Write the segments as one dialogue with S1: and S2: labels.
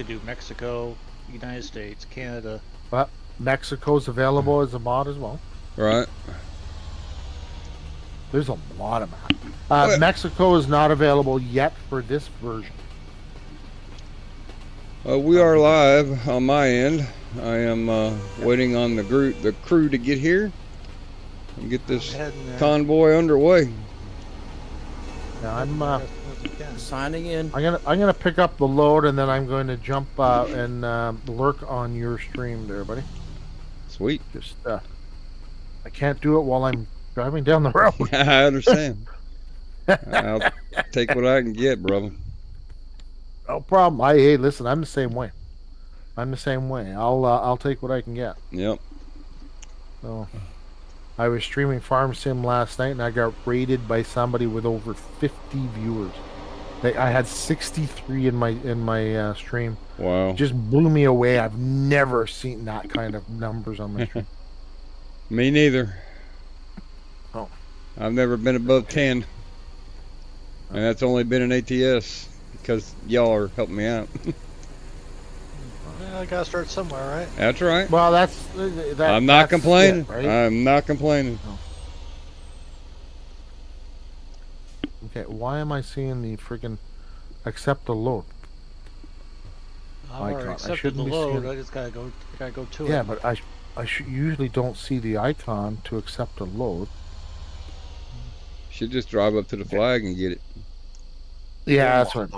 S1: could do Mexico, United States, Canada.
S2: But Mexico's available as a mod as well.
S3: Right.
S2: There's a lot of maps. Mexico is not available yet for this version.
S3: We are live on my end. I am waiting on the crew to get here and get this convoy underway.
S2: Now I'm
S4: signing in.
S2: I'm gonna pick up the load and then I'm going to jump and lurk on your stream there, buddy.
S3: Sweet.
S2: Just I can't do it while I'm driving down the road.
S3: I understand. I'll take what I can get, brother.
S2: No problem. Hey, listen, I'm the same way. I'll take what I can get.
S3: Yep.
S2: So, I was streaming Farm Sim last night, and I got raided by somebody with over 50 viewers. I had 63 in my stream.
S3: Wow.
S2: Just blew me away. I've never seen that kind of numbers on my stream.
S3: Me neither.
S2: Oh.
S3: I've never been above 10. And that's only been an ATS because y'all are helping me out.
S1: Well, I gotta start somewhere, right?
S3: That's right.
S2: Well,
S3: I'm not complaining.
S2: It, right?
S3: I'm not complaining.
S2: Oh. Okay, why am I seeing the freaking accept the load?
S1: I've already accepted the load. I just gotta go to it.
S2: Yeah, but I usually don't see the icon to accept a load.
S3: Should just drive up to the flag and get it.
S2: Yeah, that's what.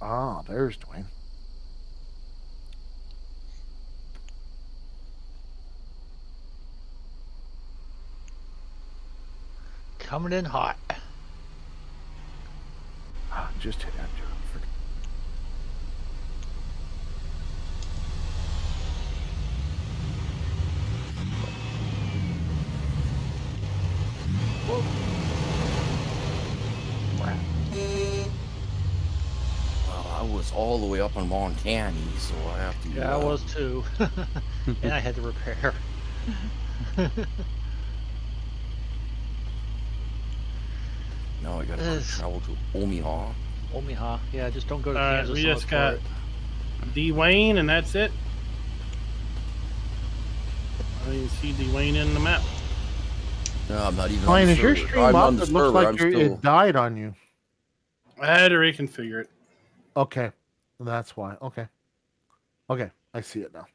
S2: Ah, there's Dwayne.
S1: Coming in hot.
S2: Just hit enter.
S4: Well, I was all the way up in Montana, so I have to.
S1: Yeah, I was too. And I had to repair.
S4: Now I gotta travel to Omaha.
S1: Omaha. Yeah, just don't go to Kansas.
S5: We just got Dwayne, and that's it. I didn't see Dwayne in the map.
S4: No, I'm not even.
S2: Fine,
S4: on the
S2: is your
S4: server.
S2: stream
S4: I'm
S2: up?
S4: on the
S2: It looks
S4: server.
S2: like
S4: I'm still...
S2: it died on you.
S5: I had to reconfigure it.
S2: Okay, that's why. Okay, I see it now.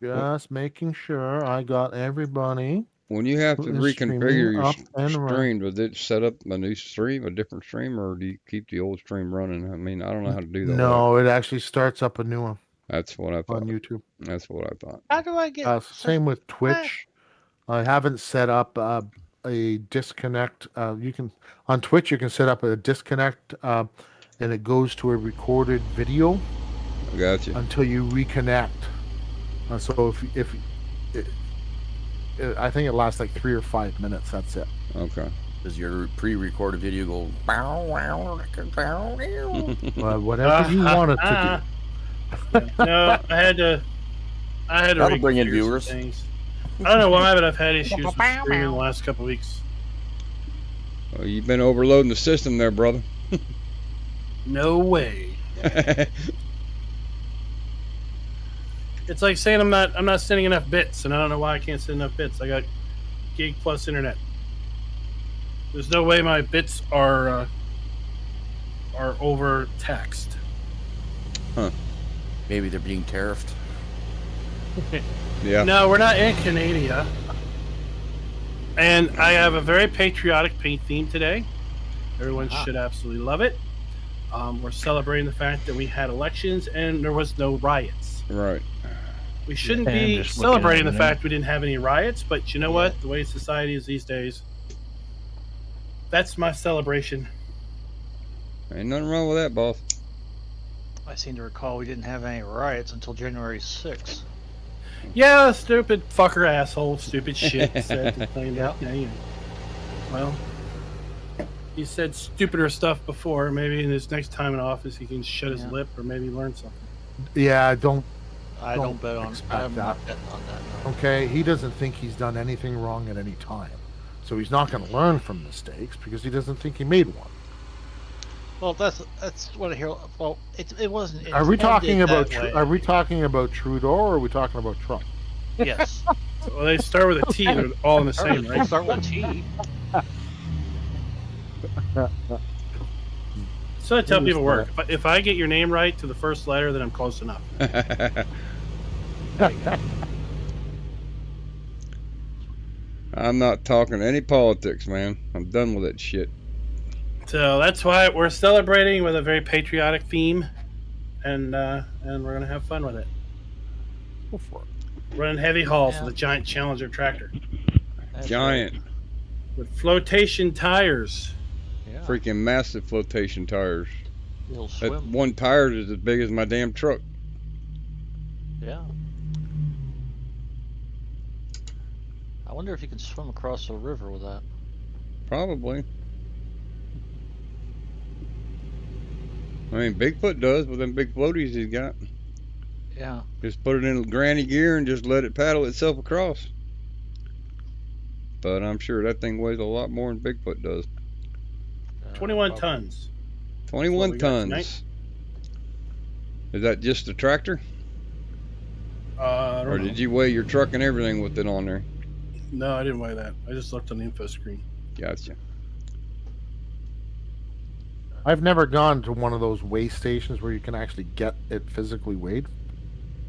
S2: Just making sure I got everybody.
S3: When you have to
S2: Who is
S3: reconfigure your
S2: streaming up and
S3: stream, does it set up a new stream, a different stream, or do you keep the old stream running? I mean, I don't know how to do that.
S2: No, it actually starts up a new one
S3: That's what I thought.
S2: on YouTube.
S3: That's what I thought.
S1: How do I get?
S2: Same with Twitch. I haven't set up a disconnect. You can on Twitch you can set up a disconnect, and it goes to a recorded video.
S3: I got you.
S2: Until you reconnect. So if I think it lasts like 3 or 5 minutes. That's it.
S3: Okay.
S4: Does your pre-recorded video go?
S2: Whatever you want it to
S5: do. No, I had to.
S4: That'll bring in viewers.
S5: Things. I don't know why, but I've had issues with streaming the last couple of weeks.
S3: Well, you've been overloading the system there, brother.
S5: No way. It's like saying I'm not sending enough bits, and I don't know why I can't send enough bits. I got gig plus internet. There's no way my bits are overtaxed.
S3: Huh.
S4: Maybe they're being tariffed.
S3: Yeah.
S5: No, we're not in Canada. And I have a very patriotic paint theme today. Everyone should absolutely love it. We're celebrating the fact that we had elections and there was no riots.
S3: Right.
S5: We shouldn't be celebrating the fact we didn't have any riots, but you know what? The way society is these days, that's my celebration.
S3: Ain't nothing wrong with that, boss.
S1: I seem to recall we didn't have any riots until January 6th.
S5: Yeah, stupid fucker asshole, stupid shit said to claim that. Yeah. Well, he said stupider stuff before. Maybe in his next time in office he can shut his lip or maybe learn something.
S2: Yeah, I don't
S1: bet on that. No.
S2: Okay, he doesn't think he's done anything wrong at any time. So he's not going to learn from mistakes because he doesn't think he made one.
S1: Well, that's what I hear. Well, it wasn't.
S2: Are we talking about?
S1: That way.
S2: Are we talking about Trudeau or are we talking about Trump?
S1: Yes.
S5: Well, they start with a T. They're all in the same,
S1: They
S5: right?
S1: start with a T.
S5: So I tell people work. If I get your name right to the first letter, then I'm close enough.
S3: I'm not talking any politics, man. I'm done with that shit.
S5: So that's why we're celebrating with a very patriotic theme, and we're gonna have fun with it.
S2: Go for it.
S5: Running heavy hauls with a giant Challenger tractor.
S1: That's
S3: Giant.
S1: right.
S5: With flotation tires.
S1: Yeah.
S3: Freaking massive flotation tires.
S1: You'll
S3: That
S1: swim.
S3: one tire is as big as my damn truck.
S1: Yeah. I wonder if you can swim across a river with that.
S3: Probably. I mean, Bigfoot does with them big floaties he's got.
S1: Yeah.
S3: Just put it in granny gear and just let it paddle itself across. But I'm sure that thing weighs a lot more than Bigfoot does.
S5: 21 tons.
S3: 21
S5: we got
S3: tons.
S5: tonight.
S3: Is that just the tractor?
S5: I don't
S3: Or
S5: know.
S3: did you weigh your truck and everything with it on there?
S5: No, I didn't weigh that. I just looked on the info screen.
S3: Gotcha.
S2: I've never gone to one of those weigh stations where you can actually get it physically weighed.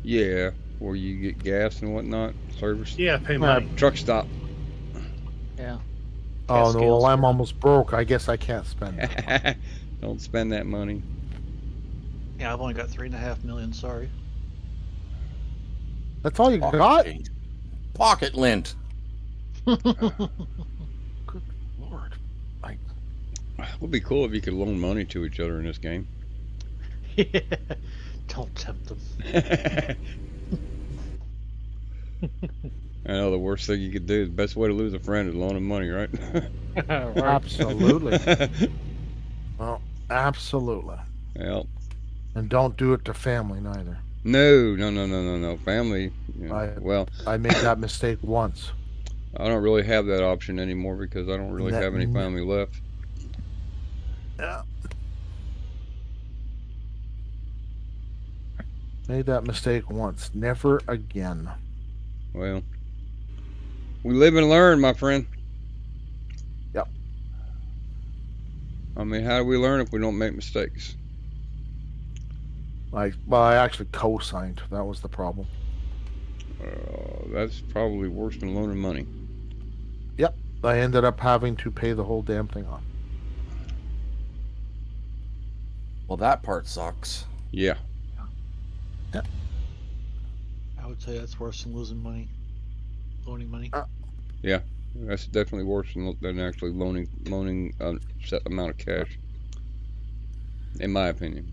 S3: Yeah, where you get gas and whatnot, service.
S5: Yeah, pay money.
S3: Truck stop.
S1: Yeah.
S2: Oh no,
S1: Scales
S2: well, I'm
S1: here.
S2: almost broke. I guess I can't spend it.
S3: Don't spend that money.
S1: Yeah, I've only got 3.5 million. Sorry.
S2: That's all you got?
S4: change. Pocket lint.
S2: Good Lord.
S3: It would be cool if you could loan money to each other in this game.
S1: Don't tempt them.
S3: I know the worst thing you could do, the best way to lose a friend is loan him money, right?
S2: Absolutely. Well, absolutely.
S3: Well,
S2: And don't do it to family neither.
S3: no. Family, you know, well,
S2: I made that mistake once.
S3: I don't really have that option anymore because I don't really have any family left.
S2: Yeah. Made that mistake once. Never again.
S3: Well, we live and learn, my friend.
S2: Yep.
S3: I mean, how do we learn if we don't make mistakes?
S2: I actually co-signed. That was the problem.
S3: That's probably worse than loaning money.
S2: Yep. I ended up having to pay the whole damn thing off.
S4: Well, that part sucks.
S3: Yeah.
S1: I would say that's worse than losing money. Loaning money.
S3: That's definitely worse than actually loaning a set amount of cash, in my opinion.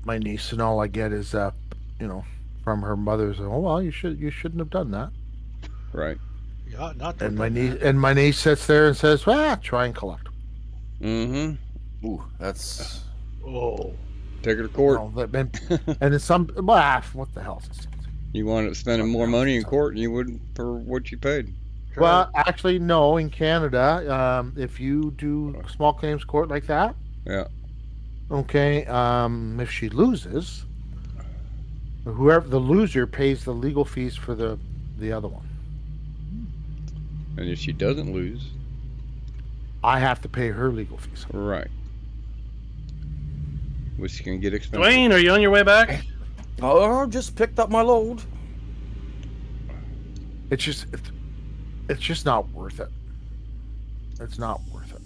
S2: My niece, and all I get is, from her mother's. Oh well, you shouldn't have done that.
S3: Right.
S1: Yeah, not to
S2: And
S1: have
S2: my
S1: done
S2: niece sits there and says, "Well, try and collect."
S3: Mm-hmm.
S4: Ooh, that's
S1: that. Oh.
S3: Take her to court.
S2: And then some. What the hell?
S3: You wound up spending more money in court than you would for what you paid.
S2: Well, actually, no. In Canada, if you do small claims court like that,
S3: Yeah.
S2: okay. If she loses, whoever the loser pays the legal fees for the other one.
S3: And if she doesn't lose,
S2: I have to pay her legal fees.
S3: right. Which can get expensive.
S5: Dwayne, are you on your way back?
S4: oh, just picked up my load.
S2: It's just not worth it. It's not worth it.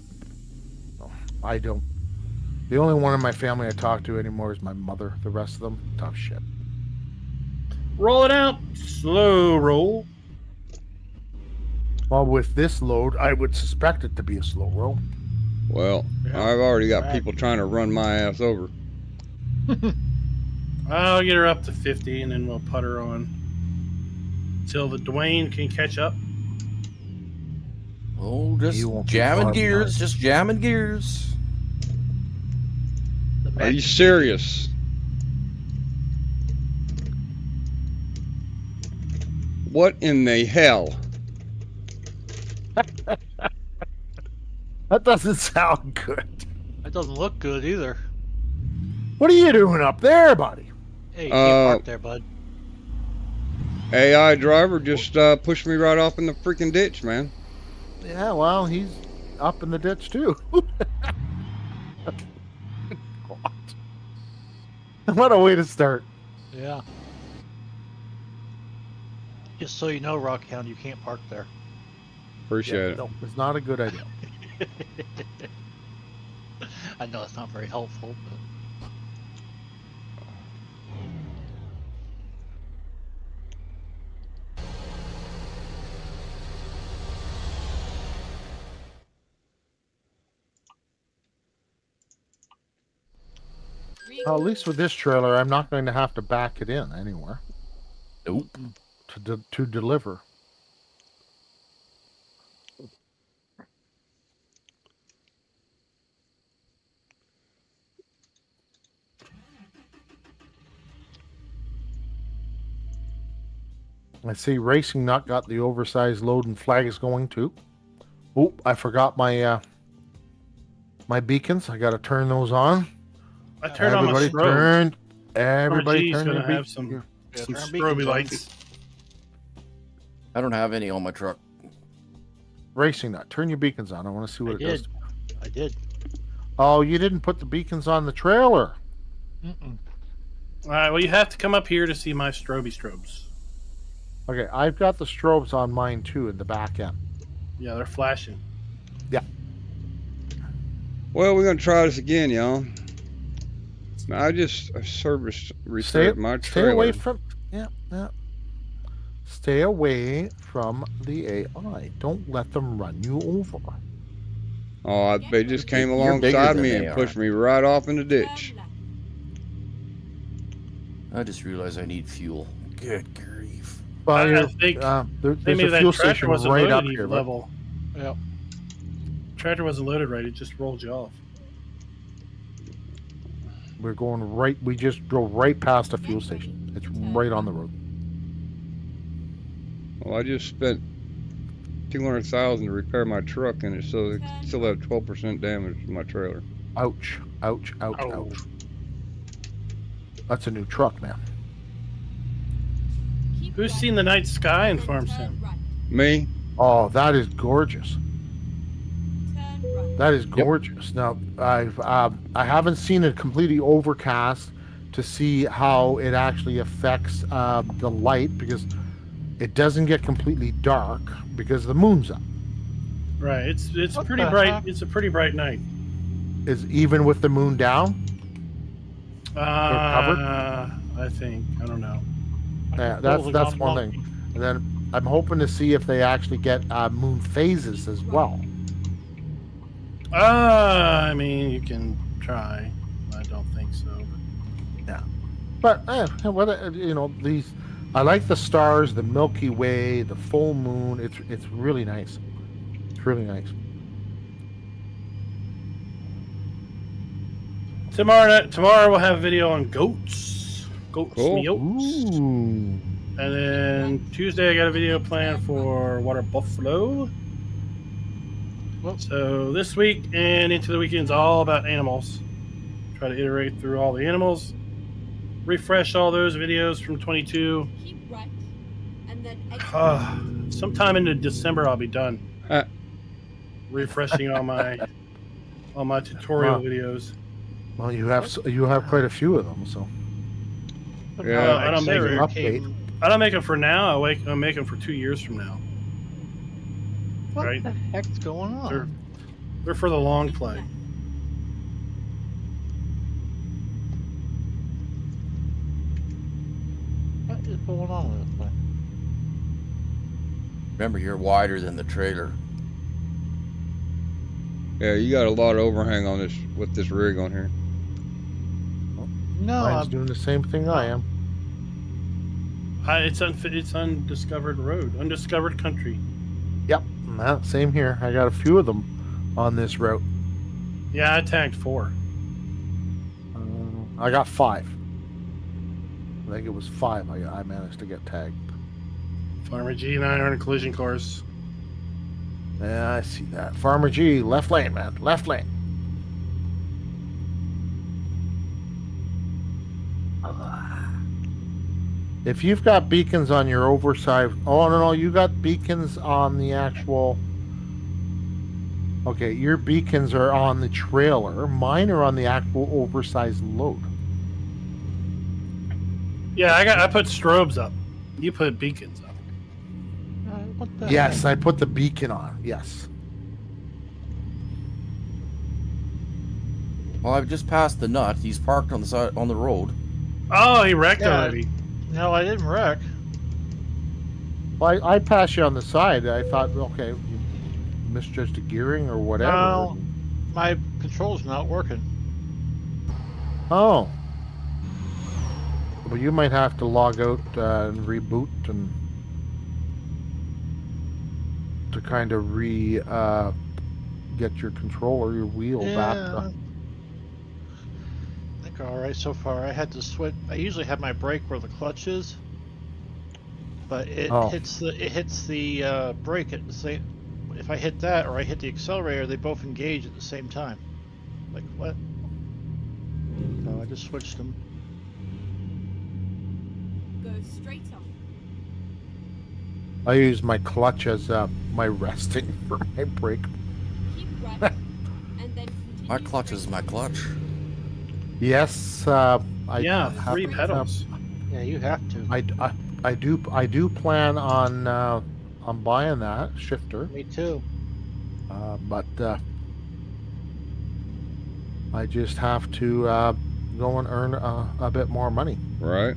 S2: No, I don't. The only one in my family I talk to anymore is my mother. The rest of them, tough shit.
S5: Roll it out. Slow roll.
S2: Well, with this load, I would suspect it to be a slow roll.
S3: Well,
S1: Yeah.
S3: I've already got people trying to run my ass over.
S5: I'll get her up to 50, and then we'll put her on till the Dwayne can catch up.
S4: Oh, just
S2: You won't be
S4: jamming
S2: far
S4: gears,
S2: behind.
S4: just jamming gears.
S3: Are you serious? What in the hell?
S2: That doesn't sound good.
S1: That doesn't look good either.
S2: What are you doing up there, buddy?
S1: Hey, you can't park there, bud.
S3: AI driver just pushed me right off in the freaking ditch, man.
S2: Yeah, well, he's up in the ditch too. God. What a way to start.
S1: Yeah. Just so you know, Rockhound, you can't park there.
S3: Appreciate it.
S2: No, it's not a good idea.
S1: I know it's not very helpful, but...
S2: Well, at least with this trailer, I'm not going to have to back it in anywhere.
S4: Nope.
S2: To deliver. I see Racing Nut got the oversized load and flags going too. Oh, I forgot my my beacons. I got to turn those on.
S5: I turned on my strobe.
S2: Everybody turn
S5: gonna
S2: your
S5: have
S2: beacons.
S5: some strobe lights.
S4: I don't have any on my truck.
S2: Racing Nut, turn your beacons on. I want to see what it does.
S1: I did.
S2: Oh, you didn't put the beacons on the trailer.
S1: Mm-mm.
S5: All right, well, you have to come up here to see my strobes.
S2: Okay, I've got the strobes on mine too in the back end.
S5: Yeah, they're flashing.
S2: Yeah.
S3: Well, we're gonna try this again, y'all. I just service reset my trailer.
S2: Stay away from Stay away from the AI. Don't let them run you over.
S3: Oh, they just came
S4: You're bigger
S3: alongside
S4: than
S3: me
S4: they
S3: and
S4: are.
S3: pushed me right off in the ditch.
S4: I just realized I need fuel. Good grief.
S2: Well,
S5: I think
S2: there's
S5: maybe
S2: a
S5: that
S2: fuel
S5: tractor
S2: station
S5: wasn't
S2: right
S5: loaded
S2: up
S5: even
S2: here.
S5: level.
S1: Yep.
S5: Tractor wasn't loaded right. It just rolled you off.
S2: We're going right. We just drove right past a fuel station. It's right on the road.
S3: Well, I just spent $200,000 to repair my truck, and it still have 12% damage to my trailer.
S2: Ouch! Ouch! Ouch!
S5: Oh.
S2: Ouch! That's a new truck, man.
S5: Who's seen the night sky in Farm Sim?
S3: Me?
S2: Oh, that is gorgeous. That is gorgeous. Now, I haven't seen it completely overcast to see how it actually affects the light, because it doesn't get completely dark because the moon's up.
S5: Right. It's
S1: What
S5: pretty
S1: the
S5: bright.
S1: heck?
S5: It's a pretty bright night.
S2: Is even with the moon down? covered?
S5: I think. I don't know.
S2: Yeah, that's one thing. And then I'm hoping to see if they actually get moon phases as well.
S5: I mean, you can try. I don't think so.
S2: But these, I like the stars, the Milky Way, the full moon. It's really nice. It's really nice.
S5: Tomorrow we'll have a video on goats. Goats
S3: Cool.
S5: me oats.
S2: Ooh.
S5: And then Tuesday I got a video planned for water buffalo. So this week and into the weekend's all about animals. Try to iterate through all the animals. Refresh all those videos from 22. Sometime into December I'll be done. Refreshing all my tutorial videos.
S2: Well, you have quite a few of them, so.
S3: Yeah.
S5: I don't make
S2: an
S5: them.
S2: update.
S5: I don't make them for now. I make them for 2 years from now.
S1: What
S5: Right.
S1: the heck's going on?
S5: They're for the long play.
S1: What is going on with this thing?
S4: Remember, you're wider than the trailer.
S3: Yeah, you got a lot of overhang on this with this rig on here.
S1: No,
S2: Mine's doing the same thing I am.
S5: It's undiscovered road, undiscovered country.
S2: Yep, same here. I got a few of them on this route.
S5: Yeah, I tagged 4.
S2: I got 5. I think it was 5 I managed to get tagged.
S5: Farmer G and I are on a collision course.
S2: Yeah, I see that. Farmer G, left lane, man. Left lane. If you've got beacons on your oversized... Oh, no, you got beacons on the actual... Okay, your beacons are on the trailer. Mine are on the actual oversized load.
S5: Yeah, I put strobes up. You put beacons up.
S1: What the
S2: Yes,
S1: heck?
S2: I put the beacon on. Yes.
S4: Well, I've just passed the nut. He's parked on the side on the road.
S5: Oh, he wrecked
S1: Yeah.
S5: already.
S1: No, I didn't wreck.
S2: Well, I passed you on the side. I thought, okay, you misjudged the gearing or whatever.
S1: No, my control's not working.
S2: Oh. Well, you might have to log out and reboot and to kind of get your controller, your wheel back.
S1: I think all right so far. I had to switch. I usually have my brake where the clutch is, but it hits the brake at the same. If I hit that or I hit the accelerator, they both engage at the same time. Like what? So I just switched them.
S6: Go straight up.
S2: I use my clutch as my resting for my brake.
S6: Keep right, and then continue
S4: My clutch is my clutch.
S2: Yes,
S5: Yeah,
S2: have
S5: 3 pedals.
S1: Yeah, you have to.
S2: I do plan on buying that shifter,
S1: Me too.
S2: but I just have to go and earn a bit more money.
S3: Right.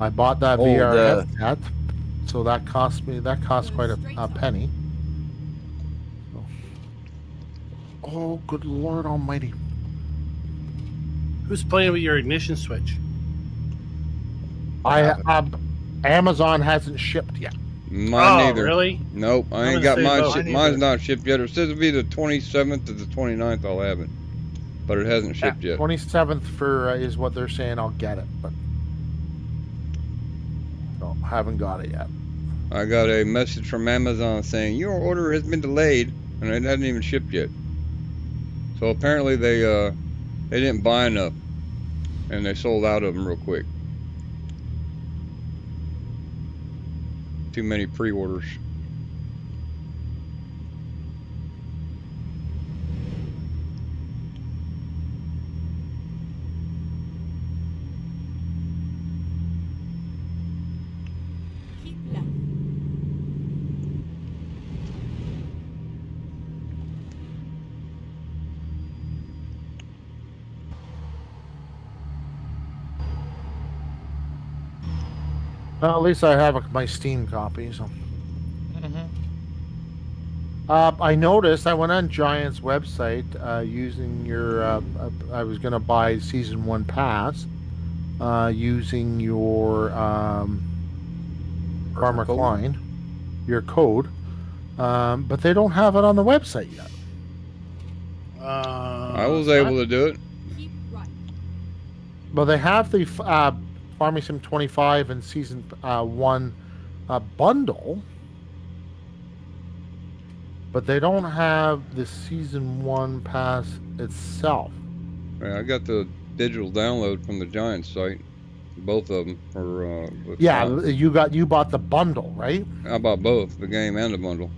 S2: I bought that
S4: Oh,
S2: VR headset, so that cost quite a penny. So. Oh, good Lord Almighty!
S5: Who's playing with your ignition switch?
S2: Amazon hasn't shipped yet.
S3: Mine
S5: Oh,
S3: neither.
S5: really?
S3: Nope, I
S5: I'm
S3: ain't
S5: gonna
S3: got
S5: say
S3: mine.
S5: both.
S3: Shipped. Mine's not shipped yet. It says it'll be the 27th to the 29th. I'll have it, but it hasn't shipped yet.
S2: 27th for is what they're saying. I'll get it, but no, haven't got it yet.
S3: I got a message from Amazon saying your order has been delayed, and it hasn't even shipped yet. So apparently they didn't buy enough, and they sold out of them real quick. Too many pre-orders.
S6: keep left.
S2: Well, at least I have my Steam copy. So I noticed I went on Giant's website using your. I was going to buy season 1 pass using your Farmer
S4: code?
S2: Klein, your code, but they don't have it on the website yet.
S3: I was able to do it.
S6: Keep right.
S2: Well, they have the Farming Sim 25 and Season 1 bundle, but they don't have the Season 1 pass itself.
S3: Yeah, I got the digital download from the Giant site. Both of them are.
S2: Yeah, you bought the bundle, right?
S3: I bought both, the game and the bundle.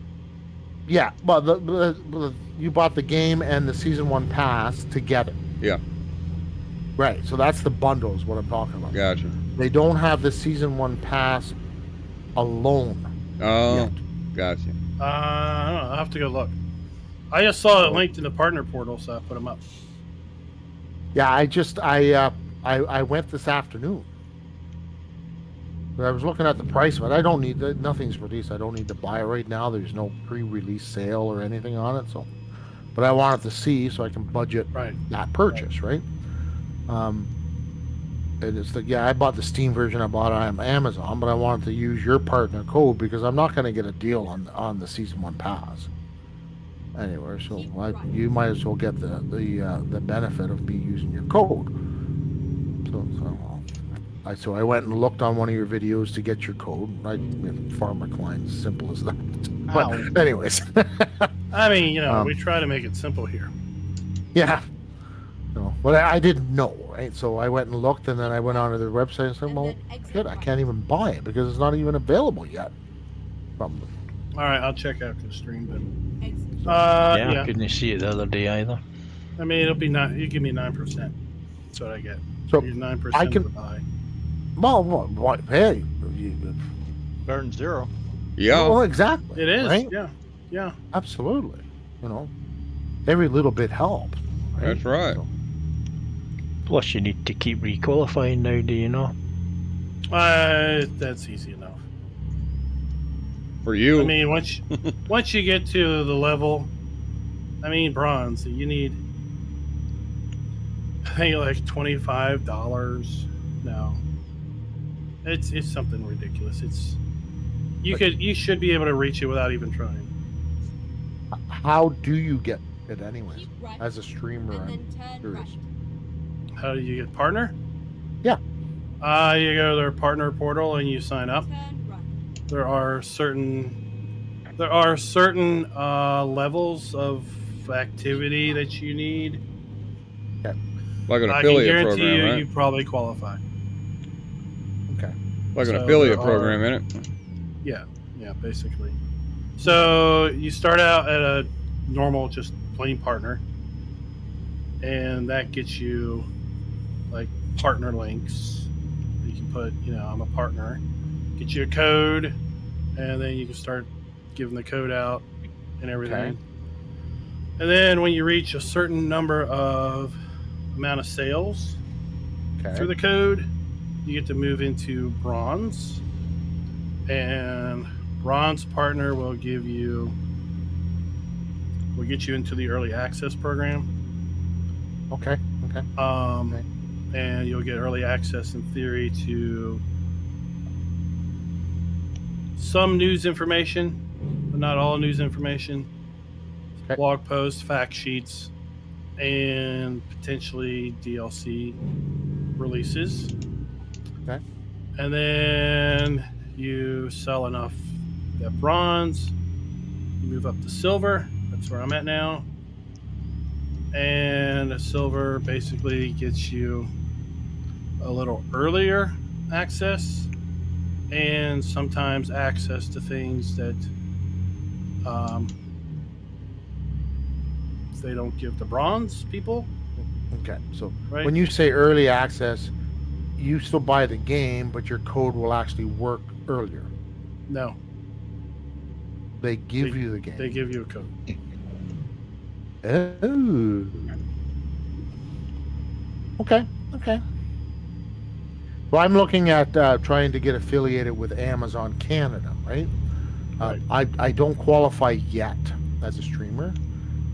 S2: Yeah, well, you bought the game and the Season 1 pass together.
S3: Yeah.
S2: Right, so that's the bundle is what I'm talking about.
S3: Gotcha.
S2: They don't have the Season 1 pass alone.
S3: Oh,
S2: yet.
S3: gotcha.
S5: I don't know. I'll have to go look. I just saw it linked in the partner portal, so I put them up.
S2: Yeah, I went this afternoon. I was looking at the price, but I don't need nothing's released. I don't need to buy it right now. There's no pre-release sale or anything on it. So, but I wanted to see so I can budget that purchase, right? And it's I bought the Steam version. I bought it on Amazon, but I wanted to use your partner code because I'm not going to get a deal on the Season 1 pass. Anyway, so you might as well get the benefit of me using your code. So So I went and looked on one of your videos to get your code. Farmer client, simple as that. But
S1: Ow.
S2: anyways,
S5: I mean, we try to make it simple here.
S2: yeah. No, but I didn't know, right? So I went and looked, and then I went onto their website and said,
S6: And
S2: "Well,
S6: then exit
S2: shit, I
S6: right.
S2: can't even buy it because it's not even available yet." Probably.
S5: All right, I'll check out the stream then.
S6: Exit.
S5: Yeah.
S7: I couldn't see it the other day either.
S5: I mean, it'll be you give me 9%. That's what I get.
S2: So
S5: You're 9%
S2: I can-
S5: of the buy.
S2: Well, hey,
S1: Burn 0.
S3: Yeah.
S2: well, exactly.
S5: It is.
S2: right?
S5: Yeah.
S2: Absolutely. Every little bit helps. Right?
S3: That's right.
S2: So,
S7: Plus, you need to keep requalifying now, do you know?
S5: That's easy enough.
S3: For you.
S5: I mean, once you get to the level, bronze, you need, I think, like $25. No, it's something ridiculous. You should be able to reach it without even trying.
S2: how do you get it anyways?
S6: Keep right.
S2: As a streamer,
S6: And
S2: I'm
S6: then turn
S2: curious.
S6: right.
S5: How do you get partner?
S2: Yeah.
S5: You go to their partner portal and you sign up.
S6: Turn right.
S5: There are certain levels of activity that you need.
S3: Like an
S5: I can
S3: affiliate
S5: guarantee
S3: program,
S5: you,
S3: right?
S5: you probably qualify.
S2: Okay.
S3: Like an
S5: So
S3: affiliate
S5: there are-
S3: program, innit?
S5: Yeah, basically. So you start out at a normal, just plain partner, and that gets you like partner links. You can put, I'm a partner. Get you a code, and then you can start giving the code out and everything.
S2: Okay.
S5: And then when you reach a certain number of amount of sales
S2: Okay.
S5: through the code, you get to move into bronze, and bronze partner will get you into the early access program.
S2: Okay. Okay.
S5: And you'll get early access in theory to some news information, but not all news information.
S2: Okay.
S5: Blog posts, fact sheets, and potentially DLC releases.
S2: Okay.
S5: And then you sell enough at bronze, you move up to silver. That's where I'm at now. And a silver basically gets you a little earlier access, and sometimes access to things that they don't give to bronze people.
S2: Okay. So
S5: Right?
S2: when you say early access, you still buy the game, but your code will actually work earlier.
S5: No,
S2: They give you the game.
S5: they give you a code.
S2: Oh. Okay. Well, I'm looking at trying to get affiliated with Amazon Canada, right? I don't qualify yet as a streamer.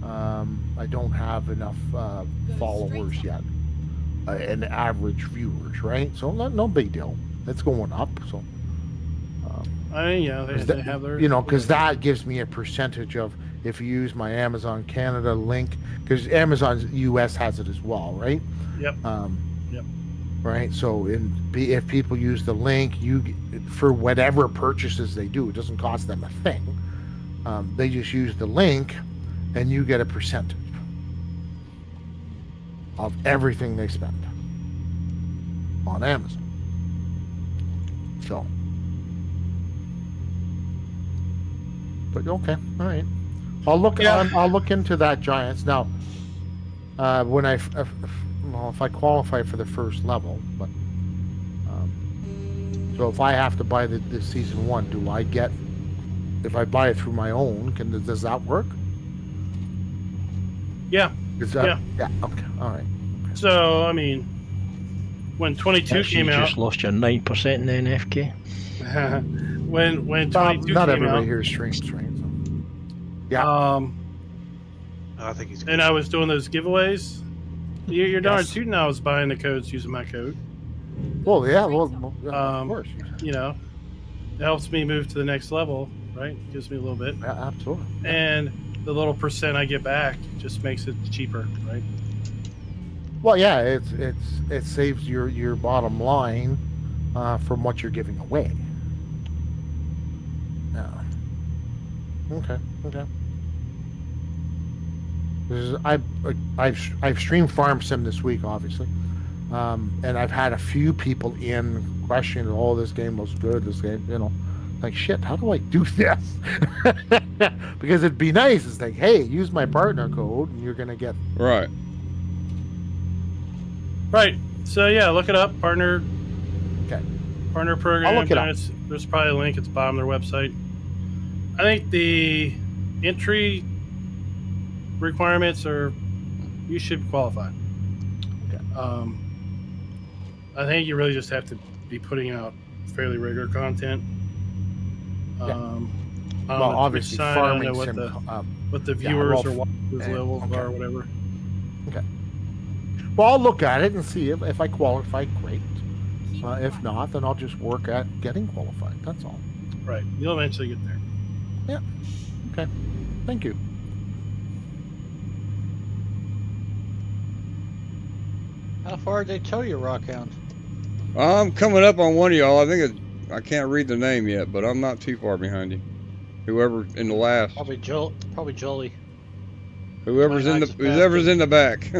S2: I don't have enough followers yet, and average viewers, right? So no big deal. It's going up. So
S5: They have their.
S2: because that gives me a percentage of if you use my Amazon Canada link, because Amazon US has it as well, right?
S5: Yep. Yep.
S2: Right. So if people use the link, for whatever purchases they do, it doesn't cost them a thing. They just use the link, and you get a percentage of everything they spend on Amazon. So. But okay, all right. I'll look.
S5: Yeah.
S2: I'll look into that Giants now. When if I qualify for the first level, but so if I have to buy the season 1, do I get? If I buy it through my own, does that work?
S5: Yeah.
S2: Yeah. Okay. All right.
S5: So when 22
S7: Actually,
S5: came
S7: you
S5: out,
S7: just lost your 9% in the NFK.
S5: when 22
S2: Not
S5: came
S2: everybody
S5: out,
S2: here streams, right? So. Yeah.
S1: I think he's.
S5: and I was doing those giveaways. You're darn
S2: Yes.
S5: tootin' I was buying the codes using my code.
S2: Well, yeah.
S6: Straight
S2: Well,
S6: on.
S2: yeah, of course.
S5: It helps me move to the next level, right? Gives me a little bit,
S2: Yeah, absolutely.
S5: and the little percent I get back just makes it cheaper, right?
S2: Well, yeah. It saves your bottom line from what you're giving away. Yeah. Okay. Okay. I've streamed Farm Sim this week, obviously, and I've had a few people in questioning, "Oh, this game looks good. This game, like shit. How do I do this?" Because it'd be nice. It's like, hey, use my partner code, and you're gonna get
S3: Right.
S5: Right. So yeah, look it up. Partner.
S2: Okay.
S5: Partner program.
S2: I'll look it up.
S5: There's probably a link at the bottom of their website. I think the entry requirements are you should qualify.
S2: Okay.
S5: I think you really just have to be putting out fairly regular content.
S2: Well, obviously, farming
S5: what
S2: sim.
S5: what the viewers or watchers levels are, or whatever.
S2: Okay. Well, I'll look at it and see if I qualify. Great. If not, then I'll just work at getting qualified. That's all.
S5: Right. You'll eventually get there.
S2: Yeah. Okay. Thank you.
S1: How far did they tow you, Rockhound?
S3: I'm coming up on one of y'all. I think I can't read the name yet, but I'm not too far behind you. Whoever in the last.
S1: Probably Jolie.
S3: Whoever's in the back.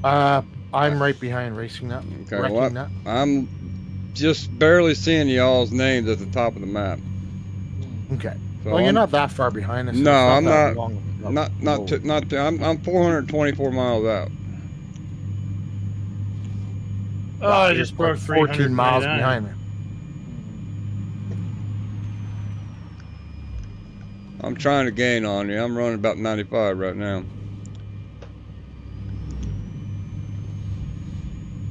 S2: I'm right behind Racing Nut.
S3: Okay, well, I'm just barely seeing y'all's names at the top of the map.
S2: Okay.
S3: So
S2: Well, you're not that far behind us.
S3: No, I'm not.
S2: Not.
S3: I'm 424 miles out.
S5: Oh, I just broke
S2: 14 miles behind me.
S3: I'm trying to gain on you. I'm running about 95 right now.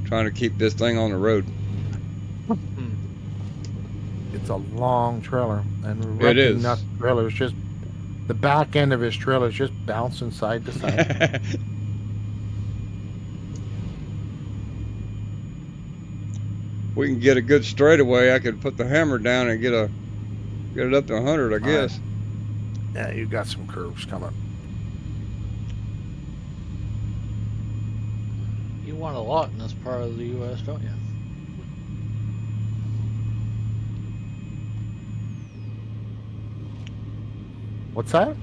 S3: Trying to keep this thing on the road.
S2: It's a long trailer, and
S3: It is.
S2: Nut trailer is just the back end of his trailer is just bouncing side to side.
S3: We can get a good straightaway. I could put the hammer down and get it up to 100, I guess.
S2: Yeah, you got some curves coming.
S1: You want a lot in this part of the U.S., don't you?
S2: What's that?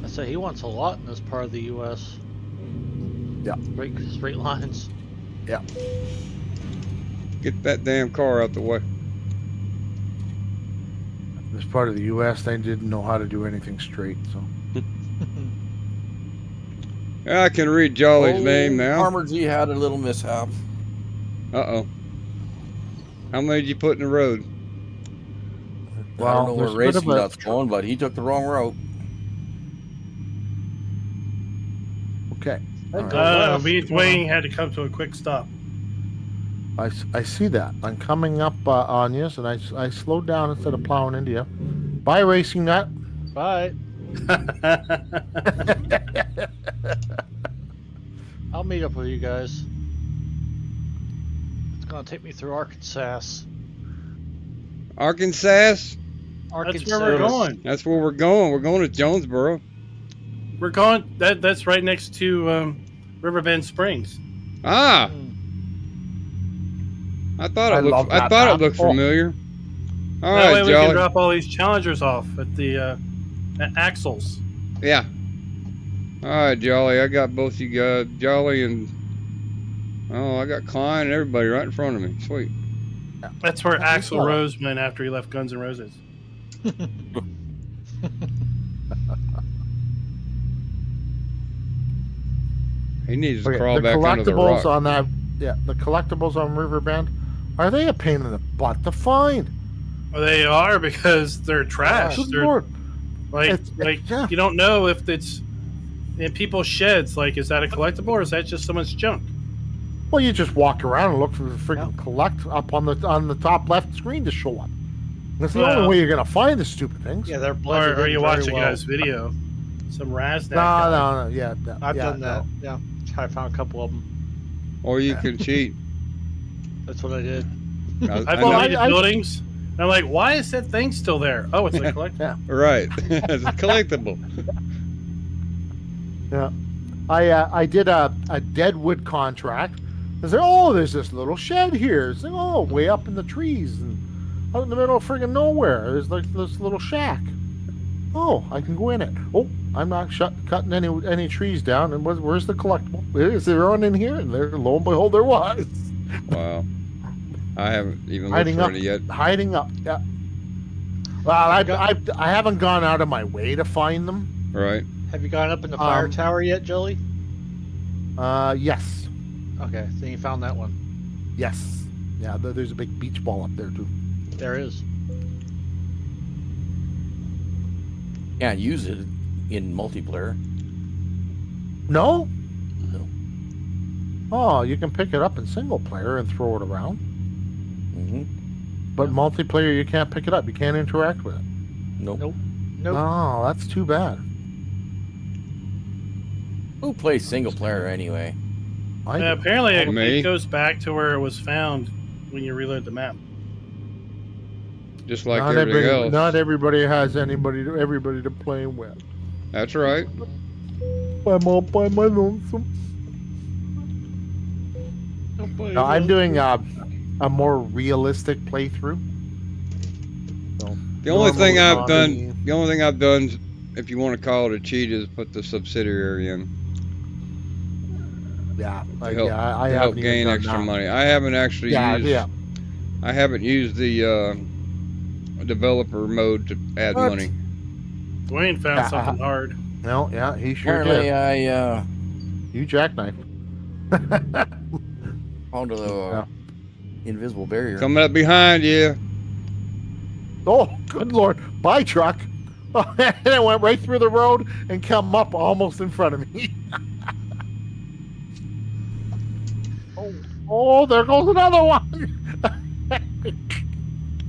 S1: I say he wants a lot in this part of the U.S.
S2: Yeah.
S1: Straight lines.
S2: Yeah.
S3: Get that damn car out the way.
S2: This part of the U.S., they didn't know how to do anything straight, so.
S3: I can read Jolly's name now.
S4: Farmer G had a little mishap.
S3: Uh-oh. How many did you put in the road?
S4: Well, I don't know where
S2: there's a bit
S4: Racing
S2: of a-
S4: Nut's going, but he took the wrong route.
S2: Okay. All right.
S5: Wayne had to come to a quick stop.
S2: I see that. I'm coming up on you, and I slowed down instead of plowing into you. Bye, Racing Nut.
S1: Bye. I'll meet up with you guys. It's gonna take me through Arkansas.
S3: Arkansas?
S5: That's where we're going.
S3: That's where we're going. We're going to Jonesboro.
S5: We're going. That's right next to Riverbend Springs.
S3: Ah. I thought it looked familiar. All
S5: that
S3: right,
S5: way we
S3: Jolly.
S5: can drop all these challengers off at the at Axles.
S3: Yeah. All right, Jolly. I got both you guys, Jolly and I got Klein and everybody right in front of me. Sweet.
S5: That's where Axl Rose went after he left Guns N' Roses.
S3: He needs to crawl back under the
S2: collectibles
S3: rock.
S2: on that. Yeah, the collectibles on Riverbend, are they a pain in the butt to find?
S5: Well, they are because they're trash.
S2: Good
S5: They're
S2: Lord.
S5: like
S2: Yeah.
S5: you don't know if it's in people's sheds. Like, is that a collectible or is that just someone's junk?
S2: Well, you just walk around and look for the freaking collect up on the top left screen to show up. That's the only way you're gonna find the stupid things.
S1: Yeah, they're
S5: Or
S1: blended
S5: are
S1: in
S5: you
S1: very
S5: watching
S1: well.
S5: a guy's video? Some Raznak guy.
S2: No. Yeah,
S1: I've done that. Yeah, I found a couple of them.
S3: Or you can cheat.
S1: That's what I did.
S5: I've
S3: know.
S5: deleted buildings. And I'm like, why is that thing still there? Oh, it's a collectible.
S3: Right. It's a collectible.
S2: Yeah. I did a Deadwood contract I said, oh, there's this little shed here. It's like, oh, way up in the trees and out in the middle of friggin' nowhere. There's like this little shack. Oh, I can go in it. Oh, I'm not cutting any trees down. And where's the collectible? Is there one in here? And there, lo and behold, there was.
S3: Wow. I haven't even looked
S2: Hiding
S3: for
S2: up,
S3: any yet.
S2: hiding up. Yeah. Well, I haven't gone out of my way to find them.
S3: Right.
S1: Have you gone up in the fire tower yet, Joey?
S2: Yes.
S1: Okay, then you found that one.
S2: Yes. Yeah, there's a big beach ball up there too.
S1: There is.
S4: Can't use it in multiplayer.
S2: No?
S4: No.
S2: Oh, you can pick it up in single player and throw it around.
S4: Mm-hmm.
S2: But multiplayer, you can't pick it up. You can't interact with it.
S4: Nope.
S1: Nope. Nope.
S2: Oh, that's too bad.
S4: Who plays single player anyway?
S2: I do.
S5: Apparently,
S3: Me.
S5: it goes back to where it was found when you reload the map.
S3: Just like everything else.
S2: Not everybody has everybody to play with.
S3: That's right.
S2: I'm all by my lonesome. No, I'm doing a more realistic playthrough. So,
S3: The only thing I've
S2: normally
S3: done, if you want to call it a cheat, is put the subsidiary in.
S2: Yeah,
S3: I
S2: I
S3: help
S2: haven't even
S3: gain
S2: done
S3: extra
S2: that.
S3: money. I haven't actually used.
S2: Yeah.
S3: I haven't used the developer mode to add
S2: What?
S3: money.
S5: Dwayne found something hard.
S2: No, yeah, he sure
S4: Apparently,
S2: did. You jackknife.
S4: Found the invisible barrier.
S3: Coming up behind you.
S2: Oh, good lord! Bye, truck. And it went right through the road and come up almost in front of me. Oh, there goes another one.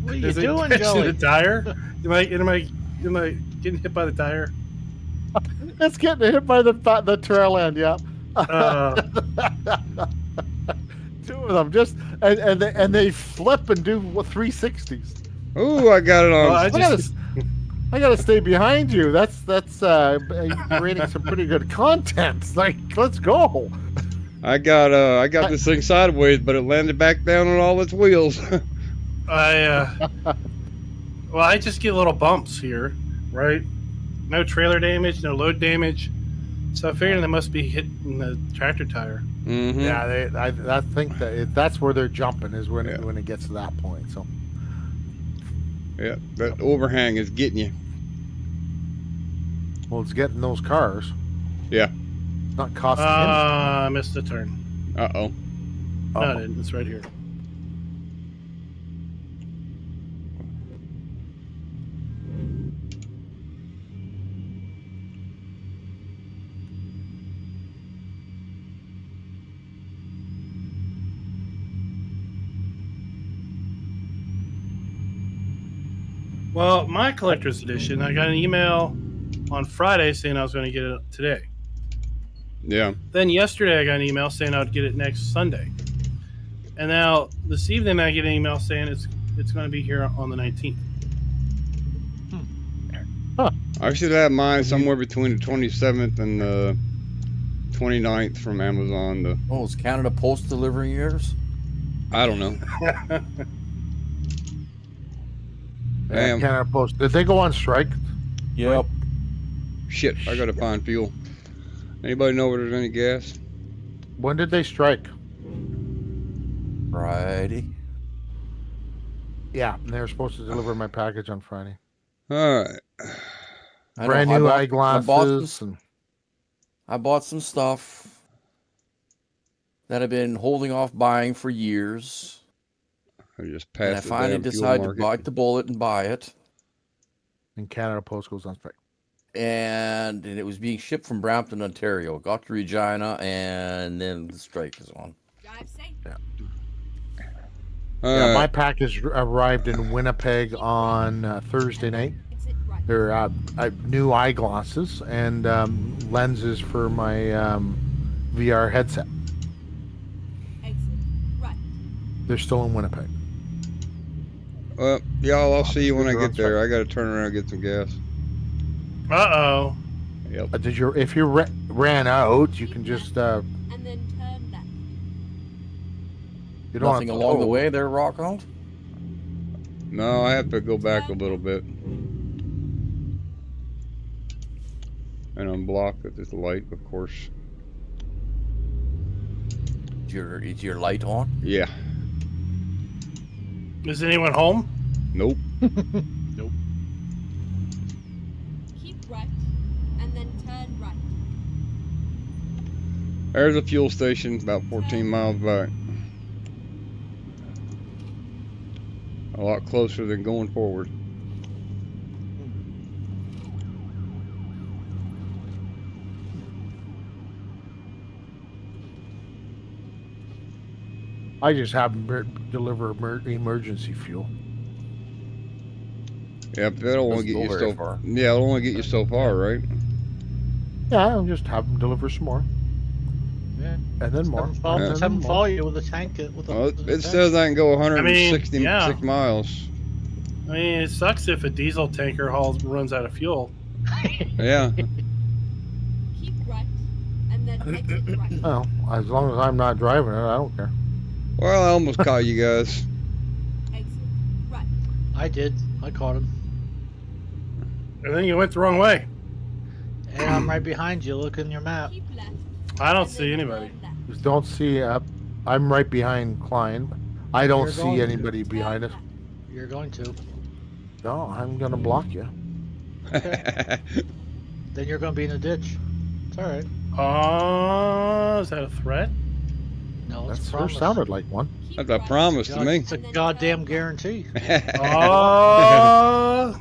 S1: What are you
S5: Is it
S1: doing,
S5: catching
S1: Joey?
S5: the tire? Am I getting hit by the tire?
S2: It's getting hit by the trail end. Yeah. Two of them just and they flip and do 360s.
S3: Ooh, I got it on.
S5: Well,
S2: I gotta stay behind you. That's creating some pretty good content. Like, let's go.
S3: I got this thing sideways, but it landed back down on all its wheels.
S5: I just get little bumps here, right? No trailer damage, no load damage. So I figured they must be hitting the tractor tire.
S3: Mm-hmm.
S2: Yeah, I think that's where they're jumping is when it gets to that point. So
S3: Yeah, that overhang is getting you.
S2: well, it's getting those cars.
S3: Yeah.
S2: It's not costing
S5: I missed the turn.
S3: Uh-oh.
S5: No, I didn't. It's right here. Well, my collector's edition, I got an email on Friday saying I was going to get it today.
S3: Yeah.
S5: Then yesterday I got an email saying I would get it next Sunday. And now this evening I get an email saying it's going to be here on the 19th.
S3: I should have mine somewhere between the 27th and the 29th from Amazon.
S4: Oh, is Canada Post delivering yours?
S3: I don't know. Damn.
S2: Canada Post. Did they go on strike?
S4: Yep.
S3: Shit, I gotta find fuel. Anybody know where there's any gas?
S2: When did they strike?
S4: Friday.
S2: Yeah, they were supposed to deliver my package on Friday.
S3: All right.
S2: Brand new eyeglasses.
S4: I bought some stuff that I've been holding off buying for years.
S3: I just
S4: And I
S3: passed.
S4: finally decided to bite the bullet and buy it.
S2: And Canada Post goes on strike.
S4: And it was being shipped from Brampton, Ontario. Got to Regina, and then the strike is on.
S6: Drive safe.
S2: Yeah, my package arrived in Winnipeg on Thursday night.
S6: Exit right.
S2: They're new eyeglasses and lenses for my VR headset.
S6: Exit right.
S2: They're still in Winnipeg.
S3: Y'all, I'll see you when I get there. I gotta turn around and get some gas.
S5: Uh-oh.
S3: Yep.
S2: If you ran out, you can just
S6: And then turn left.
S2: You don't
S4: Nothing
S2: have to
S4: along the
S2: tow.
S4: way there, Rockhold?
S3: No, I have to go back a little bit. And unblock with this light, of course.
S4: Is your light on?
S3: Yeah.
S5: Is anyone home?
S3: Nope.
S1: Nope.
S6: Keep right, and then turn right.
S3: There's a fuel station about 14 miles back. A lot closer than going forward.
S2: I just have them deliver emergency fuel.
S3: Yeah, but that'll only
S4: Doesn't
S3: get you
S4: go very
S3: so
S4: far.
S3: Yeah, it'll only get you so far, right?
S2: Yeah, I'll just have them deliver some more.
S1: Yeah.
S2: And then more.
S1: Let's have
S2: and
S1: them
S2: then more.
S1: follow you with a tank. With a,
S3: Well,
S1: with a
S3: it
S1: tank.
S3: says I can go 166
S5: yeah.
S3: miles.
S5: I mean, it sucks if a diesel tanker runs out of fuel.
S3: Yeah.
S6: Keep right, and then exit right.
S2: Well, as long as I'm not driving it, I don't care.
S3: Well, I almost caught you guys.
S6: Exit right.
S1: I did. I caught him.
S5: And then you went the wrong way.
S1: And I'm right behind you. Look in your map.
S6: Keep left.
S5: I don't
S6: and
S5: see
S6: then
S5: anybody.
S6: turn left.
S2: Just don't see. I'm right behind Klein. I don't
S1: You're going
S2: see
S1: to.
S2: anybody behind us.
S1: You're going to.
S2: No, I'm gonna block you.
S1: Then you're going to be in a ditch. It's all right.
S5: Is that a threat?
S1: No, it's
S2: That
S1: a
S2: sure
S1: promise.
S2: sounded like one.
S6: Keep
S3: That's a
S6: right,
S3: promise to me.
S1: It's a goddamn guarantee.
S5: Oh,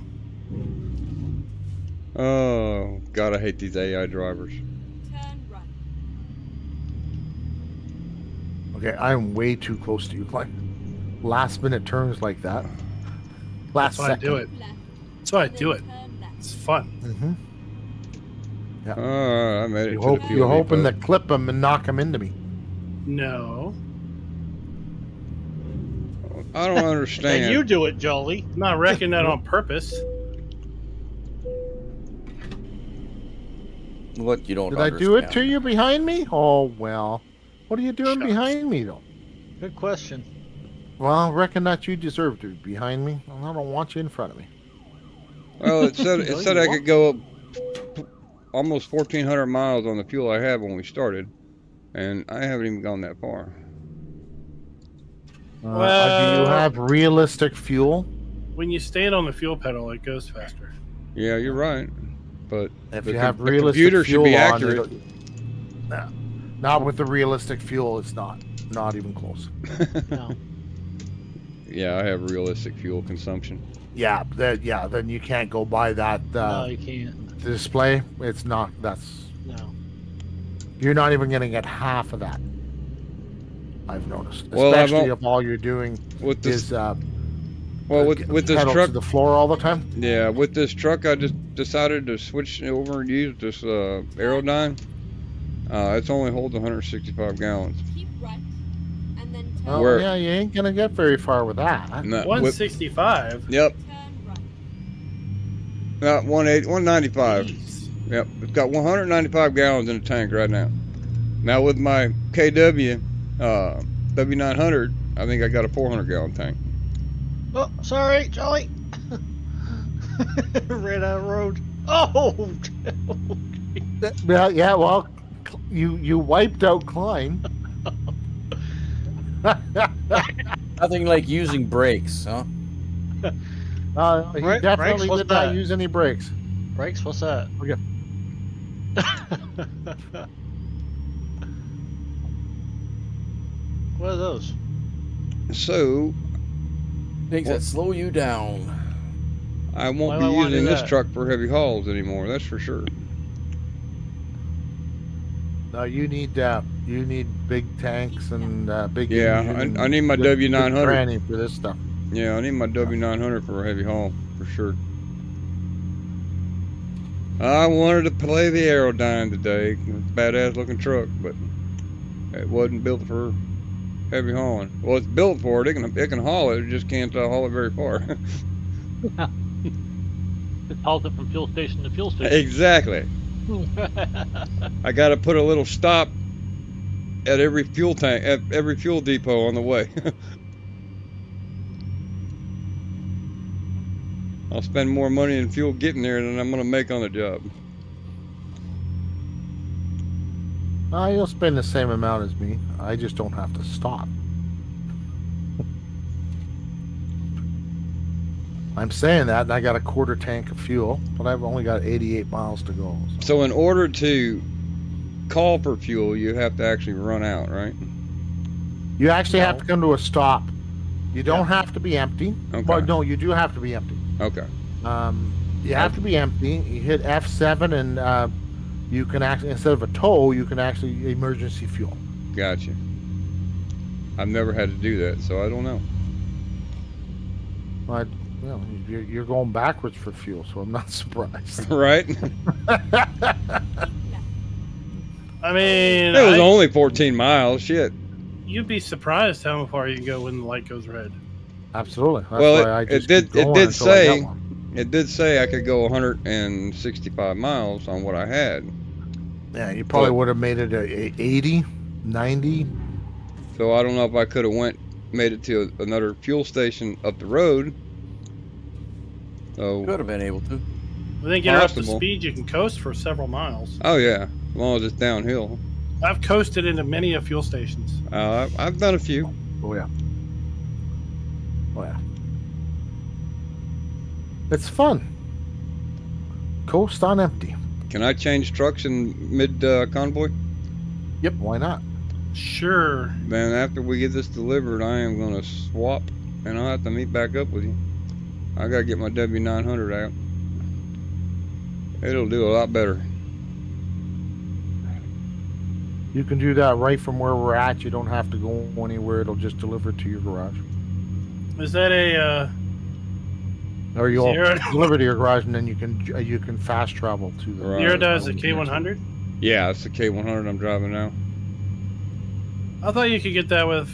S3: Oh, God, I hate these AI drivers.
S6: turn right.
S2: Okay, I'm way too close to you, Klein. Last minute turns like that. Last
S5: that's why I
S2: second.
S5: do it.
S6: Keep left,
S5: That's why I
S6: and
S5: do it.
S6: then turn left.
S5: It's fun.
S2: Mm-hmm.
S3: I made it to the fuel
S2: You're hoping
S3: depot.
S2: to clip them and knock them into me.
S5: No,
S3: I don't understand.
S1: And you do it, Jolly.
S5: I'm not wrecking that on purpose.
S4: What you don't
S2: Did I
S4: understand?
S2: do it to you behind me? Oh, well. What are you doing
S5: Shucks.
S2: behind me, though?
S1: Good question.
S2: Well, I reckon that you deserve to be behind me. I don't want you in front of me.
S3: Well, it said
S1: No,
S3: I
S1: you
S3: could go up almost 1,400 miles on the fuel I had when we started, and I haven't even gone that far.
S2: Do you
S5: Well-
S2: have realistic fuel?
S5: When you stand on the fuel pedal, it goes faster.
S3: Yeah, you're right, but
S2: If
S3: the
S2: you have
S3: the
S2: realistic
S3: computer should
S2: fuel
S3: be
S2: on,
S3: accurate.
S2: Nah, not with the realistic fuel. It's not even close.
S1: No.
S3: Yeah, I have realistic fuel consumption.
S2: Yeah, then you can't go by that
S1: No, you can't.
S2: display. It's not. That's
S1: No.
S2: you're not even going to get half of that. I've noticed,
S3: Well, I've
S2: especially
S3: al-
S2: if all you're doing
S3: With this,
S2: is
S3: with this
S2: pedal
S3: truck,
S2: to the floor all the time.
S3: yeah, with this truck, I just decided to switch over and use this Aerodyne. It's only holds 165 gallons.
S6: Keep right, and then turn
S2: Oh,
S3: Where-
S2: yeah, you ain't going to get very far with that.
S3: No,
S5: 165.
S3: yep,
S6: turn right.
S3: not 195.
S5: Jeez.
S3: Yep, it's got 195 gallons in the tank right now. Now with my KW W900, I think I got a 400 gallon tank.
S1: Oh, sorry, Jolly. Ran out of road. Oh.
S2: Yeah, well, you wiped out Klein.
S4: Nothing like using brakes, huh?
S2: He
S1: Brakes,
S2: definitely
S1: what's
S2: did not
S1: that?
S2: use any brakes.
S1: Brakes? What's that?
S2: Okay.
S1: What are those?
S3: So
S4: Things that slow you down.
S3: I
S1: Why
S3: won't
S1: do I
S3: be
S1: wanna do
S3: using this
S1: that?
S3: truck for heavy hauls anymore. That's for sure.
S2: No, you need big tanks and big.
S3: Yeah,
S2: engine
S3: I need my
S2: and good
S3: W900.
S2: tranny for this stuff.
S3: Yeah, I need my W900 for a heavy haul for sure. I wanted to play the Aerodyne today. It's a badass looking truck, but it wasn't built for heavy hauling. Well, it's built for it. It can haul it. It just can't haul it very far.
S8: It hauls it from fuel station to fuel station.
S3: Exactly. I got to put a little stop at every fuel tank, at every fuel depot on the way. I'll spend more money in fuel getting there than I'm gonna make on the job.
S2: You'll spend the same amount as me. I just don't have to stop. I'm saying that, and I got a quarter tank of fuel, but I've only got 88 miles to go.
S3: So in order to call for fuel, you have to actually run out, right?
S2: You actually have to come to a stop. You don't
S1: Yeah.
S2: have to be empty.
S3: Okay.
S2: Well, no, you do have to be empty.
S3: Okay.
S2: You have to be empty. You hit F7, and you can actually, instead of a tow, you can actually emergency fuel.
S3: Gotcha. I've never had to do that, so I don't know.
S2: But you know, you're going backwards for fuel, so I'm not surprised.
S3: Right?
S5: I mean,
S3: It was only 14 miles. Shit.
S5: you'd be surprised how far you can go when the light goes red.
S2: Absolutely. That's
S3: Well,
S2: why I
S3: it
S2: just
S3: did.
S2: keep going
S3: It did
S2: until I get
S3: say.
S2: one.
S3: It did say I could go 165 miles on what I had.
S2: Yeah, you probably
S3: But-
S2: would have made it a 80, 90.
S3: So I don't know if I could have made it to another fuel station up the road. So,
S4: Could have been able to.
S5: I think you're up to
S3: Possible.
S5: speed, you can coast for several miles.
S3: oh yeah, as long as it's downhill.
S5: I've coasted into many of fuel stations.
S3: I've done a few.
S2: Oh yeah. Oh yeah. It's fun. Coast on empty.
S3: Can I change trucks in mid convoy?
S2: Yep. Why not?
S5: Sure.
S3: Then after we get this delivered, I am gonna swap, and I'll have to meet back up with you. I gotta get my W900 out. It'll do a lot better.
S2: You can do that right from where we're at. You don't have to go anywhere. It'll just deliver it to your garage.
S5: Is that a
S2: Or you'll
S5: Zero.
S2: deliver to your garage, and then you can fast travel to the.
S3: Right.
S5: Zero does a K100?
S3: Yeah, it's the K100 I'm driving now.
S5: I thought you could get that with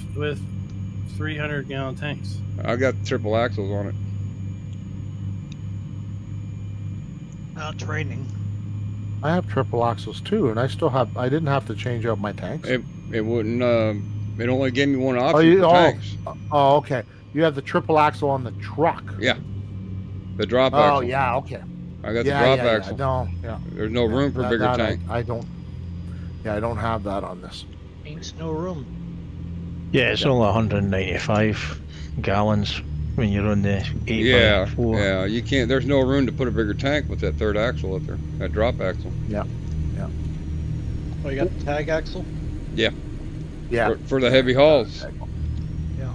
S5: 300-gallon tanks.
S3: I got triple axles on it.
S1: Training.
S2: I have triple axles too, and I didn't have to change out my tanks.
S3: It wouldn't. It only gave me one option
S2: Oh,
S3: for tanks.
S2: Oh, okay. You have the triple axle on the truck.
S3: Yeah. The drop
S2: Oh,
S3: axle.
S2: yeah. Okay.
S3: I got the
S2: Yeah,
S3: drop
S2: yeah,
S3: axle.
S2: yeah. No, yeah.
S3: There's no room for bigger tank.
S2: I don't. Yeah, I don't have that on this.
S1: Ain't no room.
S7: Yeah, it's only 195 gallons when you're on the 8
S3: Yeah,
S7: by 4.
S3: yeah. You can't. There's no room to put a bigger tank with that third axle up there. That drop axle.
S1: Oh, you got the tag axle?
S2: Yeah.
S3: For the heavy hauls.
S1: Yeah.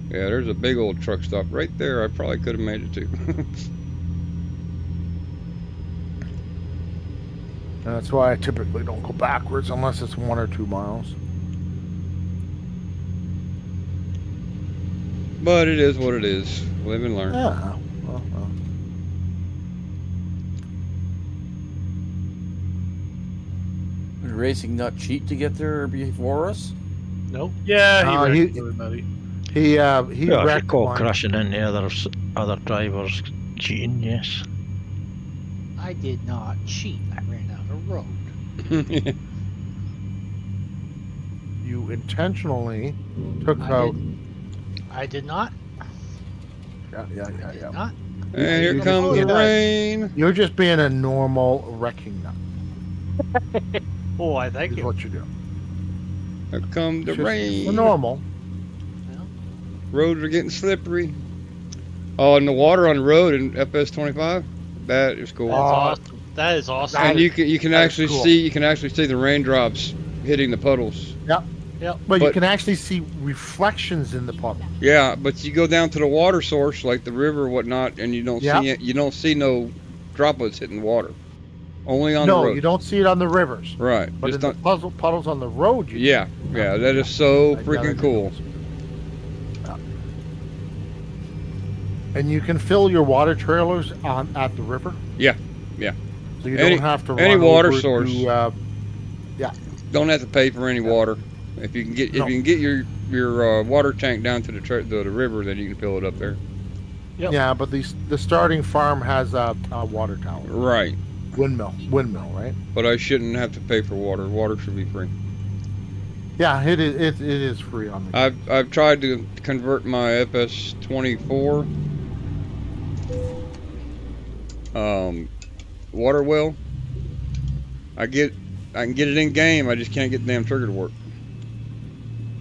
S3: Yeah, there's a big old truck stop right there. I probably could have made it to.
S2: That's why I typically don't go backwards unless it's 1 or 2 miles.
S3: But it is what it is. Live and learn.
S2: Yeah. Well.
S4: Did Racing Nut cheat to get there before us?
S1: Nope.
S5: Yeah, he
S2: he-
S5: wrecked everybody.
S2: He
S7: Yeah, if you
S2: wrecked
S7: call
S2: one.
S7: crashing into other drivers cheating, yes.
S1: I did not cheat. I ran out of road.
S2: You intentionally took
S1: I
S2: out.
S1: I did not.
S2: Yeah.
S1: I did not.
S3: And here
S2: You
S3: comes
S2: just-
S3: the rain.
S2: You're just being a normal wrecking nut.
S1: Oh, I thank
S2: Is
S1: you.
S2: what you do.
S3: Here comes the
S2: It's just
S3: rain.
S2: normal.
S3: Roads are getting slippery. Oh, and the water on the road in FS25. That is cool.
S1: That's awesome. That is awesome.
S3: And you can
S2: that is
S3: actually
S2: cool.
S3: see the raindrops hitting the puddles.
S2: But you
S3: But-
S2: can actually see reflections in the puddle.
S3: Yeah, but you go down to the water source like the river or whatnot, and you don't
S2: Yeah.
S3: see it. You don't see no droplets hitting the water. Only on the
S2: No,
S3: road.
S2: you don't see it on the rivers.
S3: Right.
S2: But
S3: Just
S2: in
S3: on,
S2: the puddles on the road, you
S3: yeah, yeah. That is so
S2: I gotta
S3: freaking
S2: do
S3: cool.
S2: those. Yeah. And you can fill your water trailers at the river.
S3: Yeah, yeah.
S2: So you
S3: Any-
S2: don't have to
S3: any
S2: run
S3: water
S2: over
S3: source.
S2: To,
S3: Don't have to pay for any water. If you can get
S2: No.
S3: your water tank down to the river, then you can fill it up there.
S8: Yep.
S2: Yeah, but the starting farm has a water tower.
S3: Right.
S2: Windmill, right?
S3: But I shouldn't have to pay for water. Water should be free.
S2: Yeah, it is free on the game.
S3: I've tried to convert my FS24 water well. I can get it in game. I just can't get the damn trigger to work.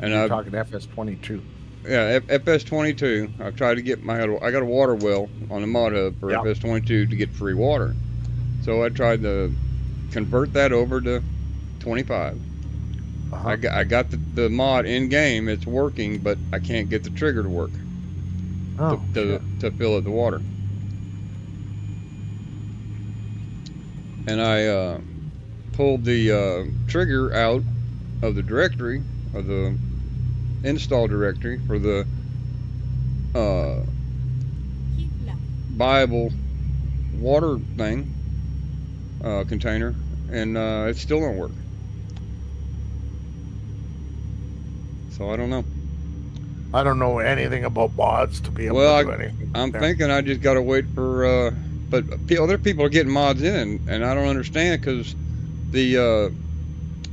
S3: And
S2: You're talking FS22.
S3: Yeah, FS22. I've tried to get I got a water well on the mod hub for FS22 to get free water. So I tried to convert that over to 25. I got the mod in game. It's working, but I can't get the trigger to work to fill up the water. And I pulled the trigger out of the directory, of the install directory for the buyable water thing container, and it still don't work. So I don't know.
S2: I don't know anything about mods to be able to do anything.
S3: I'm thinking I just got to wait for, but other people are getting mods in, and I don't understand because the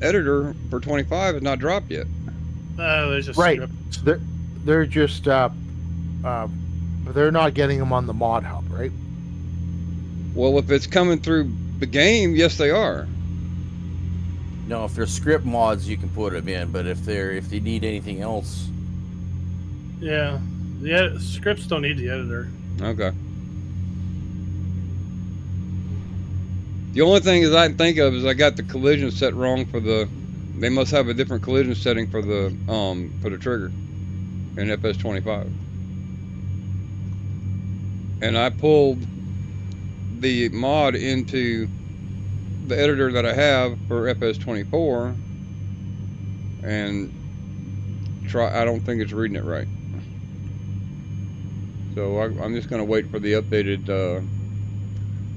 S3: editor for 25 is not dropped yet.
S5: There's just
S2: right. They're just they're not getting them on the mod hub, right?
S3: Well, if it's coming through the game, yes, they are.
S4: No, if they're script mods, you can put them in, but if they need anything else,
S5: yeah, the scripts don't need the editor.
S3: Okay. The only thing is I can think of is I got the collision set wrong for the. They must have a different collision setting for the trigger in FS25. And I pulled the mod into the editor that I have for FS24, and I don't think it's reading it right. So I'm just going to wait for the updated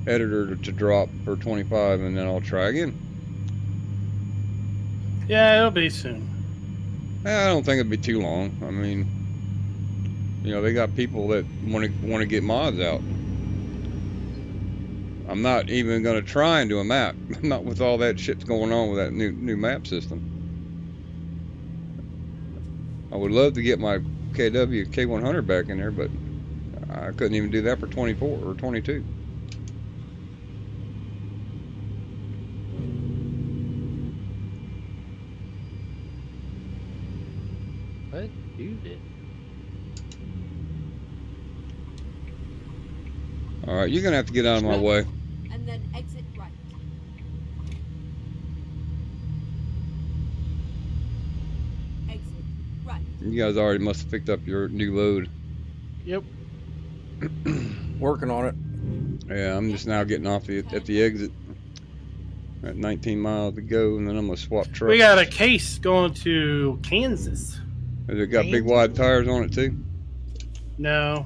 S3: editor to drop for 25, and then I'll try again.
S5: Yeah, it'll be soon.
S3: I don't think it'll be too long. I mean, you know, they got people that want to get mods out. I'm not even going to try and do a map. Not with all that shit's going on with that new map system. I would love to get my KW K100 back in there, but I couldn't even do that for 24 or 22.
S8: What? You did.
S3: All right, you're gonna have to get out of my way.
S6: And then exit right. Exit right.
S3: You guys already must have picked up your new load.
S8: Yep.
S4: Working on it.
S3: Yeah, I'm just now getting off at the exit. At 19 miles to go, and then I'm gonna swap trucks.
S5: We got a case going to Kansas.
S3: Has it got big wide tires on it too?
S5: No.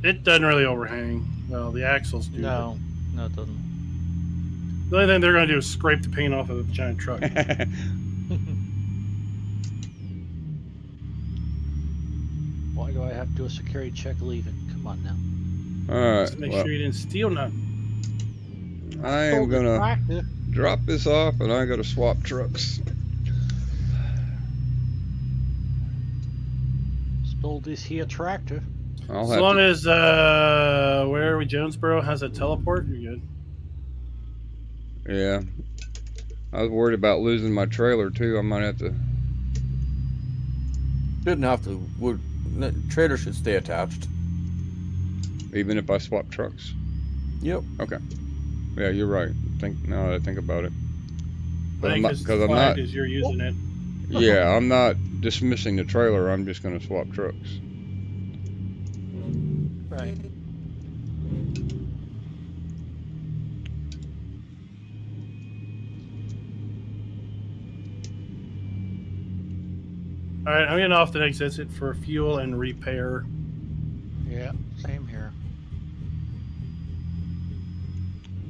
S5: It doesn't really overhang. Well, the axles do.
S8: No, it doesn't.
S5: The only thing they're going to do is scrape the paint off of the giant truck.
S8: Why do I have to do a security check leaving? Come on now.
S3: All right.
S5: Just make sure you didn't steal nothing.
S3: I am gonna drop this off, and I gotta swap trucks.
S8: Stole this here tractor.
S5: As long as where are we? Jonesboro has a teleport. You're good.
S3: Yeah. I was worried about losing my trailer too. I might have to.
S4: Shouldn't have to. Trailer should stay attached.
S3: Even if I swap trucks.
S4: Yep.
S3: Okay. Yeah, you're right. Now that I think about it.
S5: Because I'm not. Because you're using it.
S3: Yeah, I'm not dismissing the trailer. I'm just gonna swap trucks.
S8: Right.
S5: All right, I'm getting off the next exit for fuel and repair.
S8: Yeah, same here.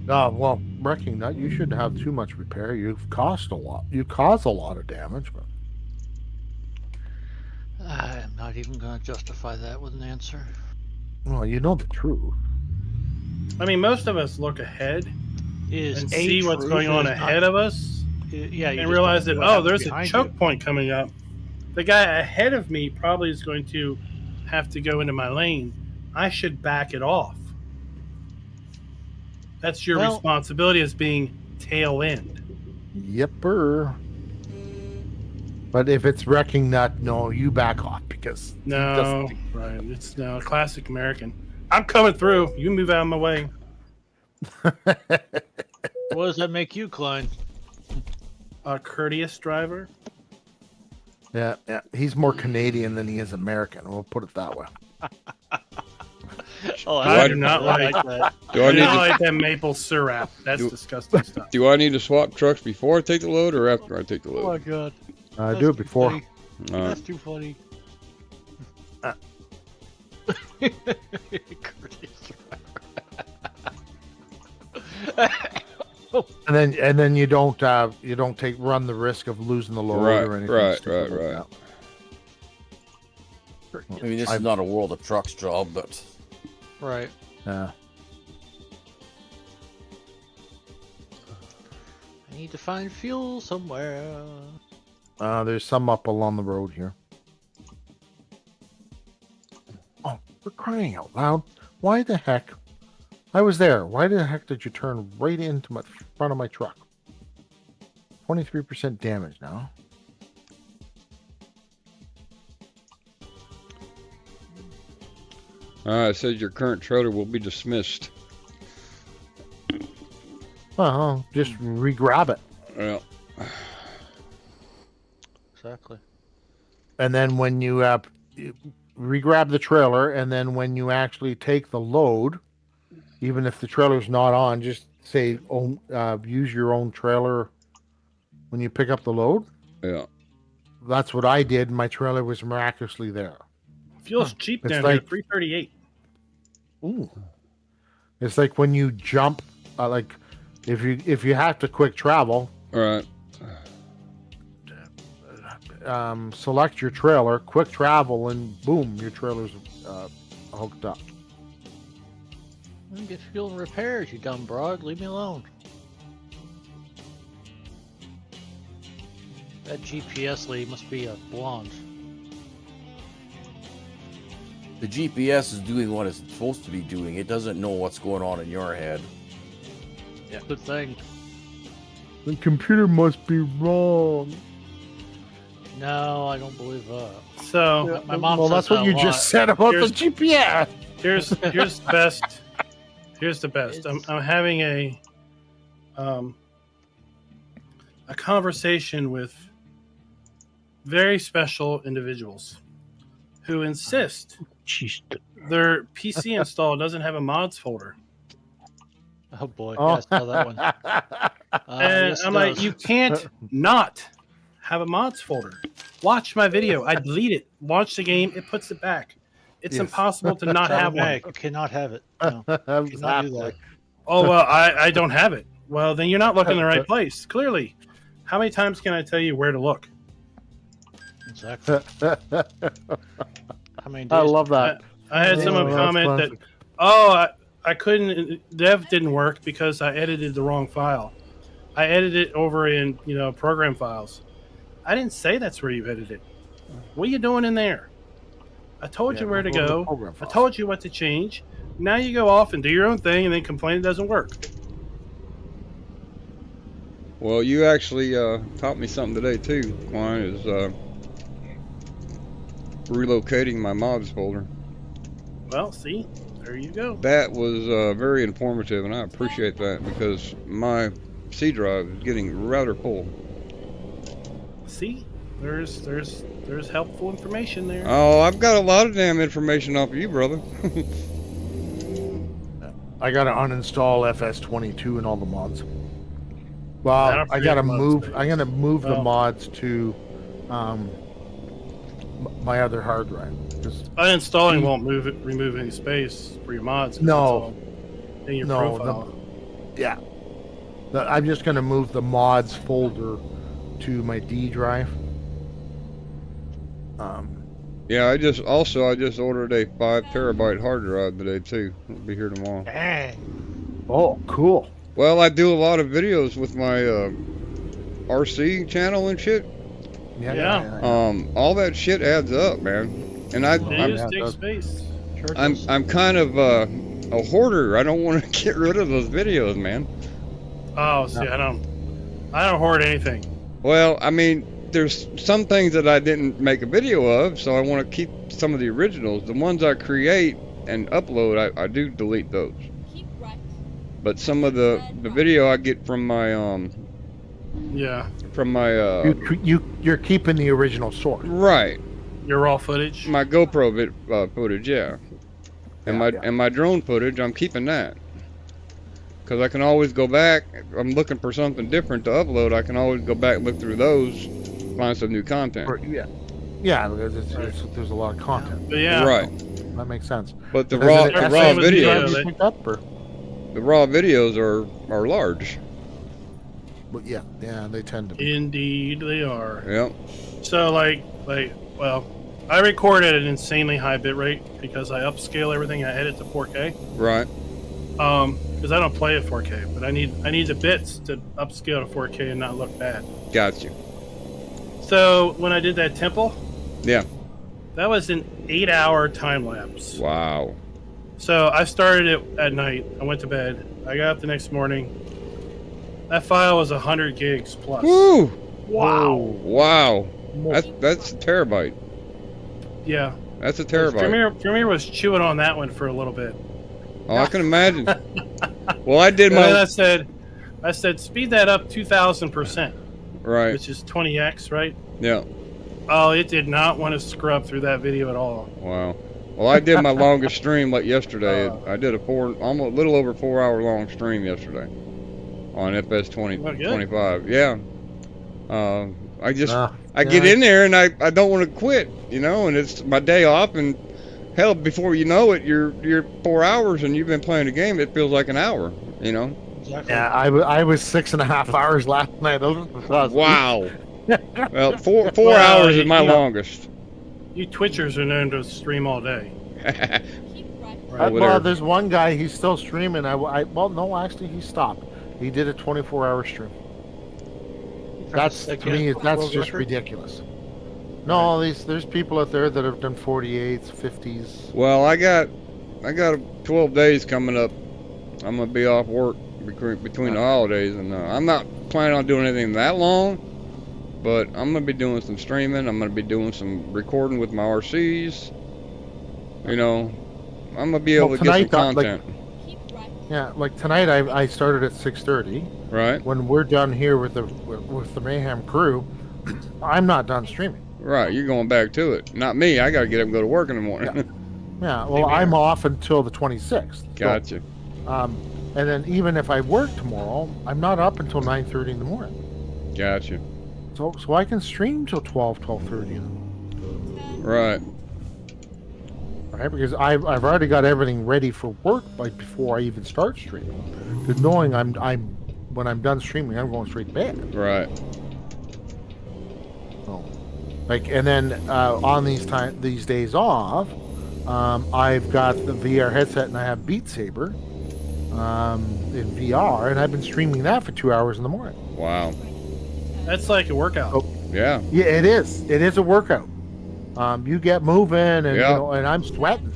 S2: Well, wrecking that, you shouldn't have too much repair. You've cost a lot. You cause a lot of damage, but
S8: Not even gonna justify that with an answer.
S2: Well, you know the truth.
S5: I mean, most of us look ahead
S1: Is
S5: and
S1: a
S5: see what's
S1: truth,
S5: going
S1: and
S5: on
S1: it's not-
S5: ahead of us
S1: Yeah, you
S5: and
S1: just
S5: realize
S1: don't
S5: that,
S1: see what
S5: oh,
S1: happens
S5: there's a
S1: behind
S5: choke
S1: you.
S5: point coming up. The guy ahead of me probably is going to have to go into my lane. I should back it off. That's your
S1: Well-
S5: responsibility as being tail end.
S2: Yepper. But if it's wrecking nut, no, you back off because he
S5: No,
S2: doesn't-
S5: right. It's no classic American. I'm coming through. You move out of my way.
S1: What does that make you, Klein?
S5: A courteous driver.
S2: yeah, he's more Canadian than he is American. We'll put it that way.
S1: Oh,
S5: I do not like
S1: that.
S3: Do
S5: I
S3: I need
S5: don't
S3: to
S5: like that maple syrup. That's disgusting stuff.
S3: do I need to swap trucks before I take the load or after I take the
S1: Oh my
S3: load?
S1: god.
S2: Do it before.
S1: Funny.
S3: All right.
S1: That's too funny.
S2: And then you don't run the risk of losing the load
S3: Right,
S2: or anything.
S3: right,
S2: stupid
S3: right,
S2: like
S4: I mean, this is not a World of Trucks job, but
S1: Right.
S2: that.
S1: I need to find fuel somewhere.
S2: There's some up along the road here. Oh, we're crying out loud. Why the heck? I was there. Why the heck did you turn right into my front of my truck? 23% damage now.
S3: It says your current trailer will be dismissed.
S2: Well, just re-grab it.
S3: Well,
S1: Exactly.
S2: And then when you re-grab the trailer, and then when you actually take the load, even if the trailer's not on, just say, use your own trailer when you pick up the load.
S3: yeah.
S2: That's what I did. My trailer was miraculously there.
S5: Fuel's cheap
S2: It's
S5: down
S2: like-
S5: here, $3.38.
S2: Ooh. It's like when you jump, like if you have to quick travel,
S3: All right.
S2: select your trailer, quick travel, and boom, your trailer's hooked up.
S1: Get fuel and repairs, you dumb broad. Leave me alone. That GPS lady must be a blonde.
S4: the GPS is doing what it's supposed to be doing. It doesn't know what's going on in your head.
S1: Yeah. Good thing.
S2: The computer must be wrong.
S1: No, I don't believe that.
S5: So
S1: My mom
S2: well,
S1: says
S2: that's what
S1: that
S2: you
S1: a lot.
S2: just said about
S5: Here's-
S2: the GPS.
S5: here's the best. Here's the best. I'm having a conversation with very special individuals who insist
S7: Jeez.
S5: their PC install doesn't have a mods folder.
S1: Oh boy, yeah, I saw that one.
S5: And
S1: yes, it
S5: I'm like,
S1: does.
S5: you can't not have a mods folder. Watch my video. I delete it. Launch the game. It puts it back. It's
S2: Yes.
S5: impossible to not have one.
S1: You cannot have it. No, you cannot do
S2: Exactly.
S1: that.
S5: Oh, well, I don't have it. Well, then you're not looking in the right place. Clearly. How many times can I tell you where to look?
S1: Exactly. How many days?
S2: I love that.
S5: I had someone
S2: that's
S5: comment that,
S2: classic.
S5: I couldn't, dev didn't work because I edited the wrong file. I edited it over in, program files. I didn't say that's where you edited it. What are you doing in there? I told
S2: Yeah,
S5: you where to
S2: over the
S5: go.
S2: program
S5: I
S2: files.
S5: told you what to change. Now you go off and do your own thing and then complain it doesn't work.
S3: Well, you actually taught me something today too. Klein is relocating my mods folder.
S5: Well, see, there you go.
S3: That was very informative, and I appreciate that because my C drive is getting rather full.
S5: See, there's helpful information there.
S3: Oh, I've got a lot of damn information off of you, brother.
S2: I gotta uninstall FS22 and all the mods.
S5: I
S2: Well,
S5: don't
S2: I gotta
S5: forget mods,
S2: move.
S5: please.
S2: I'm gonna move the
S5: Oh.
S2: mods to my other hard drive. 'Cause-
S5: Uninstalling won't remove any space for your mods. 'cause
S2: No.
S5: it's all in your
S2: No,
S5: profile.
S2: yeah, I'm just gonna move the mods folder to my D drive.
S3: Yeah, I just ordered a 5 terabyte hard drive today too. It'll be here tomorrow.
S1: Dang.
S2: Oh, cool.
S3: Well, I do a lot of videos with my RC channel and shit.
S5: Yeah.
S3: All that shit adds up, man. And
S5: It
S3: I'm
S5: just takes
S2: does.
S5: space.
S1: Sure does.
S3: I'm kind of a hoarder. I don't want to get rid of those videos, man.
S5: Oh, see, I don't hoard anything.
S3: Well, I mean, there's some things that I didn't make a video of, so I want to keep some of the originals. The ones I create and upload, I do delete those.
S6: Keep right.
S3: But some of the video I get from my
S5: Yeah.
S2: You're keeping the original source.
S3: right,
S5: Your raw footage.
S3: my GoPro footage, yeah. And
S2: Yeah,
S3: my drone footage, I'm keeping that. Because I can always go back. If I'm looking for something different to upload, I can always go back and look through those, find some new content.
S2: Yeah. There's a lot of content.
S5: But yeah.
S3: Right.
S2: That makes sense.
S3: But the
S2: Is
S3: raw
S2: it
S3: the
S5: same
S3: raw
S5: with the
S3: videos
S5: video.
S2: You picked up, or?
S3: the raw videos are large.
S2: But yeah, they tend to be.
S5: Indeed, they are.
S3: Yep.
S5: So well, I record at an insanely high bit rate because I upscale everything. I edit to 4K.
S3: Right.
S5: Because I don't play at 4K, but I need the bits to upscale to 4K and not look bad.
S3: Got you.
S5: So when I did that temple,
S3: Yeah.
S5: that was an 8-hour time lapse.
S3: Wow.
S5: So I started it at night. I went to bed. I got up the next morning. That file was 100 gigs plus.
S3: Woo!
S2: Wow.
S3: Wow. That's a terabyte.
S5: Yeah.
S3: That's a terabyte.
S5: Premiere was chewing on that one for a little bit.
S3: Oh, I can imagine. Well, I did
S5: And then
S3: my
S5: I said speed that up 2,000%,
S3: right.
S5: which is 20x, right?
S3: Yeah.
S5: Oh, it did not want to scrub through that video at all.
S3: Wow. Well, I did my longest stream like yesterday. I did a little over 4 hour long stream yesterday on FS 2025. Yeah. I get in there and I don't want to quit, and it's my day off, and hell, before you know it, you're 4 hours and you've been playing a game. It feels like an hour,
S1: Exactly.
S2: Yeah, I was 6.5 hours last night.
S3: Wow. Well, four hours is my longest.
S5: You Twitchers are known to stream all day.
S6: Keep right.
S2: Well, there's one guy. He's still streaming. No, actually, he stopped. He did a 24-hour stream. That's to me. That's just ridiculous. No, there's people out there that have done 48s, 50s.
S3: Well, I got 12 days coming up. I'm gonna be off work between the holidays, and I'm not planning on doing anything that long. But I'm gonna be doing some streaming. I'm gonna be doing some recording with my RCs. I'm gonna be able to get some content.
S6: Keep right.
S2: Yeah, like tonight I started at 6:30.
S3: Right.
S2: When we're done here with the Mayhem crew, I'm not done streaming.
S3: Right. You're going back to it. Not me. I gotta get up and go to work in the morning.
S2: Yeah. Well, I'm off until the 26th.
S3: Gotcha.
S2: And then even if I work tomorrow, I'm not up until 9:30 in the morning.
S3: Gotcha.
S2: So I can stream till 12:30.
S3: Right.
S2: Right, because I've already got everything ready for work before I even start streaming. Because knowing when I'm done streaming, I'm going straight to bed.
S3: Right.
S2: So, and then on these days off, I've got the VR headset and I have Beat Saber in VR, and I've been streaming that for 2 hours in the morning.
S3: Wow.
S5: That's like a workout.
S2: Oh.
S3: Yeah.
S2: Yeah, it is. It is a workout. You get moving, and and I'm sweating.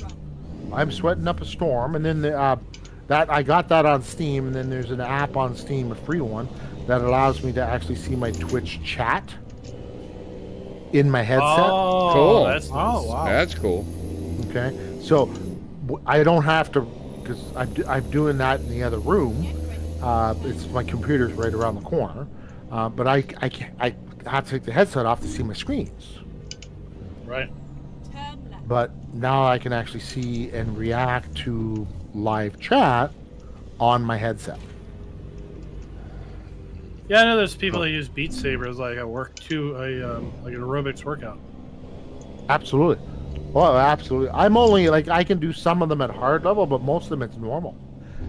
S2: I'm sweating up a storm, and then that I got that on Steam, and then there's an app on Steam, a free one, that allows me to actually see my Twitch chat in my headset.
S5: Oh,
S3: Cool.
S5: That's nice.
S2: Oh, wow.
S3: That's cool.
S2: Okay, so I don't have to, because I'm doing that in the other room. It's my computer's right around the corner, but I have to take the headset off to see my screens.
S5: Right.
S6: Turn left.
S2: But now I can actually see and react to live chat on my headset.
S5: Yeah, I know there's people that use Beat Saber as like a like an aerobics workout.
S2: Absolutely. Well, absolutely. I'm only I can do some of them at hard level, but most of them it's normal.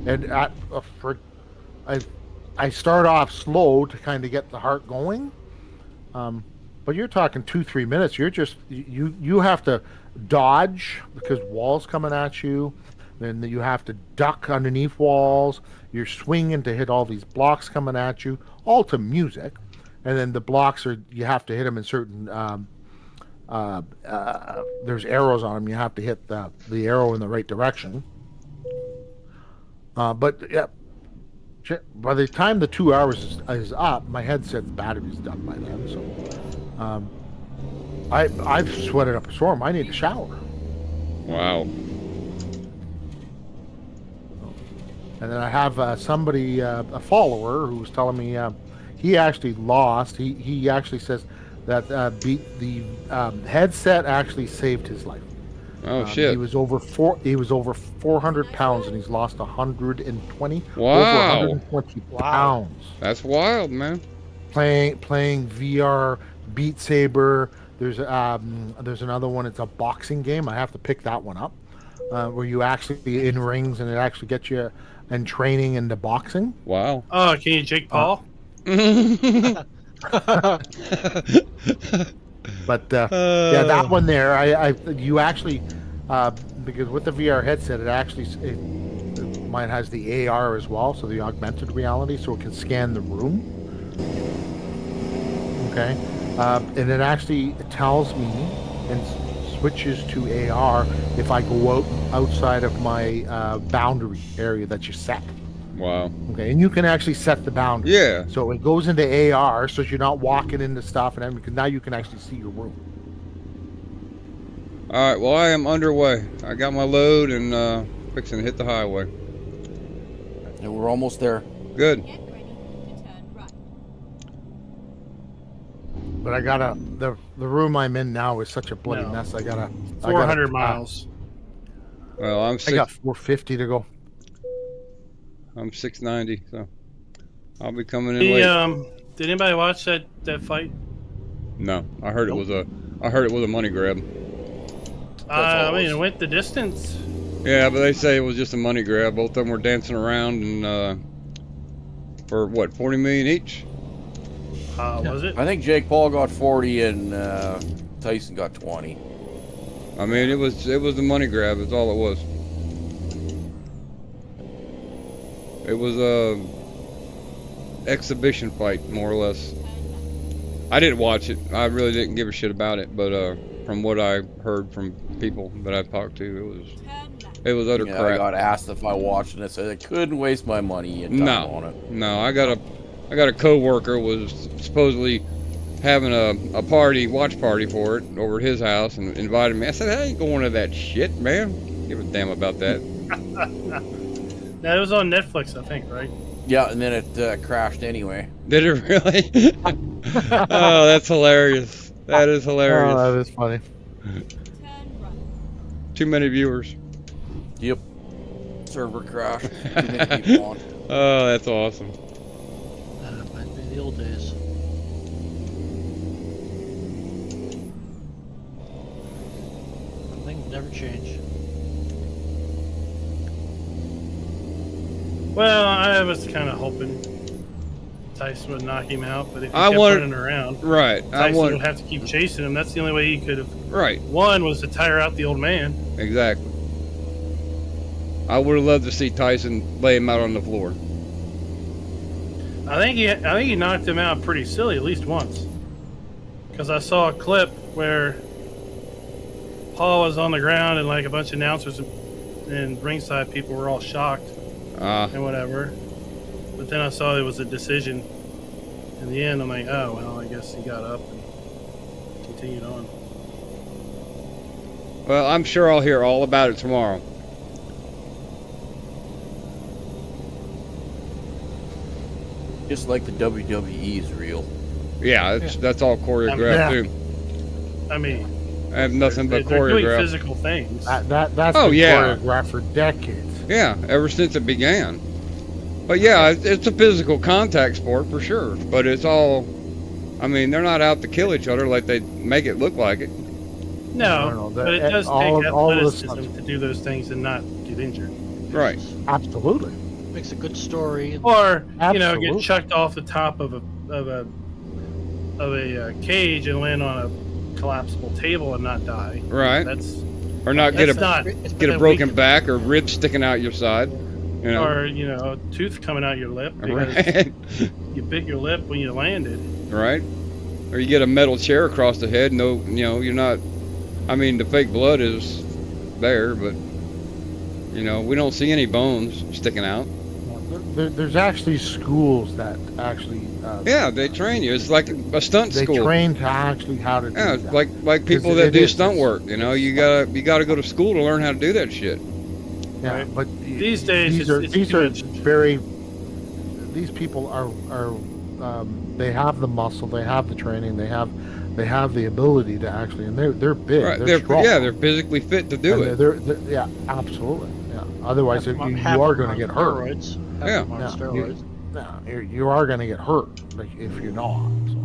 S2: And I start off slow to kind of get the heart going. But you're talking 2-3 minutes. You're just you have to dodge because walls coming at you. Then you have to duck underneath walls. You're swinging to hit all these blocks coming at you, all to music. And then the blocks are you have to hit them in certain. There's arrows on them. You have to hit the arrow in the right direction. But yeah, by the time the 2 hours is up, my headset's battery's done by then. So, I've sweated up a storm. I need a shower.
S3: Wow.
S2: And then I have somebody, a follower, who was telling me he actually lost. He actually says that the headset actually saved his life.
S3: Oh shit!
S2: He was over 400 pounds, and he's lost 120.
S3: Wow.
S2: Over 120 pounds.
S3: That's wild, man.
S2: Playing VR, Beat Saber. There's another one. It's a boxing game. I have to pick that one up, where you actually be in rings, and it actually gets you in training into boxing.
S3: Wow.
S5: Oh, can you Jake Paul?
S2: But yeah, that one there, you actually because with the VR headset, mine has the AR as well, so the augmented reality, so it can scan the room. Okay, and it actually tells me and switches to AR if I go outside of my boundary area that you set.
S3: Wow.
S2: Okay, and you can actually set the boundary.
S3: Yeah.
S2: So it goes into AR, so you're not walking into stuff, and everything. Now you can actually see your room.
S3: All right. Well, I am underway. I got my load and fixing to hit the highway.
S4: And we're almost there.
S3: Good.
S6: Get ready to turn right.
S2: But I gotta the room I'm in now is such a bloody
S5: No.
S2: mess. I gotta
S5: 400 miles.
S3: Well,
S2: I got 450 to go.
S3: I'm 690, so I'll be coming in late.
S5: Did anybody watch that fight?
S3: No, I heard it was a money grab.
S5: I mean, it went the distance.
S3: Yeah, but they say it was just a money grab. Both of them were dancing around and for what, 40 million each?
S5: Was it?
S4: I think Jake Paul got 40 and Tyson got 20.
S3: I mean, it was the money grab. That's all it was. It was a exhibition fight, more or less. I didn't watch it. I really didn't give a shit about it. But from what I heard from people that I've talked to, it was utter crap.
S4: I got asked if I watched it. And I said I couldn't waste my money and time on it.
S3: No, I got a coworker was supposedly having a watch party for it over at his house and invited me. I said, I ain't going to that shit, man. Give a damn about that.
S5: That was on Netflix, I think, right?
S4: Yeah, and then it crashed anyway.
S3: Did it really? Oh, that's hilarious. That is hilarious.
S2: Oh, that is funny.
S3: Too many viewers.
S4: Yep. Server crashed. Too many people on.
S3: Oh, that's awesome.
S8: Might be the old days. Things never change.
S5: Well, I was kind of hoping Tyson would knock him out, but if he kept running around,
S3: right,
S5: Tyson would have to keep chasing him. That's the only way he could have.
S3: Right.
S5: One was to tire out the old man.
S3: Exactly. I would have loved to see Tyson lay him out on the floor.
S5: I think he knocked him out pretty silly at least once, because I saw a clip where Paul was on the ground and like a bunch of announcers and ringside people were all shocked. And whatever, but then I saw it was a decision. In the end, I'm like, oh well, I guess he got up and continued on.
S3: Well, I'm sure I'll hear all about it tomorrow.
S4: Just like the WWE is real.
S3: Yeah, that's all choreographed too.
S5: I mean,
S3: I have nothing but
S5: they're doing
S3: choreographed.
S5: physical things.
S2: That's been choreographed for decades.
S3: Yeah, ever since it began. But yeah, it's a physical contact sport for sure. But it's all, I mean, they're not out to kill each other like they make it look like it.
S5: No, but it does take athleticism to do those things and not get injured.
S3: Right.
S2: Absolutely.
S8: Makes a good story.
S5: Or get chucked off the top of a cage and land on a collapsible table and not die.
S3: Right.
S5: That's
S3: or not get
S5: that's
S3: a
S5: not
S3: get a broken back or ribs sticking out your side. You know.
S5: or a tooth coming out your lip because
S3: Right.
S5: you bit your lip when you landed.
S3: Right. Or you get a metal chair across the head. No, you're not. I mean, the fake blood is there, but we don't see any bones sticking out.
S2: There's actually schools that actually.
S3: Yeah, they train you. It's like a stunt school.
S2: They train to actually how to do
S3: Yeah,
S2: that.
S3: like people that do stunt work. You gotta go to school to learn how to do that shit.
S2: Yeah,
S5: Right.
S2: but
S5: These days,
S2: these are
S5: it's
S2: very. These people are they have the muscle, they have the training, they have the ability to actually, and they're big.
S3: Right.
S2: They're strong.
S3: Yeah, they're physically fit to do it.
S2: They're yeah, absolutely. Yeah. Otherwise, you are going to get hurt.
S1: Steroids.
S3: Yeah.
S1: On steroids.
S2: You are going to get hurt if you're not. So.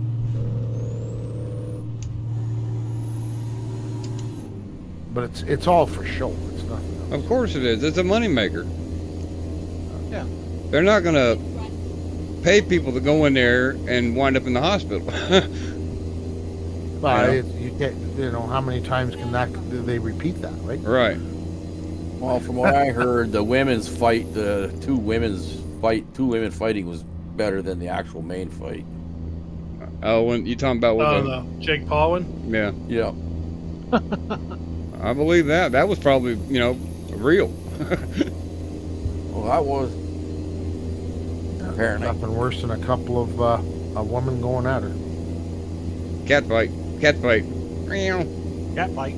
S2: But it's all for show. It's nothing else.
S3: Of course it is. It's a moneymaker.
S1: Yeah.
S3: They're not gonna pay people to go in there and wind up in the hospital.
S2: But you get, how many times do they repeat that, right?
S3: Right.
S4: Well, from what I heard, the women fighting was better than the actual main fight.
S3: Oh, when you talking about
S5: the Jake Paul one?
S3: Yeah.
S4: Yeah.
S3: I believe that. That was probably, real.
S4: Well, that was apparently
S2: Nothing worse than a couple of a woman going at her.
S3: Cat fight. Meow.
S1: Cat bite.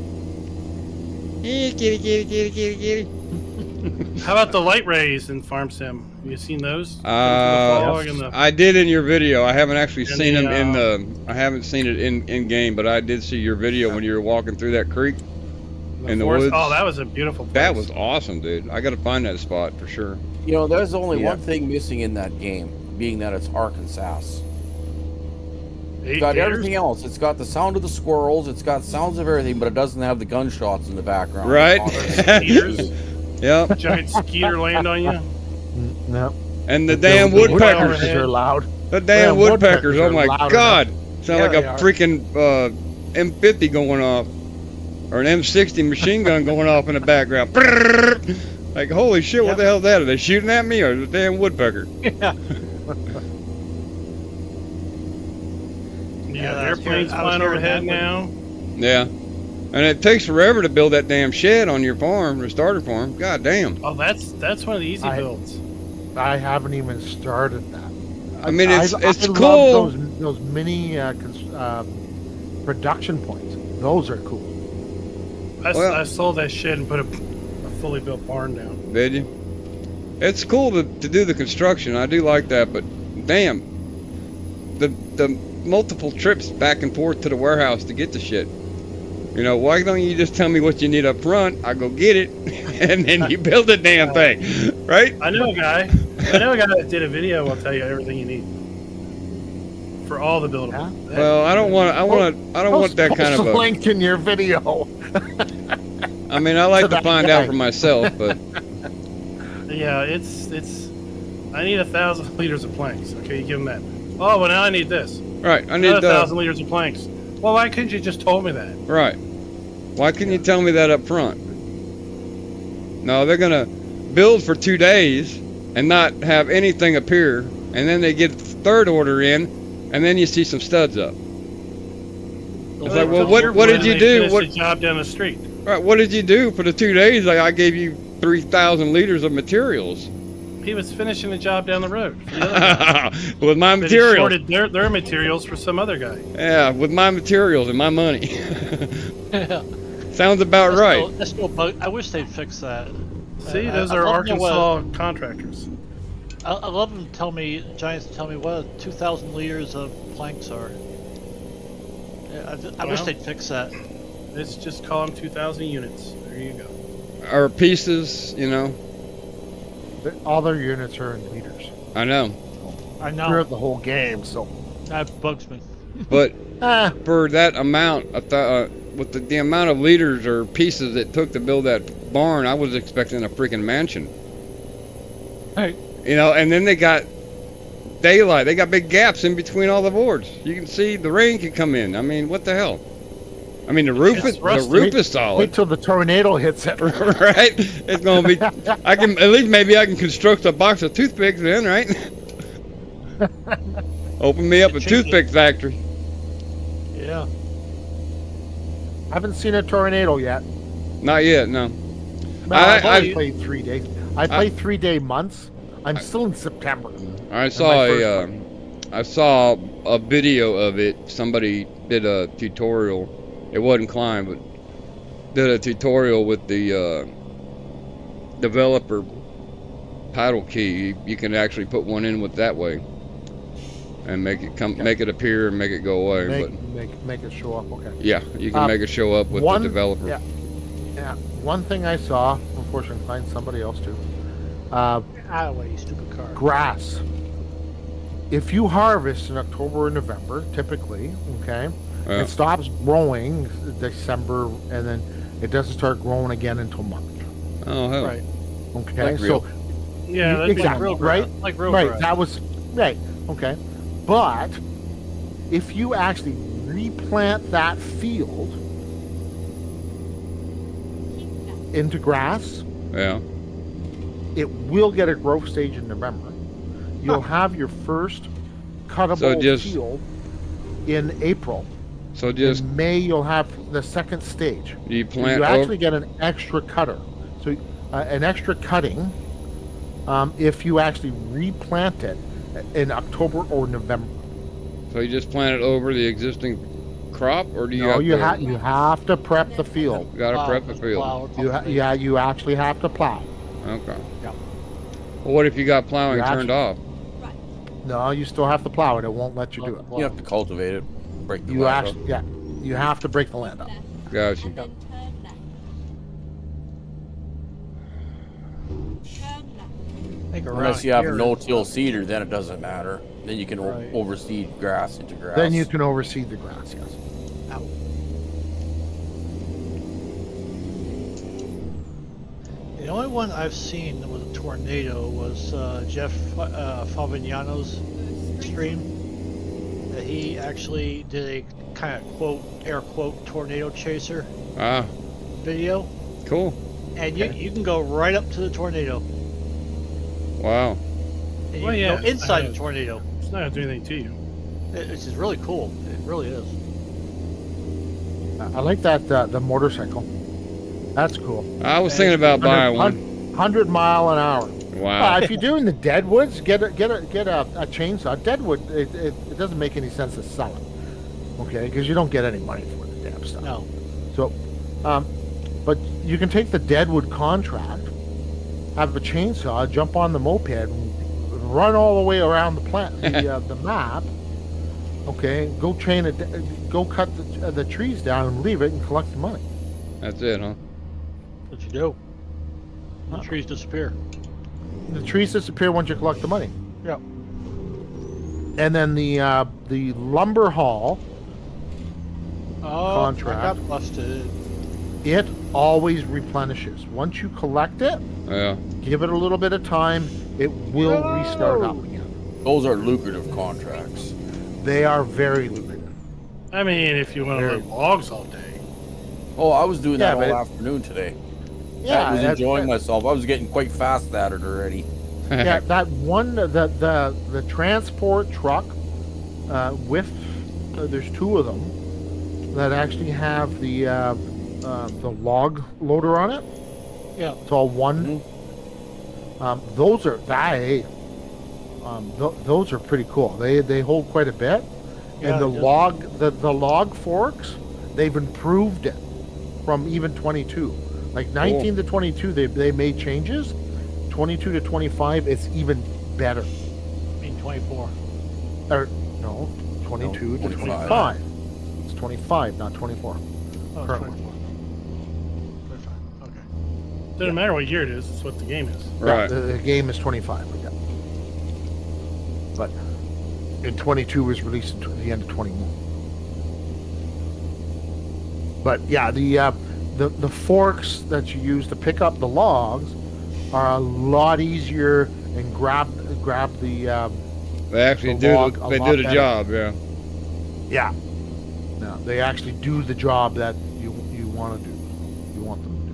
S3: Kitty.
S5: How about the light rays in Farm Sim? Have you seen those? I
S3: I did in your video. I haven't actually
S5: And
S3: seen
S5: the,
S3: them in the. I haven't seen it in game, but I did see your video when you were walking through that creek in the woods.
S5: Oh, that was a beautiful place.
S3: That was awesome, dude. I got to find that spot for sure.
S4: there's only one thing missing in that game, being that it's Arkansas. It's got everything else. It's got the sound of the squirrels. It's got sounds of everything, but it doesn't have the gunshots in the background.
S3: Right. Yep.
S5: Giant skeeter land on you.
S2: No.
S3: And the damn woodpeckers
S2: are loud.
S3: The damn woodpeckers. Oh my
S2: loud
S3: God. Sound like
S2: they
S3: a
S2: are.
S3: freaking M50 going off. Or an M60 machine gun going off in the background. Like, holy shit, what the hell is that? Are they shooting at me or the damn woodpecker?
S1: Yeah.
S5: Yeah, airplanes flying overhead now.
S3: Yeah. And it takes forever to build that damn shed on your farm, the starter farm. God damn.
S5: Oh, that's one of the easy builds.
S2: I haven't even started that.
S3: I mean, it's
S2: I
S3: cool.
S2: love those mini production points. Those are cool.
S5: I sold that shit and put a fully built barn down.
S3: Did you? It's cool to do the construction. I do like that, but damn, the multiple trips back and forth to the warehouse to get the shit. Why don't you just tell me what you need up front? I go get it, and then you build the damn thing, right?
S5: I know a guy that did a video. Will tell you everything you need for all the buildable.
S2: Yeah?
S3: Well, I don't want that kind of
S2: a
S3: a
S2: link in your video.
S3: I mean, I like to find out for myself, but
S5: yeah, it's. I need 1,000 liters of planks. Okay, you give them that. Oh, well now I need this.
S3: right. I need
S5: Another 1,000 liters of planks. Well, why couldn't you just told me that?
S3: right. Why couldn't you tell me that up front? No, they're gonna build for 2 days and not have anything appear, and then they get the third order in, and then you see some studs up. It's like, well, what did you do?
S5: What job down the street?
S3: Right, what did you do for the 2 days? Like, I gave you 3,000 liters of materials.
S5: He was finishing the job down the road.
S3: With my
S5: He
S3: materials.
S5: shorted their materials for some other guy.
S3: Yeah, with my materials and my money.
S1: Yeah.
S3: Sounds about right.
S1: That's no bug. I wish they'd fix that.
S5: See, those are Arkansas contractors.
S1: I love them Giants tell me what 2,000 liters of planks are. Yeah, I wish they'd fix that.
S5: Let's just call them 2,000 units. There you go.
S3: Or pieces,
S2: All their units are in liters.
S3: I know.
S1: I know.
S2: Throughout the whole game, so.
S1: That bugs me.
S3: But for that amount, with the amount of liters or pieces it took to build that barn, I was expecting a freaking mansion.
S1: Hey.
S3: And then they got daylight. They got big gaps in between all the boards. You can see the rain can come in. I mean, what the hell? I mean, the roof is solid.
S2: Wait till the tornado hits it.
S3: Right? It's gonna be. I can at least maybe I can construct a box of toothpicks then, right? Open me up a toothpick factory.
S1: Yeah.
S2: Haven't seen a tornado yet.
S3: Not yet, no.
S2: No, I played 3 days. I played 3-day months. I'm still in September.
S3: I saw a video of it. Somebody did a tutorial. It wasn't Klein, but did a tutorial with the developer paddle key. You can actually put one in with that way, and make it appear and make it go away.
S2: Make it show up. Okay.
S3: Yeah, you can make it show up with the developer.
S2: Yeah. One thing I saw, unfortunately, find somebody else too.
S1: Out of the way, you stupid car.
S2: Grass. If you harvest in October or November, typically, okay, it stops growing December, and then it doesn't start growing again until March.
S3: Oh hell.
S1: Right.
S2: Okay.
S4: Like real.
S5: Yeah, that's
S2: exactly.
S5: like real
S2: Right.
S5: Like real
S2: Right.
S5: grass.
S2: That was right. Okay. But if you actually replant that field into grass,
S3: Yeah.
S2: it will get a growth stage in November. You'll have your first cuttable field in April.
S3: So just
S2: in May, you'll have the second stage.
S3: You plant.
S2: You actually get an extra cutter, so an extra cutting, if you actually replant it in October or November.
S3: So you just plant it over the existing crop, or do you?
S2: No,
S3: have
S2: you have to prep the field.
S3: You gotta prep the field.
S2: You actually have to plow.
S3: Okay.
S2: Yep.
S3: Well, what if you got plowing turned off?
S2: No, you still have to plow it. It won't let you do it.
S4: You have to cultivate it, break the land up.
S2: Yeah, you have to break the land up.
S3: Gotcha.
S6: And then turn left. Turn left.
S4: Unless you have a no-till seeder, then it doesn't matter. Then you can overseed grass into grass.
S2: Then you can overseed the grass, yes.
S1: Ow. The only one I've seen that was a tornado was Jeff Favignano's stream. That he actually did a kind of quote, air quote, tornado chaser video.
S3: Cool.
S1: And you can go right up to the tornado.
S3: Wow.
S1: And you can go inside the tornado.
S5: It's not going to do anything to you.
S1: Which is really cool. It really is.
S2: I like that the motorcycle. That's cool.
S3: I was thinking about buying one.
S2: 100 mile an hour.
S3: Wow.
S2: If you're doing the deadwoods, get a chainsaw. Deadwood, it doesn't make any sense to sell it, okay? Because you don't get any money for the damn stuff.
S1: No.
S2: So, but you can take the deadwood contract, have a chainsaw, jump on the moped, run all the way around the the map. Okay, go cut the trees down and leave it and collect the money.
S3: That's it, huh?
S1: What you do? The trees disappear.
S2: The trees disappear once you collect the money.
S1: Yep.
S2: And then the lumber haul
S1: contract. I got busted.
S2: It always replenishes. Once you collect it, give it a little bit of time, it will restart up again.
S4: Those are lucrative contracts.
S2: They are very lucrative.
S5: I mean, if you want to load logs all day.
S4: Oh, I was doing that all afternoon today.
S2: Yeah,
S4: I was enjoying myself. I was getting quite fast at it already.
S2: Yeah, that one, the transport truck there's two of them that actually have the log loader on it.
S1: Yeah,
S2: it's all one. Those are those are pretty cool. They hold quite a bit, and the log forks, they've improved it from even 22. Like 19 to 22, they made changes. 22 to 25, it's even better.
S1: I mean 24.
S2: Or no, 22 to 25. It's 25, not 24.
S1: Oh,
S2: currently.
S1: 24. 25. Okay.
S5: Doesn't matter what year it is. It's what the game is.
S3: Right.
S2: The game is 25. Yeah. But in 22 was released at the end of 21. But yeah, the forks that you use to pick up the logs are a lot easier and grab the
S3: They actually do the job, yeah.
S2: Yeah. No, they actually do the job that you want to do. You want them to do.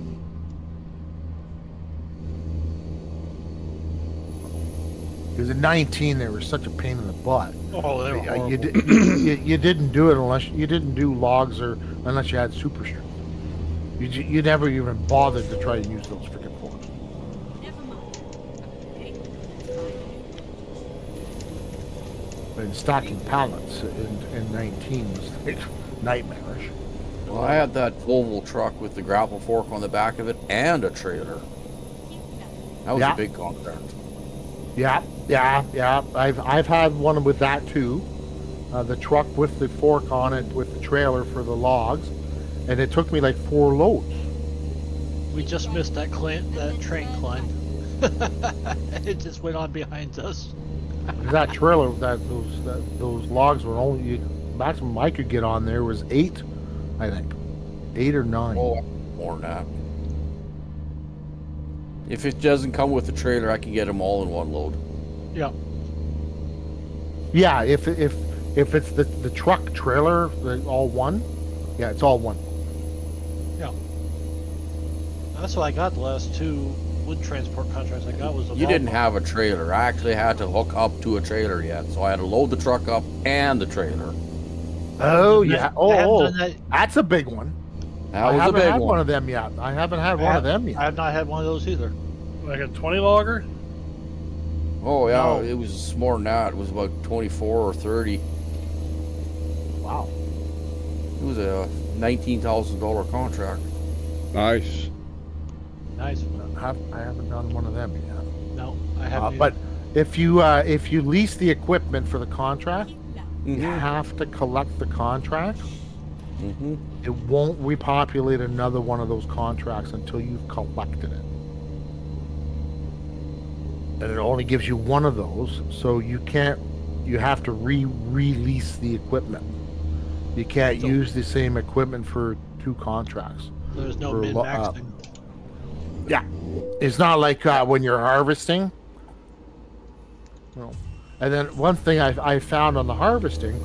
S2: Because in 19 they were such a pain in the butt.
S1: Oh, they were horrible.
S2: You didn't do it unless you didn't do logs or unless you had super strength. You never even bothered to try to use those freaking forks.
S6: Never mind. Okay.
S2: And stocking pallets in 19 was like nightmarish.
S4: Well, I had that Volvo truck with the grapple fork on the back of it and a trailer. That was a big contract.
S2: Yeah. I've had one with that too. The truck with the fork on it with the trailer for the logs, and it took me like 4 loads.
S1: We just missed that train climb. It just went on behind us.
S2: That trailer, those logs were only maximum I could get on there was 8, I think, 8 or 9.
S4: Oh, more than that. If it doesn't come with the trailer, I can get them all in one load.
S1: Yeah.
S2: Yeah, if it's the truck trailer, all one. Yeah, it's all one.
S1: Yeah. That's what I got the last 2 wood transport contracts I got was a
S4: You didn't
S1: Volvo.
S4: have a trailer. I actually had to hook up to a trailer yet, so I had to load the truck up and the trailer.
S2: Oh yeah.
S1: That.
S2: That's a big one.
S4: That was a big
S2: had
S4: one.
S2: one of them yet. I haven't had one of them
S1: I
S2: yet.
S1: have not had one of those either.
S5: Like a 20 logger?
S4: Oh yeah,
S2: No.
S4: it was more than that. It was about 24 or 30.
S2: Wow.
S4: It was a $19,000 contract.
S3: Nice.
S1: Nice.
S2: I haven't done one of them yet.
S1: No, I haven't.
S2: But if you lease the equipment for the contract, you
S4: Mhm.
S2: have to collect the contract.
S4: Mm-hmm.
S2: It won't repopulate another one of those contracts until you've collected it. And it only gives you one of those, so you have to release the equipment. You can't use the same equipment for 2 contracts.
S1: There's no
S2: for
S1: min-maxing.
S2: Yeah. It's not like when you're harvesting. No. And then one thing I found on the harvesting,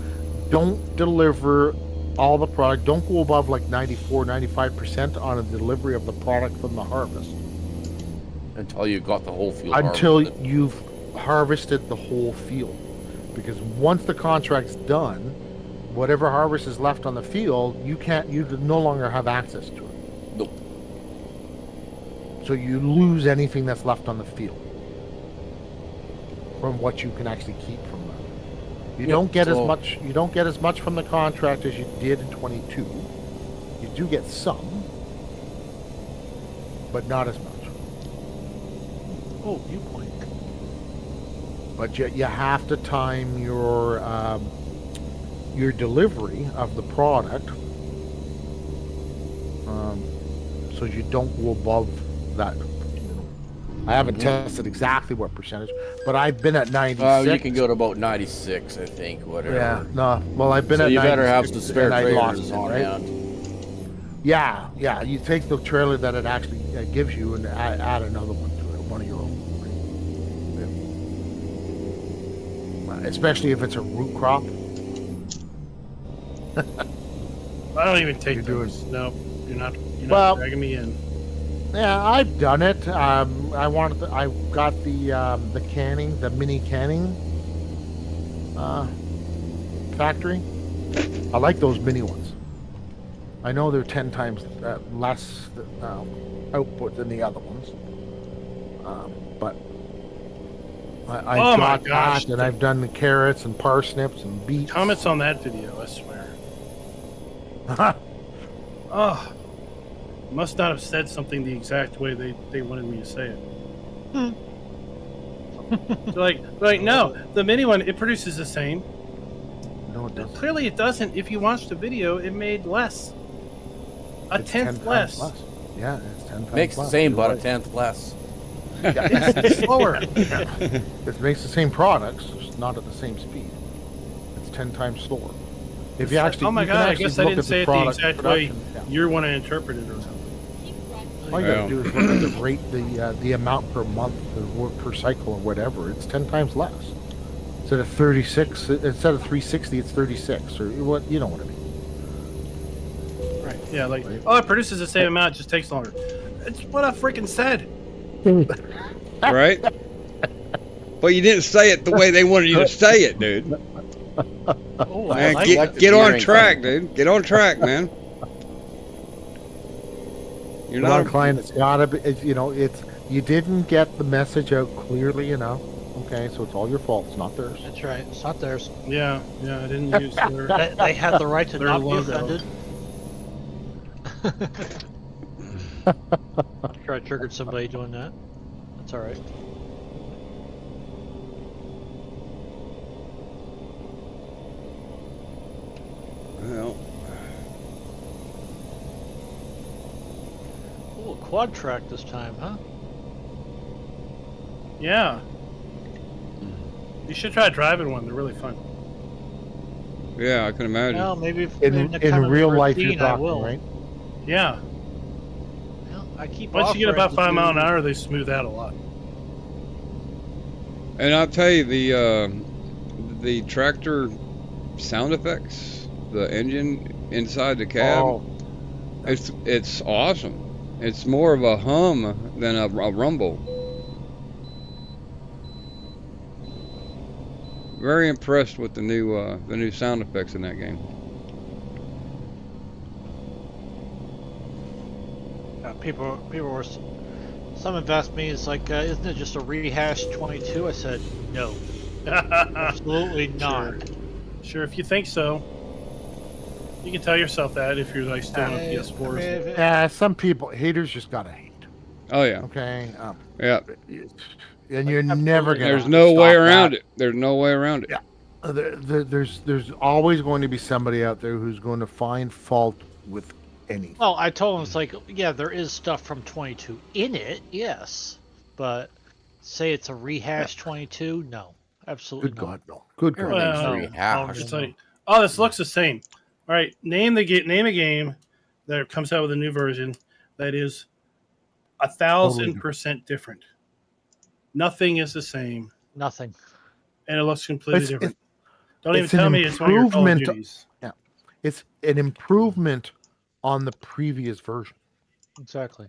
S2: don't deliver all the product. Don't go above like 95% on a delivery of the product from the harvest.
S4: Until you got the whole field
S2: Until
S4: harvested.
S2: you've harvested the whole field. Because once the contract's done, whatever harvest is left on the field, you no longer have access to it.
S4: Nope.
S2: So you lose anything that's left on the field from what you can actually keep from that. You don't get as much from the contract as you did in 22. You do get some, but not as much.
S1: Oh, viewpoint.
S2: But you have to time your delivery of the product so you don't go above that. I haven't tested exactly what percentage, but I've been at 96.
S4: You can go to about 96, I think, whatever.
S2: Yeah, no. Well, I've been
S4: So
S2: at 96.
S4: you better have some spare
S2: and I lost
S4: trailers
S2: it,
S4: on
S2: right?
S4: hand.
S2: Yeah. You take the trailer that it actually gives you and add another one to it, one of your own. Yeah. Especially if it's a root crop.
S5: I don't even take
S2: You're
S5: those. No, you're not
S2: Well-
S5: dragging me in.
S2: Yeah, I've done it. I got the canning, the mini canning factory. I like those mini ones. I know they're 10 times less output than the other ones, but I
S5: Oh my
S2: got
S5: gosh.
S2: that, and I've done the carrots and parsnips and beets.
S5: Comments on that video, I swear. Oh, must not have said something the exact way they wanted me to say it. like no, the mini one, it produces the same.
S2: No, it doesn't.
S5: Clearly it doesn't. If you watch the video, it made less. A
S2: It's
S5: 10th
S2: 10 times
S5: less.
S2: Yeah, it's 10 times
S4: Makes the
S2: less.
S4: same,
S2: You're
S4: but a
S2: right.
S4: 10th less.
S5: It's slower.
S2: It makes the same products, just not at the same speed. It's 10 times slower. If you actually,
S5: Oh my
S2: you can
S5: god, I
S2: actually
S5: guess I
S2: look
S5: didn't
S2: at
S5: say it the
S2: product
S5: exact
S2: production,
S5: way
S2: yeah.
S5: you want to interpret it or something.
S2: All you gotta do is look at the rate, the amount per month, per cycle, or whatever. It's 10 times less. It's Instead of 36, instead of 360, it's 36, or what? You know what I mean?
S5: Right. Yeah, like, oh, it produces the same amount, it just takes longer. It's what I freaking said.
S3: Right? But you didn't say it the way they wanted you to say it, dude.
S8: Oh,
S3: Man,
S8: I like
S3: get on track, dude. Get on track, man. You're
S2: Come
S3: not
S2: on, client. It's gotta be. You know, you didn't get the message out clearly enough. Okay, so it's all your fault. It's not theirs.
S8: That's right. It's not theirs.
S5: Yeah, I didn't use their.
S8: They had the right to
S5: Their
S8: not
S5: logo.
S8: be offended. I'm sure I triggered somebody doing that. That's all right.
S3: Well,
S8: Ooh, a quad track this time, huh?
S5: Yeah. You should try driving one. They're really fun.
S3: yeah, I can imagine.
S8: Well, maybe if
S2: In
S8: next time I'm
S2: real life, you're
S8: 13, I
S2: talking,
S8: will.
S2: right?
S5: Yeah.
S8: Well, I keep
S5: Once you get
S8: offering
S5: about
S8: to
S5: 5 mile an
S8: do-
S5: hour, they smooth out a lot.
S3: And I'll tell you, the tractor sound effects, the engine inside the cab,
S2: Oh,
S3: it's awesome. It's more of a hum than a rumble. Very impressed with the new sound effects in that game.
S8: People were. Some have asked me, it's like, isn't it just a rehash 22? I said, no, absolutely not.
S5: Sure, if you think so. You can tell yourself that if you're like still on
S8: I
S5: PS4s.
S8: mean, if it-
S2: yeah. Some people, haters just gotta hate.
S3: Oh yeah,
S2: Okay.
S3: yeah.
S2: And you're never gonna.
S3: There's no
S2: stop
S3: way around
S2: that.
S3: it. There's no way around it.
S2: Yeah. There's always going to be somebody out there who's going to find fault with anything.
S8: Well, I told him, it's like, yeah, there is stuff from 22 in it, yes, but say it's a rehash 22, no, absolutely
S2: Good
S8: not.
S2: God, no. Good God.
S4: Everything's
S5: Well,
S4: rehashed.
S5: It's like, oh, this looks the same. All right, name a game that comes out with a new version that is 1,000% different. Nothing is the same,
S8: Nothing.
S5: and it looks completely
S2: It's-
S5: different. Don't even
S2: it's an
S5: tell me it's one of your Call of
S2: improvement.
S5: Duties.
S2: It's an improvement on the previous version.
S8: Exactly.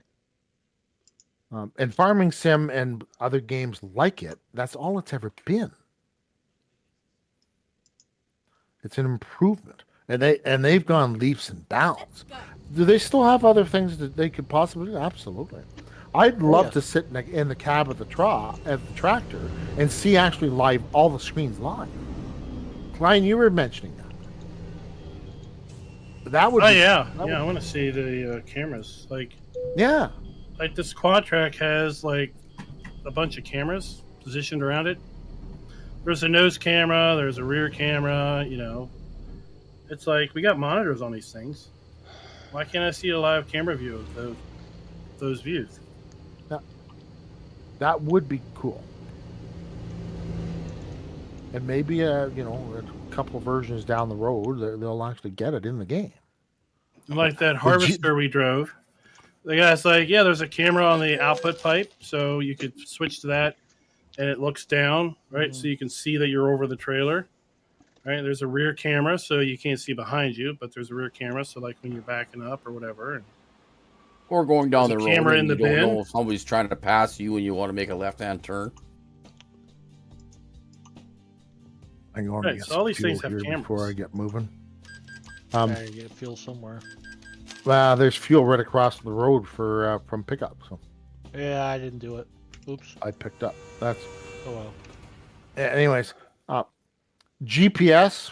S2: And Farming Sim and other games like it, that's all it's ever been. It's an improvement. And they've gone leaps and bounds. Do they still have other things that they could possibly do? Absolutely. I'd love to sit in the cab of the tractor and see actually live all the screens live. Klein, you were mentioning that. That would.
S5: Oh
S2: be,
S5: yeah,
S2: that
S5: yeah. I
S2: would-
S5: want to see the cameras. Like
S2: yeah.
S5: this quad track has like a bunch of cameras positioned around it. There's a nose camera. There's a rear camera. You know, it's like we got monitors on these things. Why can't I see a live camera view of those views?
S2: That would be cool. And maybe a couple of versions down the road, they'll actually get it in the game.
S5: Like that harvester we drove. The guy's like, yeah, there's a camera on the output pipe, so you could switch to that, and it looks down, right? So you can see that you're over the trailer. Right? There's a rear camera, so you can't see behind you, but there's a rear camera, so like when you're backing up or whatever.
S4: Or going down the
S5: There's a
S4: road
S5: camera
S4: and
S5: in
S4: you
S5: the
S4: don't
S5: bin.
S4: know if somebody's trying to pass you and you want to make a left-hand turn.
S2: I'm going
S5: Right,
S2: to get
S5: so all these
S2: fuel
S5: things have
S2: here
S5: cameras.
S2: before I get moving.
S8: Gotta get fuel somewhere.
S2: Well, there's fuel right across the road from pickup, so
S8: Yeah, I didn't do it. Oops.
S2: I picked up. That's
S8: Oh well.
S2: anyways. GPS.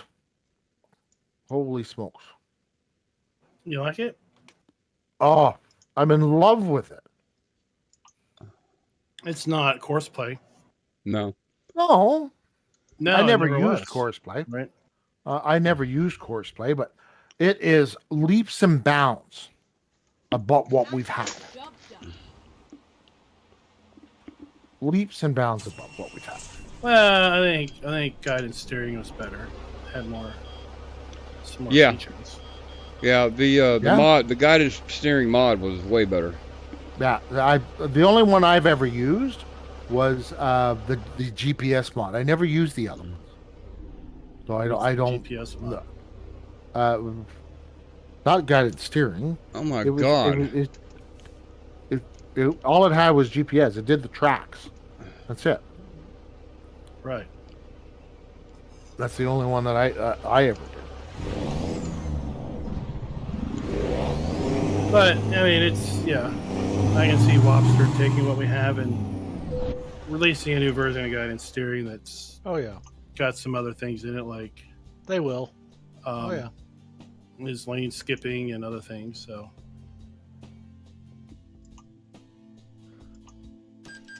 S2: Holy smokes!
S5: You like it?
S2: Oh, I'm in love with it.
S5: It's not course play.
S3: No.
S2: No,
S5: No,
S2: I
S5: it
S2: never
S5: was.
S2: used course play.
S5: Right.
S2: I never used course play, but it is leaps and bounds about what we've had. Leaps and bounds above what we've had.
S5: Well, I think guidance steering was better. Had some more
S3: Yeah.
S5: features.
S3: Yeah, the guided steering mod was way better.
S2: Yeah, the only one I've ever used was the GPS mod. I never used the other ones. So I don't.
S5: GPS
S2: No, not guided steering.
S3: Oh my
S2: It was,
S3: God.
S2: all it had was GPS. It did the tracks. That's it.
S5: Right.
S2: That's the only one that I ever did.
S5: But I mean, it's I can see Wobster taking what we have and releasing a new version of guidance steering that's got some other things in it, like
S8: they will.
S5: Is lane skipping and other things. So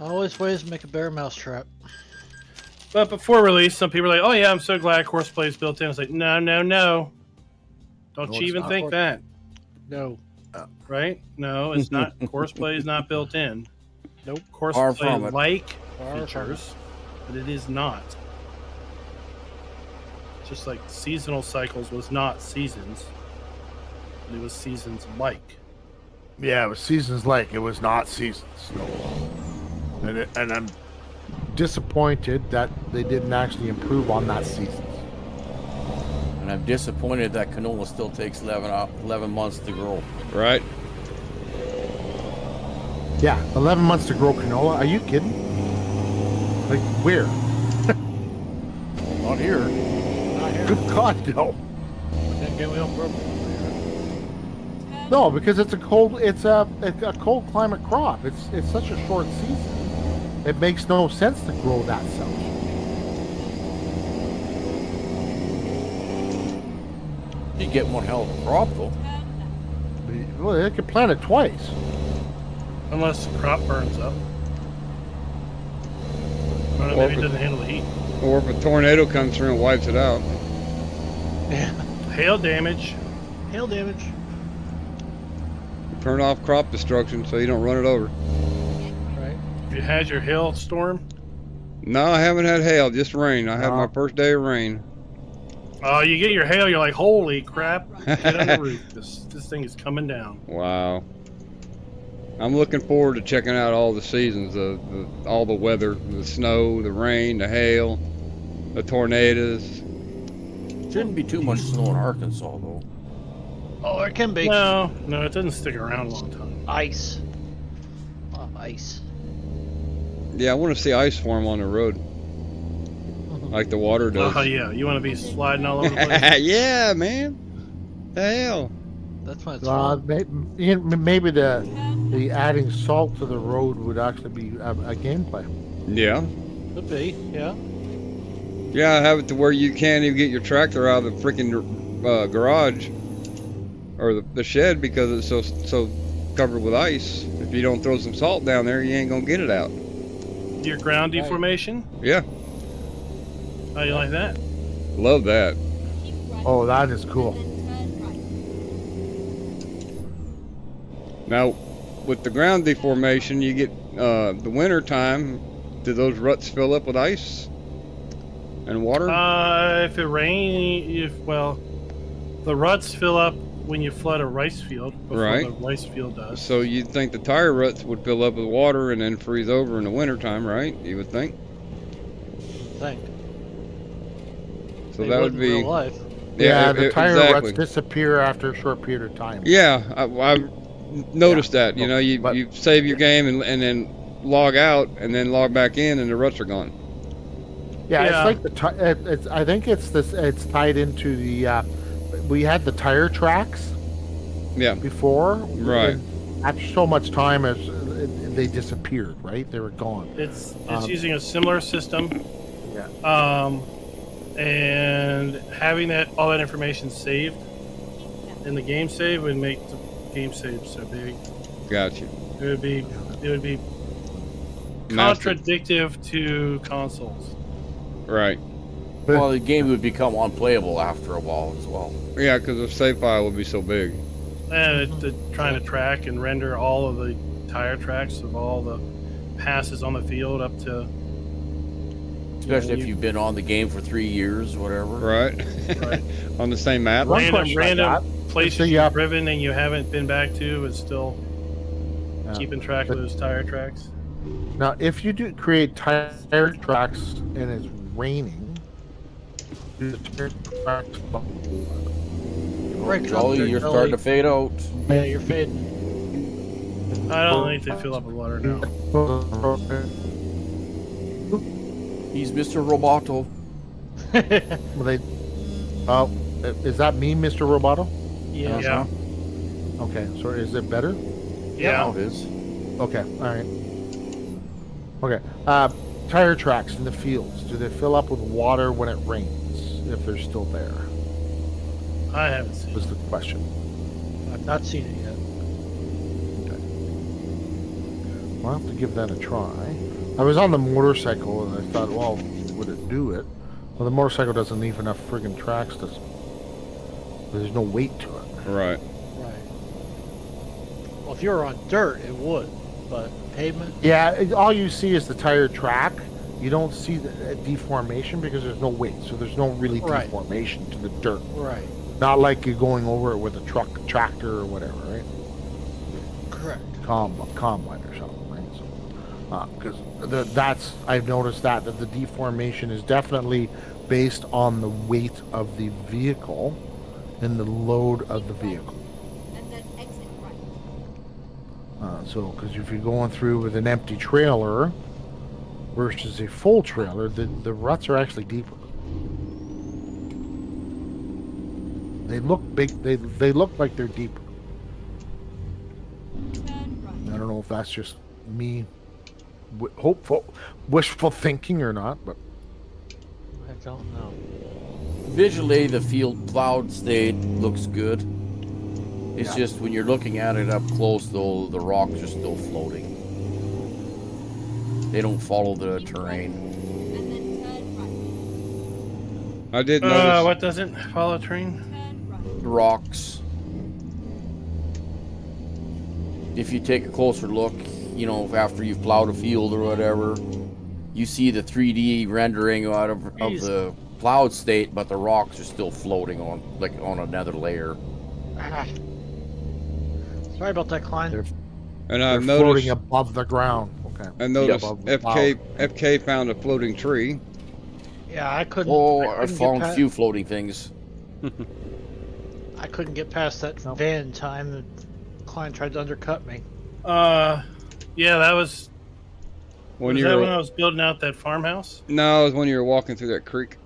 S8: always ways to make a better mousetrap.
S5: But before release, some people are like, "Oh yeah, I'm so glad Horseplay is built in." It's like, no. Don't you even think that?
S8: No.
S5: Right? No, it's not. Horseplay is not built in.
S8: Nope.
S5: Horseplay like features, but it is not. Just like seasonal cycles was not seasons. It was seasons like.
S2: Yeah, it was seasons like. It was not seasons. No. And I'm disappointed that they didn't actually improve on that season.
S4: And I'm disappointed that canola still takes 11 months to grow.
S3: Right.
S2: Yeah, 11 months to grow canola. Are you kidding? Like where?
S4: Not here.
S2: Good God, no. No, because it's a cold climate crop. It's such a short season. It makes no sense to grow that stuff.
S4: You get one hell of a crop though.
S2: Well, they could plant it twice.
S5: Unless the crop burns up. Or maybe it doesn't handle the heat.
S3: Or if a tornado comes through and wipes it out.
S8: Yeah.
S5: Hail damage.
S8: Hail damage.
S3: Turn off crop destruction so you don't run it over.
S8: Right.
S5: Have you had your hail storm?
S3: No, I haven't had hail, just rain. I had my first day of rain.
S5: Oh, you get your hail, you're like, holy crap. Get on the roof. This thing is coming down.
S3: Wow. I'm looking forward to checking out all the seasons, all the weather, the snow, the rain, the hail, the tornadoes.
S4: Shouldn't be too much snow in Arkansas though.
S8: Oh, it can be.
S5: No, it doesn't stick around a long time.
S8: Ice. Oh, ice.
S3: Yeah, I want to see ice form on the road. Like the water does.
S5: Oh, yeah. You want to be sliding all over the place?
S3: Yeah, man. The hell.
S8: That's when it's fun.
S2: Maybe the adding salt to the road would actually be a gameplay.
S3: Yeah.
S8: Could be, yeah.
S3: Yeah, have it to where you can't even get your tractor out of the freaking garage or the shed because it's so covered with ice. If you don't throw some salt down there, you ain't gonna get it out.
S5: Your ground deformation?
S3: Yeah.
S5: How you like that?
S3: Love that.
S2: Oh, that is cool.
S3: Now, with the ground deformation, you get the winter time. Do those ruts fill up with ice and water?
S5: If it rains, the ruts fill up when you flood a rice field before the rice field does.
S3: So you'd think the tire ruts would fill up with water and then freeze over in the winter time, right? You would think. So that would be.
S8: Real life.
S2: Yeah, the tire ruts disappear after a short period of time.
S3: Yeah, I've noticed that. You know, you save your game and then log out and then log back in and the ruts are gone.
S2: Yeah, it's like I think it's tied into the. We had the tire tracks.
S3: Yeah.
S2: Before.
S3: Right.
S2: After so much time, as they disappeared, right? They were gone.
S5: It's using a similar system.
S2: Yeah.
S5: And having all that information saved in the game save would make the game save so big.
S3: Gotcha.
S5: It would be contradictive to consoles.
S3: Right.
S4: Well, the game would become unplayable after a while as well.
S3: Yeah, because the save file would be so big.
S5: And trying to track and render all of the tire tracks of all the passes on the field up to.
S4: Especially if you've been on the game for 3 years, whatever.
S3: Right. On the same map.
S5: Random places you've driven and you haven't been back to, is still keeping track of those tire tracks.
S2: Now, if you do create tire tracks and it's raining,
S4: Jolly, you're starting to fade out.
S1: Yeah, you're fading.
S5: I don't think they fill up with water now.
S4: He's Mr. Roboto.
S2: Is that me, Mr. Roboto?
S1: Yeah.
S5: Yeah.
S2: Okay, so is it better?
S5: Yeah.
S4: It is.
S2: Okay, all right. Okay, tire tracks in the fields, do they fill up with water when it rains, if they're still there?
S5: I haven't seen
S2: Was the question.
S1: I've not seen it yet.
S2: Okay. I'll have to give that a try. I was on the motorcycle and I thought, well, would it do it? Well, the motorcycle doesn't leave enough friggin' tracks to... There's no weight to it.
S3: Right.
S1: Right. Well, if you were on dirt, it would, but pavement.
S2: Yeah, all you see is the tire track. You don't see the deformation because there's no weight, so there's no really
S1: Right.
S2: deformation to the dirt.
S1: Right.
S2: Not like you're going over it with a tractor or whatever, right?
S1: Correct.
S2: Combine or something, right? So, because that's I've noticed that the deformation is definitely based on the weight of the vehicle and the load of the vehicle.
S6: And then exit right.
S2: So, because if you're going through with an empty trailer versus a full trailer, the ruts are actually deeper. They look big. They look like they're deeper.
S6: Turn right.
S2: I don't know if that's just me, wishful thinking or not, but
S1: I don't know.
S4: Visually, the field plowed state looks good. It's just when you're looking at it up close, though, the rocks are still floating. They don't follow the terrain.
S6: And then turn right.
S3: I did notice.
S5: What doesn't follow train?
S6: Turn right.
S4: Rocks. If you take a closer look, you know, after you've plowed a field or whatever, you see the 3D rendering out of the plowed state, but the rocks are still floating on, like, on another layer.
S1: Sorry about that, Klein.
S3: And
S2: they're
S3: I've
S2: floating
S3: noticed.
S2: above the ground. Okay.
S3: I noticed
S2: Above the
S3: FK found a floating tree.
S1: Yeah, I couldn't.
S4: Oh,
S1: I
S4: I
S1: couldn't
S4: found
S1: get
S4: a
S1: past,
S4: few floating things.
S1: I couldn't get past that van in time. The Klein tried to undercut me.
S5: Yeah, that was.
S3: When
S5: Was
S3: you
S5: that
S3: were
S5: when I was building out that farmhouse?
S3: no, it was when you were walking through that creek.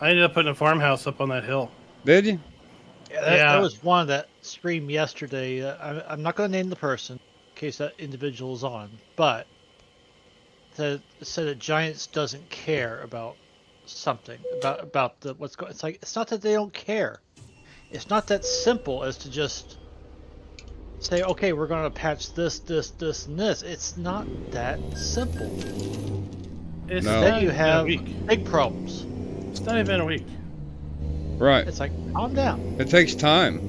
S5: I ended up putting a farmhouse up on that hill.
S3: Did you?
S1: Yeah, that
S5: Yeah.
S1: was one that streamed yesterday. I'm not going to name the person in case that individual is on, but said that Giants doesn't care about something about the what's going. It's like it's not that they don't care. It's not that simple as to just say, okay, we're going to patch this, and this. It's not that simple.
S5: It's
S3: No.
S5: not
S1: Then you
S5: even a
S1: have
S5: week.
S1: big problems.
S5: It's not even a week.
S3: Right.
S1: It's like calm down.
S3: It takes time.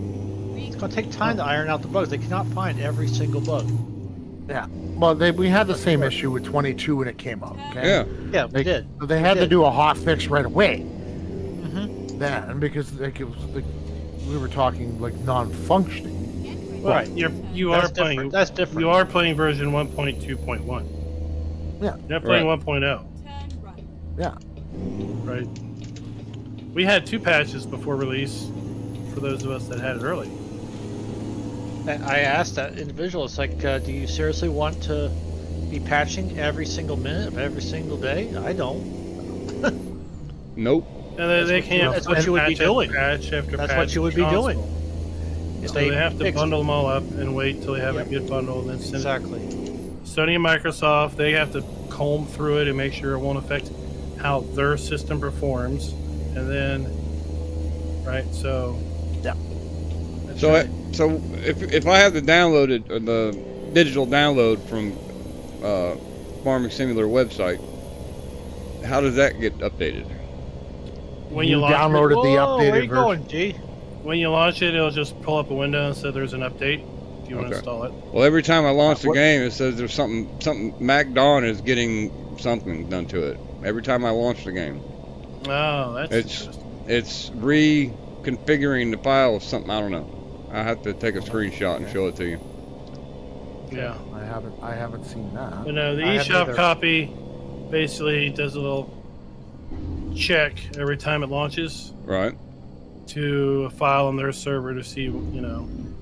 S1: It's going to take time to iron out the bugs. They cannot find every single bug.
S2: Yeah. Well, we had the same issue with 22 when it came out. Okay?
S3: Yeah.
S1: Yeah, we did.
S2: So they had to do a hot fix right away.
S1: Mm-hmm.
S2: Then, because like it was like we were talking like non-functioning.
S5: Well,
S1: Right.
S5: You
S1: That's
S5: are playing.
S1: different. That's different.
S5: You are playing version 1.2.1.
S2: Yeah.
S5: You're not playing
S3: Right.
S5: 1.0,
S6: Turn right.
S2: Yeah.
S5: right? We had 2 patches before release for those of us that had it early.
S1: And I asked that individual, it's like, do you seriously want to be patching every single minute of every single day? I don't.
S3: Nope.
S5: And they can't.
S1: that's what you would be
S5: patch after
S1: doing.
S5: Patch after
S1: That's
S5: patch
S1: what you would be
S5: console.
S1: doing. If
S5: So they have to
S1: fix-
S5: bundle them all up and wait till they have
S1: Yep.
S5: a good bundle, and then send
S1: Exactly.
S5: it. Sony and Microsoft, they have to comb through it and make sure it won't affect how their system performs, and then, right? So,
S1: Yeah.
S5: That's
S3: So
S5: right.
S3: so if I have the downloaded the digital download from Farming Simulator website, how does that get updated?
S5: when
S2: you
S5: you launch
S2: download
S5: it,
S2: the
S1: Whoa, where
S2: updated
S1: you
S2: version.
S1: going, G?
S5: when you launch it, it'll just pull up a window and say there's an update. If you want to
S3: Okay.
S5: install it.
S3: Well, every time I launch the
S2: What-
S3: game, it says there's something. Mac Dawn is getting something done to it. Every time I launch the game,
S5: Oh, that's
S3: It's-
S5: interesting.
S3: it's reconfiguring the file of something. I don't know. I have to take a screenshot and show it to you.
S5: Yeah.
S2: I haven't seen that.
S5: But no, the
S1: I haven't
S5: eShop
S1: either.
S5: copy basically does a little check every time it launches
S3: Right.
S5: to a file on their server to see,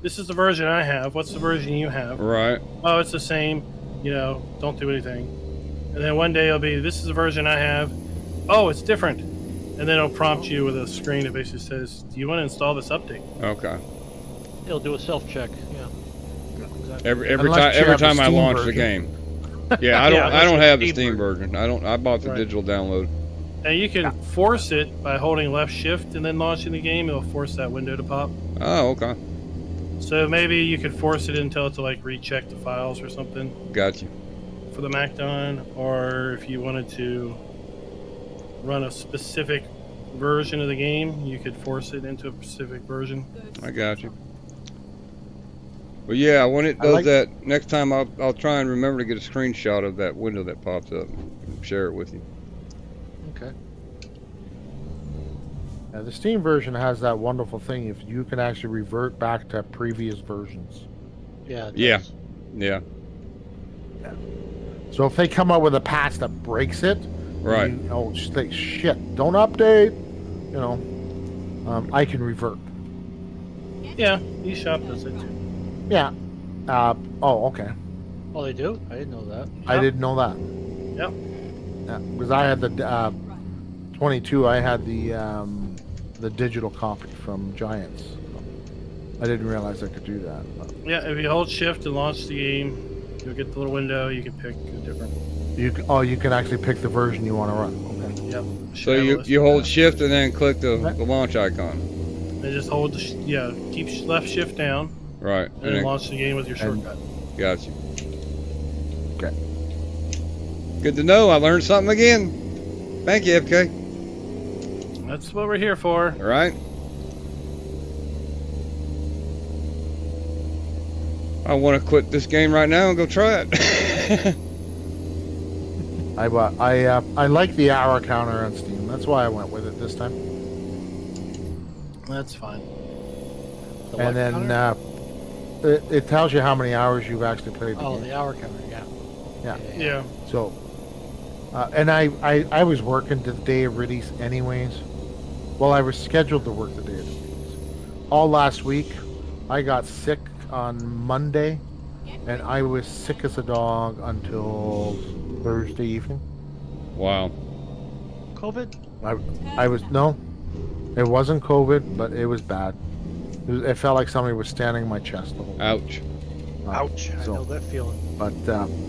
S5: this is the version I have. What's the version you have?
S3: Right.
S5: Oh, it's the same. Don't do anything. And then one day it'll be, this is the version I have. Oh, it's different. And then it'll prompt you with a screen that basically says, do you want to install this update?
S3: Okay.
S8: It'll do a self-check. Yeah. Exactly.
S3: Every time I launch the game. Yeah, I don't have the Steam version. I bought the
S5: Right.
S3: digital download.
S5: And you can force it by holding left shift and then launching the game. It'll force that window to pop.
S3: Oh, okay.
S5: So maybe you could force it until to like recheck the files or something
S3: Got you.
S5: for the Mac done, or if you wanted to run a specific version of the game, you could force it into a specific version.
S3: I got you. Well, yeah, when it does that, next time I'll try and remember to get a screenshot of that window that pops up and share it with you.
S8: Okay.
S2: Yeah, the Steam version has that wonderful thing if you can actually revert back to previous versions.
S8: Yeah. It
S3: Yeah.
S8: does.
S3: Yeah.
S2: So if they come out with a patch that breaks it,
S3: Right.
S2: just like shit, don't update. I can revert.
S5: Yeah, eShop does it too.
S2: Yeah. Okay.
S8: Oh, they do? I didn't know that.
S2: I didn't know that.
S5: Yep.
S2: Yeah, because I had the 22. I had the digital copy from Giants. I didn't realize I could do that. But
S5: Yeah, if you hold shift and launch the game, you'll get the little window. You can pick a different.
S2: you can actually pick the version you want to run. Okay.
S5: Yep.
S3: So you hold shift and then click the launch icon.
S5: And just hold keep left shift down
S3: Right.
S5: and then launch the game with your shortcut.
S3: Got you.
S2: Okay.
S3: Good to know. I learned something again. Thank you, FK.
S5: That's what we're here for.
S3: All right. I want to quit this game right now and go try it.
S2: I like the hour counter on Steam. That's why I went with it this time.
S5: That's fine.
S2: And then it tells you how many hours you've actually played the
S8: Oh,
S2: game.
S8: the hour counter. Yeah.
S5: Yeah.
S2: So, and I was working the day of release anyways. Well, I was scheduled to work the day of release. All last week, I got sick on Monday, and I was sick as a dog until Thursday evening.
S3: Wow.
S8: COVID?
S2: I was no, it wasn't COVID, but it was bad. It felt like somebody was standing in my chest the whole time.
S3: Ouch.
S8: Ouch. I know that feeling.
S2: But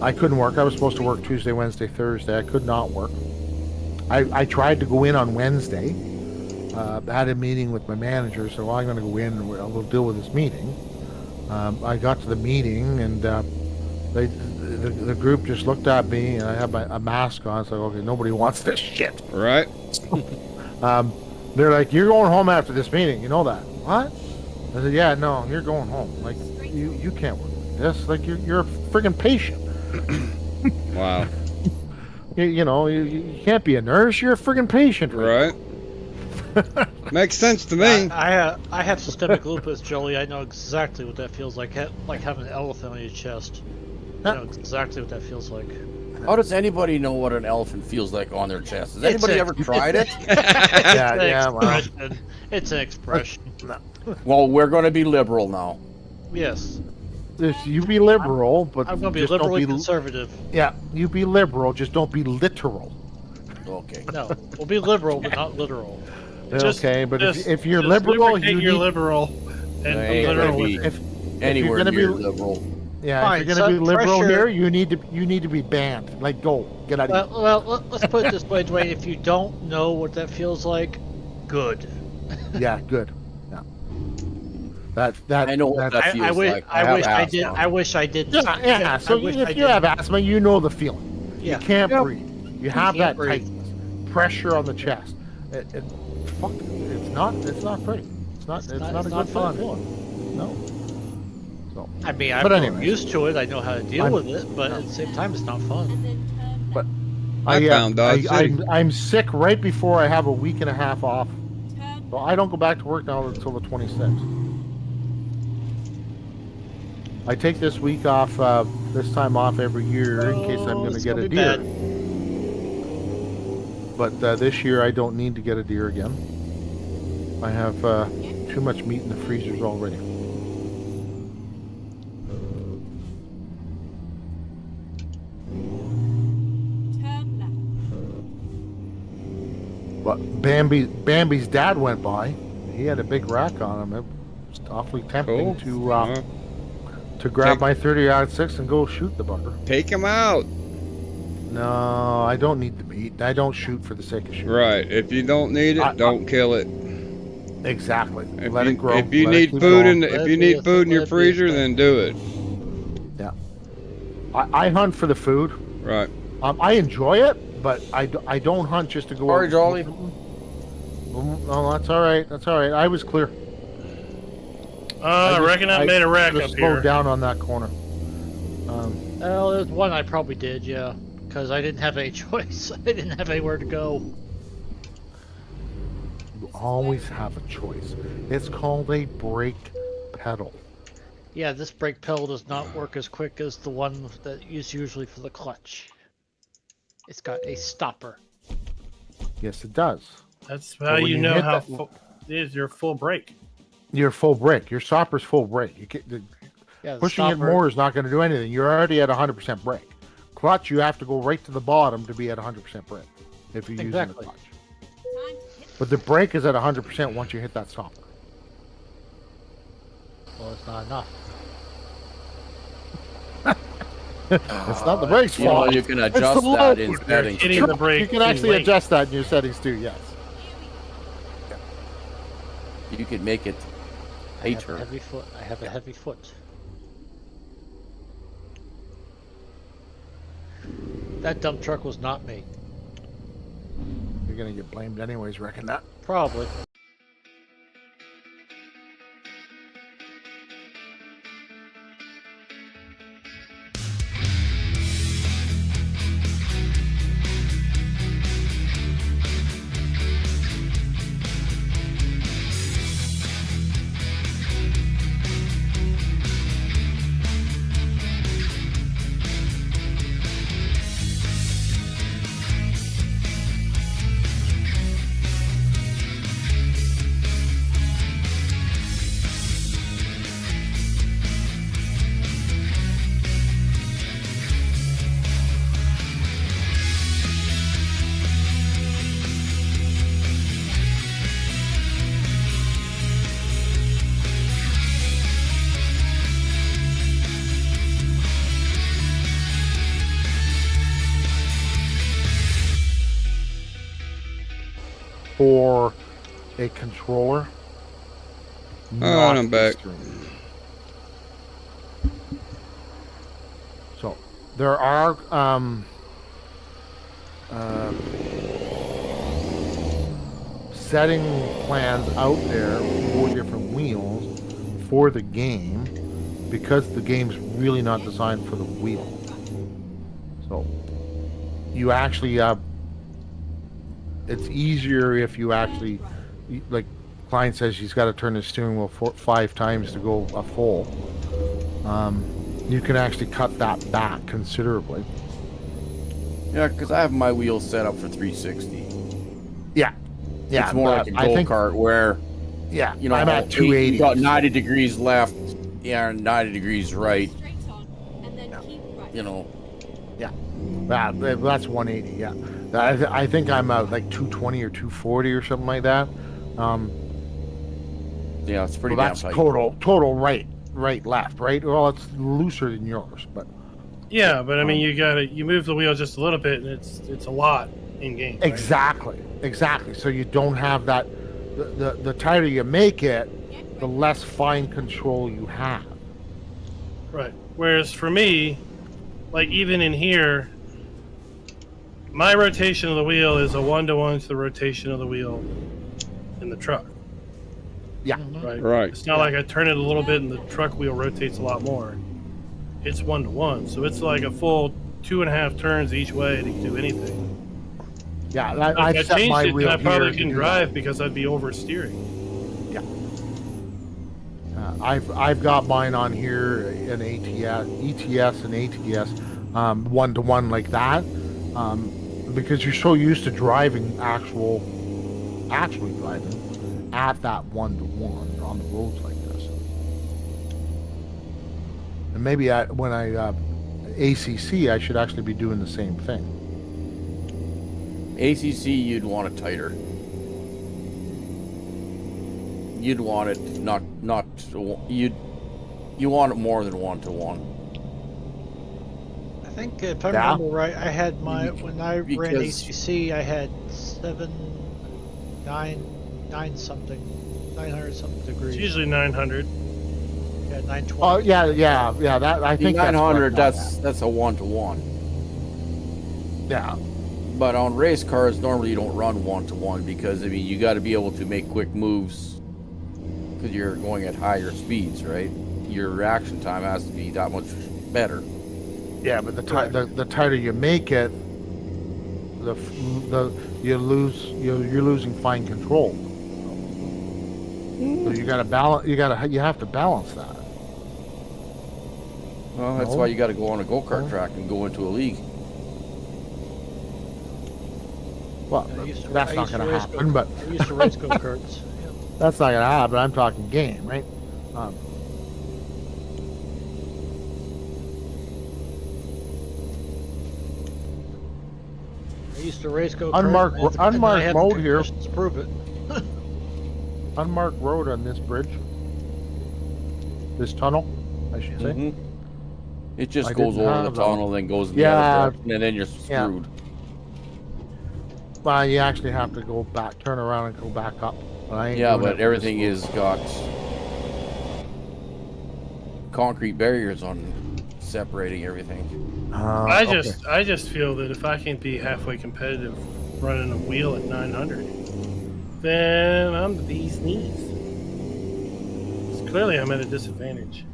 S2: I couldn't work. I was supposed to work Tuesday, Wednesday, Thursday. I could not work. I tried to go in on Wednesday. I had a meeting with my manager, so I'm going to go in and we'll deal with this meeting. I got to the meeting, and the group just looked at me, and I had a mask on. So okay, nobody wants this shit.
S3: Right.
S2: They're like, "You're going home after this meeting. You know that?" What? I said, "Yeah, no, you're going home. Like, you can't work like this. Like, you're a friggin' patient."
S3: Wow.
S2: You can't be a nurse. You're a friggin' patient.
S3: Right. Makes sense to me.
S8: I have systemic lupus, Jolie. I know exactly what that feels like. Like having an elephant on your chest. I know exactly what that feels like.
S4: How does anybody know what an elephant feels like on their chest? Has anybody ever tried it?
S8: It's an expression.
S4: Well, we're going to be liberal now.
S8: Yes.
S2: You be liberal, but
S8: I'm going to be
S2: just
S8: liberally
S2: don't be
S8: conservative.
S2: Yeah, you be liberal, just don't be literal.
S4: Okay.
S8: No, we'll be liberal, but not literal.
S2: Okay, but if you're liberal,
S5: you're liberal, and
S4: Hey,
S5: literal
S4: be
S5: with it.
S4: anywhere
S2: gonna
S4: near
S2: be-
S4: liberal.
S2: Yeah,
S8: Fine,
S2: if you're gonna
S8: so
S2: be liberal
S8: pressure-
S2: here, you need to be banned. Like, go, get out of here.
S8: Well, let's put it this way, Dwayne. If you don't know what that feels like, good.
S2: Yeah, good. Yeah. That
S4: I know what that feels like.
S8: I wish I
S4: have
S8: did.
S4: asthma.
S8: I wish I did.
S2: Yeah. So
S8: I wish I
S2: if you
S8: did.
S2: have asthma, you know the feeling.
S8: Yeah.
S2: You can't breathe. You have that
S8: can't breathe.
S2: tightness, pressure on the chest. Fuck, it's not pretty. It's not a good
S8: fun.
S2: feeling. No. So,
S8: I mean,
S2: But
S8: I'm
S2: anyway.
S8: used to it. I know how to deal with it, but at the same time, it's not fun.
S6: And then turn
S2: But
S3: I found Dodge City.
S2: I'm sick right before I have a week and a half off.
S6: turn
S2: So I don't go back to work now until the 26th. I take this week off, this time off every year in case I'm going to
S8: it's
S2: get
S8: gonna
S2: a
S8: be
S2: deer.
S8: bad.
S2: but this year I don't need to get a deer again. I have too much meat in the freezers already.
S6: Turn left.
S2: But Bambi's dad went by. He had a big rack on him. It was awfully tempting to grab my 30-06 and go shoot the bugger.
S3: Take him out.
S2: No, I don't need the meat. I don't shoot for the sake of shooting.
S3: Right. If you don't need it, don't kill it.
S2: Exactly.
S3: Let
S2: it grow.
S3: If you need food in your freezer, then do it.
S2: Yeah. I hunt for the food.
S3: Right.
S2: I enjoy it, but I don't hunt just to go.
S4: Sorry, Jolly.
S2: No, that's all right. That's all right. I was clear.
S5: I reckon I made a wreck up
S2: slowed
S5: here.
S2: down on that corner.
S8: Well, there's one I probably did, yeah, because I didn't have any choice. I didn't have anywhere to go.
S2: You always have a choice. It's called a brake pedal.
S8: Yeah, this brake pedal does not work as quick as the one that is usually for the clutch. It's got a stopper.
S2: Yes, it does.
S5: That's how you know how it is your full brake.
S2: You're full brake. Your stopper's full brake. You can't, pushing it more is not going to do anything. You're already at 100% brake. Clutch, you have to go right to the bottom to be at 100% brake if you're using the clutch. But the brake is at 100% once you hit that stopper.
S8: Well, it's not enough.
S2: It's not the brake's fault.
S4: You can adjust that in settings.
S5: Hitting the brake.
S2: You can actually adjust that in your settings too, yes.
S4: You could make it tighter.
S8: I have a heavy foot. That dump truck was not me.
S2: You're going to get blamed anyways, reckon that?
S8: Probably.
S2: For a controller.
S3: Oh, I'm back.
S2: So there are setting plans out there for different wheels for the game because the game's really not designed for the wheel. So you actually it's easier if you actually, like Klein says, he's got to turn his steering wheel 5 times to go a full. You can actually cut that back considerably.
S4: Yeah, because I have my wheels set up for 360.
S2: Yeah.
S4: It's more like a go-kart where,
S2: yeah,
S4: you know,
S2: I'm at 280.
S4: You got 90 degrees left, yeah, 90 degrees right.
S6: Straight on, and then keep right.
S4: You know.
S2: Yeah. That's 180, yeah. I think I'm like 220 or 240 or something like that.
S4: Yeah, it's pretty
S2: that's
S4: tight.
S2: total right, left, right? Well, it's looser than yours, but
S5: yeah, but I mean, you move the wheel just a little bit, and it's a lot in game. Right?
S2: Exactly. So you don't have that. The tighter you make it, the less fine control you have.
S5: Right. Whereas for me, like even in here, my rotation of the wheel is a 1-to-1 to the rotation of the wheel in the truck.
S2: Yeah.
S3: Right.
S5: It's not like I turn it a little bit and the truck wheel rotates a lot more. It's 1-to-1, so it's like a full 2.5 turns each way to do anything.
S2: Yeah,
S5: If
S2: I
S5: I
S2: set
S5: changed
S2: my
S5: it,
S2: wheel
S5: then I probably
S2: here
S5: couldn't
S2: to
S5: drive because I'd be oversteering.
S2: Yeah. I've got mine on here in ETS and ATS, 1-to-1 like that. because you're so used to driving actually driving at that 1-to-1 on the roads like this. And maybe when I ACC, I should actually be doing the same thing.
S4: ACC, you'd want it tighter. You'd want it you want it more than 1-to-1.
S1: I think if I remember right, I had when I ran ACC, I had 900 something degrees.
S5: It's usually 900.
S1: Yeah, 920.
S2: Oh yeah. That I think
S4: 900. That's a 1-to-1.
S2: Yeah.
S4: But on race cars, normally you don't run 1-to-1 because you got to be able to make quick moves because you're going at higher speeds, right? Your reaction time has to be that much better.
S2: Yeah, but the tighter you make it, you're losing fine control. So you have to balance that.
S4: Well, that's why you got to go on a go-kart track and go into a league.
S2: Well, that's not going to happen. But
S1: I used to race go-karts.
S2: That's not going to happen. I'm talking game, right?
S1: I used to race go-karts.
S2: Unmarked mode here.
S1: To prove it.
S2: Unmarked road on this bridge. This tunnel, I should say.
S4: Mm-hmm. It just goes over the tunnel, then goes in the other direction, and then you're screwed.
S2: Well, you actually have to go back, turn around, and go back up.
S4: Yeah, but everything is got concrete barriers on separating everything.
S5: I just feel that if I can't be halfway competitive running a wheel at 900, then I'm the bee's knees. Clearly, I'm at a disadvantage.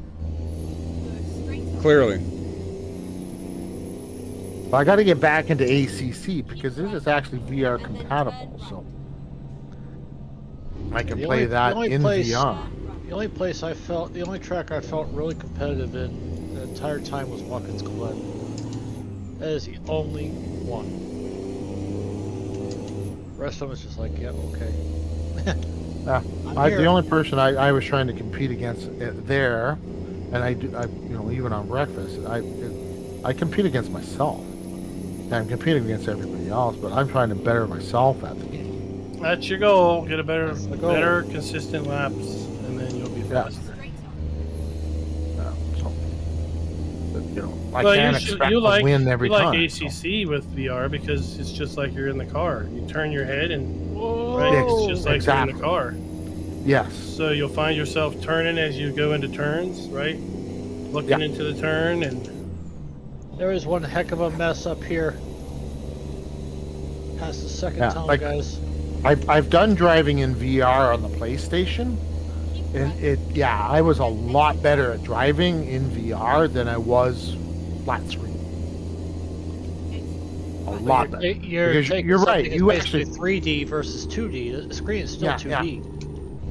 S3: Clearly.
S2: But I got to get back into ACC because this is actually VR compatible, so I can play that in VR.
S1: The only track I felt really competitive in the entire time was Watkins Glen. That is the only one. The rest of them was just like, yeah, okay.
S2: The only person I was trying to compete against there, and I even on breakfast, I compete against myself. I'm competing against everybody else, but I'm trying to better myself at the game.
S5: That's your goal. Get a better, consistent laps, and then you'll be faster.
S2: I can't expect to win every time.
S5: You like ACC with VR because it's just like you're in the car. You turn your head and it's just like you're in the car.
S2: Yes.
S5: So you'll find yourself turning as you go into turns, right? Looking into the turn, and
S1: there is one heck of a mess up here. Past the second tunnel, guys.
S2: I've done driving in VR on the PlayStation, and I was a lot better at driving in VR than I was flat screen. A lot better. You're right. You actually
S1: 3D versus 2D. The screen is still 2D.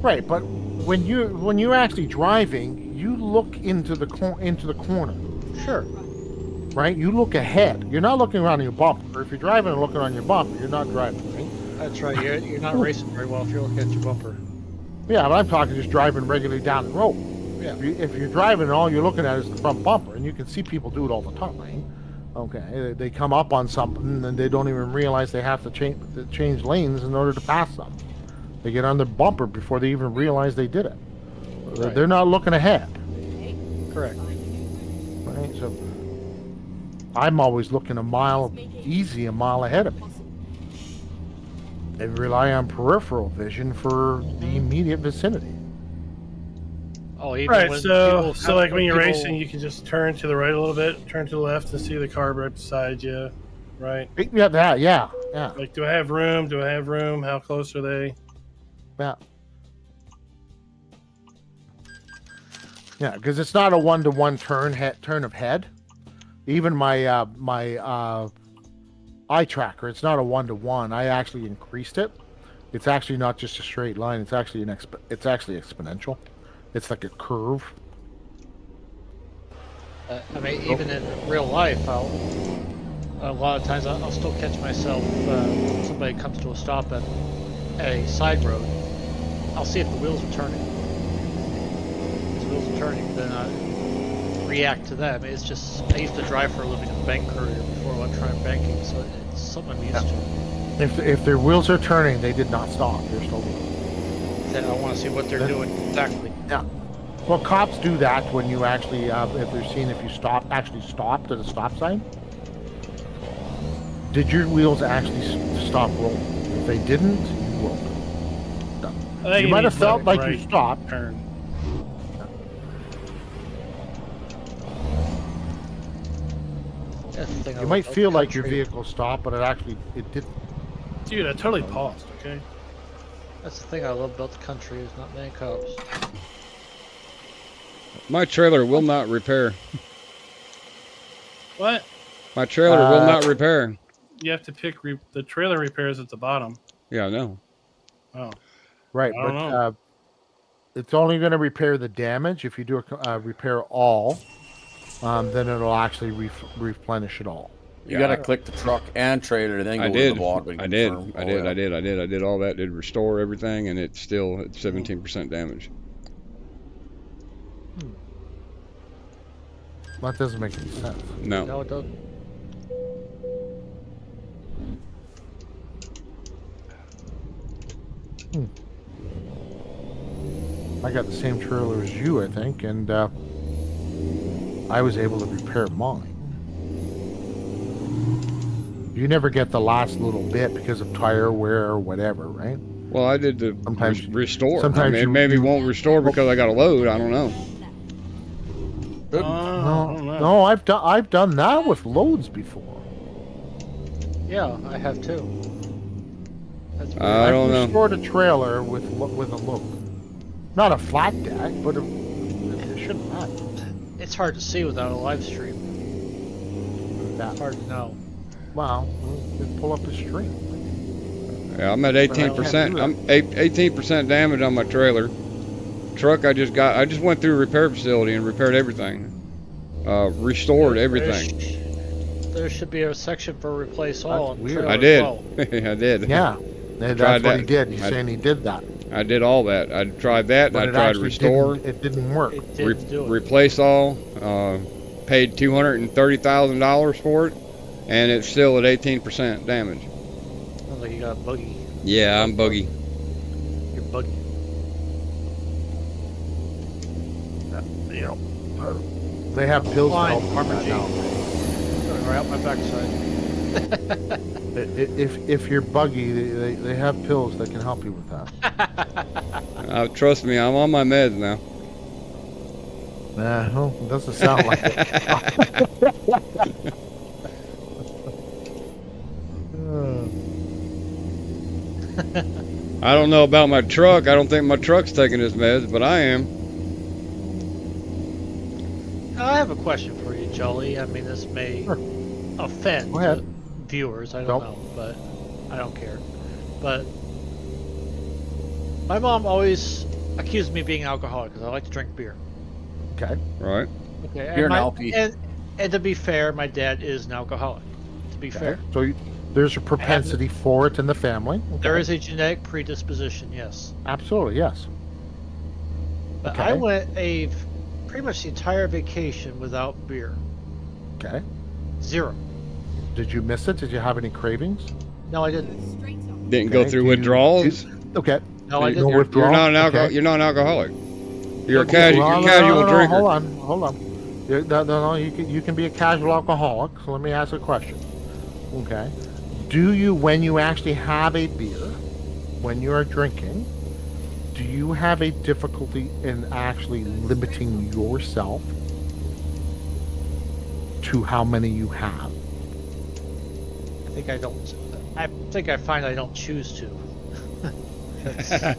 S2: Right, but when you're actually driving, you look into the corner.
S1: Sure.
S2: Right? You look ahead. You're not looking around your bumper. If you're driving and looking on your bumper, you're not driving, right?
S1: That's right. You're not racing very well if you're looking at your bumper.
S2: Yeah, but I'm talking just driving regularly down the road.
S1: Yeah.
S2: If you're driving and all you're looking at is the front bumper, and you can see people do it all the time, right? Okay, they come up on something and they don't even realize they have to change lanes in order to pass something. They get on the bumper before they even realize they did it. Right. They're not looking ahead.
S1: Correct.
S2: Right, so I'm always looking a mile ahead of me. They rely on peripheral vision for the immediate vicinity.
S1: Oh, even
S5: right. So like when you're racing, you can just turn to the right a little bit, turn to the left, and see the car right beside you, right?
S2: Yeah.
S5: Like, do I have room? Do I have room? How close are they?
S2: Yeah. Yeah, because it's not a 1-to-1 turn of head. Even my eye tracker, it's not a 1-to-1. I actually increased it. It's actually not just a straight line. It's actually exponential. It's like a curve.
S1: I mean, even in real life,
S8: a lot of times I'll still catch myself. Somebody comes to a stop at a side road. I'll see if the wheels are turning. If the wheels are turning, then I react to them. It's just I used to drive for a living as a bank courier before electronic banking, so it's something I'm used to.
S2: If their wheels are turning, they did not stop. They're still moving.
S8: Then I want to see what they're doing exactly.
S2: Yeah. Well, cops do that when you actually, if they're seeing if you actually stopped at a stop sign. Did your wheels actually stop rolling? If they didn't, you rolled. You might have felt like you stopped.
S5: Turn.
S2: You might feel like your vehicle stopped, but it didn't.
S5: Dude, I totally paused, okay?
S8: That's the thing I love about the country, is not many cops.
S3: My trailer will not repair.
S5: What?
S3: My trailer will not repair.
S5: You have to pick the trailer repairs at the bottom.
S3: Yeah, I know.
S5: Oh.
S2: Right, but it's only going to repair the damage. If you do a repair all, then it'll actually replenish it all.
S4: You got to click the truck and trailer, and then go to the bottom.
S3: I did all that. Did restore everything, and it's still at 17% damage.
S2: That doesn't make any sense.
S3: No.
S8: No, it doesn't.
S2: I got the same trailer as you, I think, and I was able to repair mine. You never get the last little bit because of tire wear or whatever, right?
S3: Well, I did the restore.
S2: Sometimes
S3: maybe it won't restore because I got a load. I don't know.
S2: No, I've done that with loads before.
S8: Yeah, I have too. That's weird.
S3: I don't know.
S2: I've restored a trailer with a load. Not a flat deck, but it shouldn't matter.
S8: It's hard to see without a live stream. It's hard to know.
S2: Well, just pull up a stream.
S3: Yeah, I'm at 18%. I'm 18% damage on my trailer. Truck I just went through a repair facility and repaired everything. Restored everything.
S8: There should be a section for replace all.
S2: That's weird.
S3: I did.
S8: Well.
S3: I did.
S2: Yeah, that's what he did. He's saying he did that.
S3: I did all that. I tried that. And I tried to restore.
S2: It didn't work.
S8: It didn't do it.
S3: Replace all. Paid $230,000 for it, and it's still at 18% damage.
S8: Sounds like you got a buggy.
S3: Yeah, I'm buggy.
S8: You're buggy.
S2: You know, they have pills to help
S8: Farmer G.
S2: now.
S8: Right out my backside.
S2: If you're buggy, they have pills that can help you with that.
S3: Trust me, I'm on my meds now.
S2: Well, it doesn't sound like it.
S3: I don't know about my truck. I don't think my truck's taking his meds, but I am.
S8: I have a question for you, Jolly. I mean, this may offend viewers. I don't know, but I don't care. But my mom always accused me of being an alcoholic because I like to drink beer.
S2: Okay.
S3: Right.
S8: Okay.
S4: You're an alky.
S8: And to be fair, my dad is an alcoholic. To be fair.
S2: So there's a propensity for it in the family. Okay.
S8: There is a genetic predisposition, yes.
S2: Absolutely, yes.
S8: But I went pretty much the entire vacation without beer.
S2: Okay.
S8: 0.
S2: Did you miss it? Did you have any cravings?
S8: No, I didn't.
S3: Didn't go through withdrawals.
S2: Okay.
S8: No, I didn't.
S3: You're not an alcohol.
S2: Okay.
S3: You're not an alcoholic. You're a casual drinker.
S2: Hold on. No, you can be a casual alcoholic. So let me ask a question. Okay. Do you, when you actually have a beer, when you are drinking, do you have a difficulty in actually limiting yourself to how many you have?
S8: I think I find I don't choose to.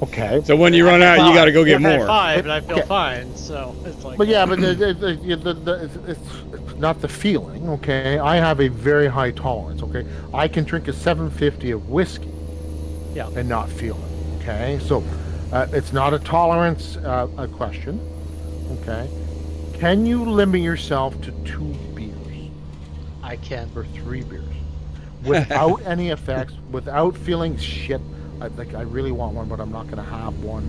S2: Okay.
S3: So when you run out, you got to go get more.
S8: I have 5 and I feel fine, so it's like.
S2: But yeah, but it's not the feeling. Okay, I have a very high tolerance. Okay, I can drink a 750 of whiskey, and not feel it. Okay, so it's not a tolerance a question. Okay, can you limit yourself to 2 beers?
S8: I can.
S2: for 3 beers. Without any effects, without feeling shit. I really want one, but I'm not going to have one.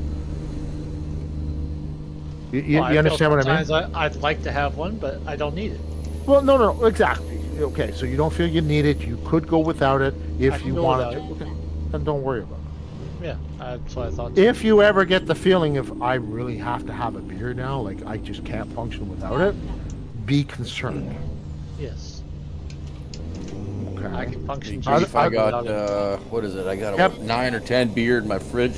S2: You
S8: Well,
S2: understand what I mean?
S8: Sometimes I'd like to have one, but I don't need it.
S2: Well, no, exactly. Okay, so you don't feel you need it. You could go without it if you wanted to. Okay, then don't worry about it.
S8: Yeah, that's what I thought.
S2: If you ever get the feeling of I really have to have a beer now, like I just can't function without it, be concerned.
S8: Yes.
S2: Okay.
S8: I can function.
S4: If I got what is it? I got a 9 or 10 beer in my fridge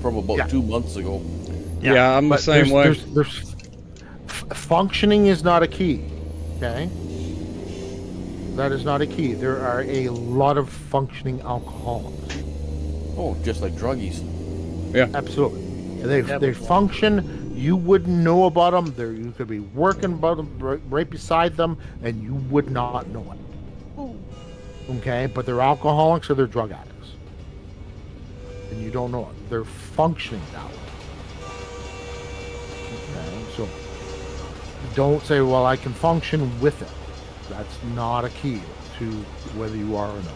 S4: from about 2 months ago.
S3: Yeah, I'm the same way.
S2: Functioning is not a key. Okay. That is not a key. There are a lot of functioning alcoholics.
S4: Oh, just like druggies.
S3: Yeah,
S2: absolutely. They function. You wouldn't know about them. You could be working about them right beside them, and you would not know it. Okay, but they're alcoholics or they're drug addicts, and you don't know it. They're functioning that way. Okay, so don't say, "Well, I can function with it." That's not a key to whether you are or not.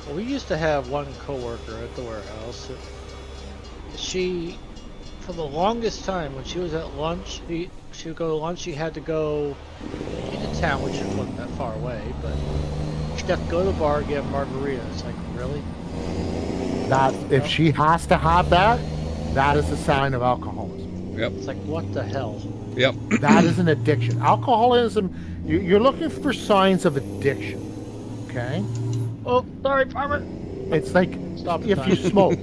S8: Well, we used to have one coworker at the warehouse. She, for the longest time, when she was at lunch, she would go to lunch. She had to go into town, which wasn't that far away, but she'd have to go to the bar and get a margarita. It's like, really?
S2: That if she has to have that, that is a sign of alcoholism.
S3: Yep.
S8: It's like, what the hell?
S3: Yep.
S2: That is an addiction. Alcoholism. You're looking for signs of addiction. Okay.
S8: Oh, sorry, farmer.
S2: It's like if you smoke.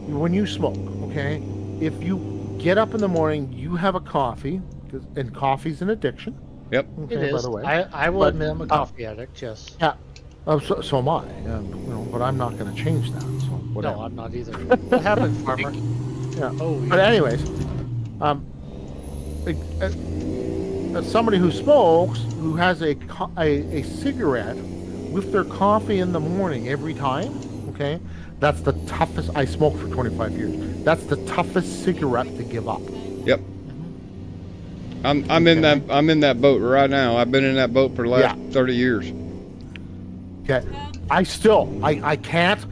S2: When you smoke, okay, if you get up in the morning, you have a coffee, and coffee's an addiction.
S3: Yep.
S2: Okay,
S8: It is.
S2: By the way.
S8: I will admit I'm a coffee addict, yes.
S2: Yeah. So am I. But I'm not going to change that. So whatever.
S8: No, I'm not either. What happened, farmer?
S2: Yeah.
S8: Oh,
S2: But anyways, somebody who smokes, who has a cigarette with their coffee in the morning every time, okay, that's the toughest. I smoked for 25 years. That's the toughest cigarette to give up.
S3: Yep. I'm in that boat right now. I've been in that boat for the last 30 years.
S2: Okay. I can't.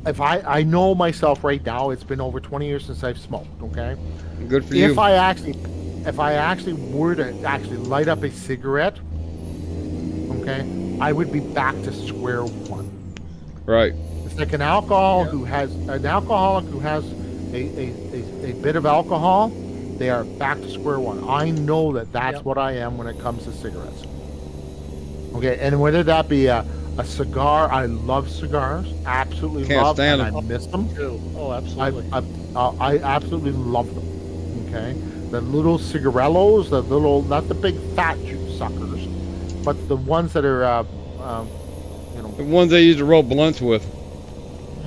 S2: If I know myself right now, it's been over 20 years since I've smoked. Okay.
S3: Good for you.
S2: If I actually were to actually light up a cigarette, okay, I would be back to square one.
S3: Right.
S2: It's like an alcoholic who has a bit of alcohol. They are back to square one. I know that's what I am when it comes to cigarettes. Okay, and whether that be a cigar, I love cigars, absolutely
S3: Can't stand them.
S2: I miss them
S8: too. Oh, absolutely.
S2: I absolutely love them. Okay, the little cigarellos, not the big fat suckers, but the ones that are,
S3: the ones they used to roll blunts with.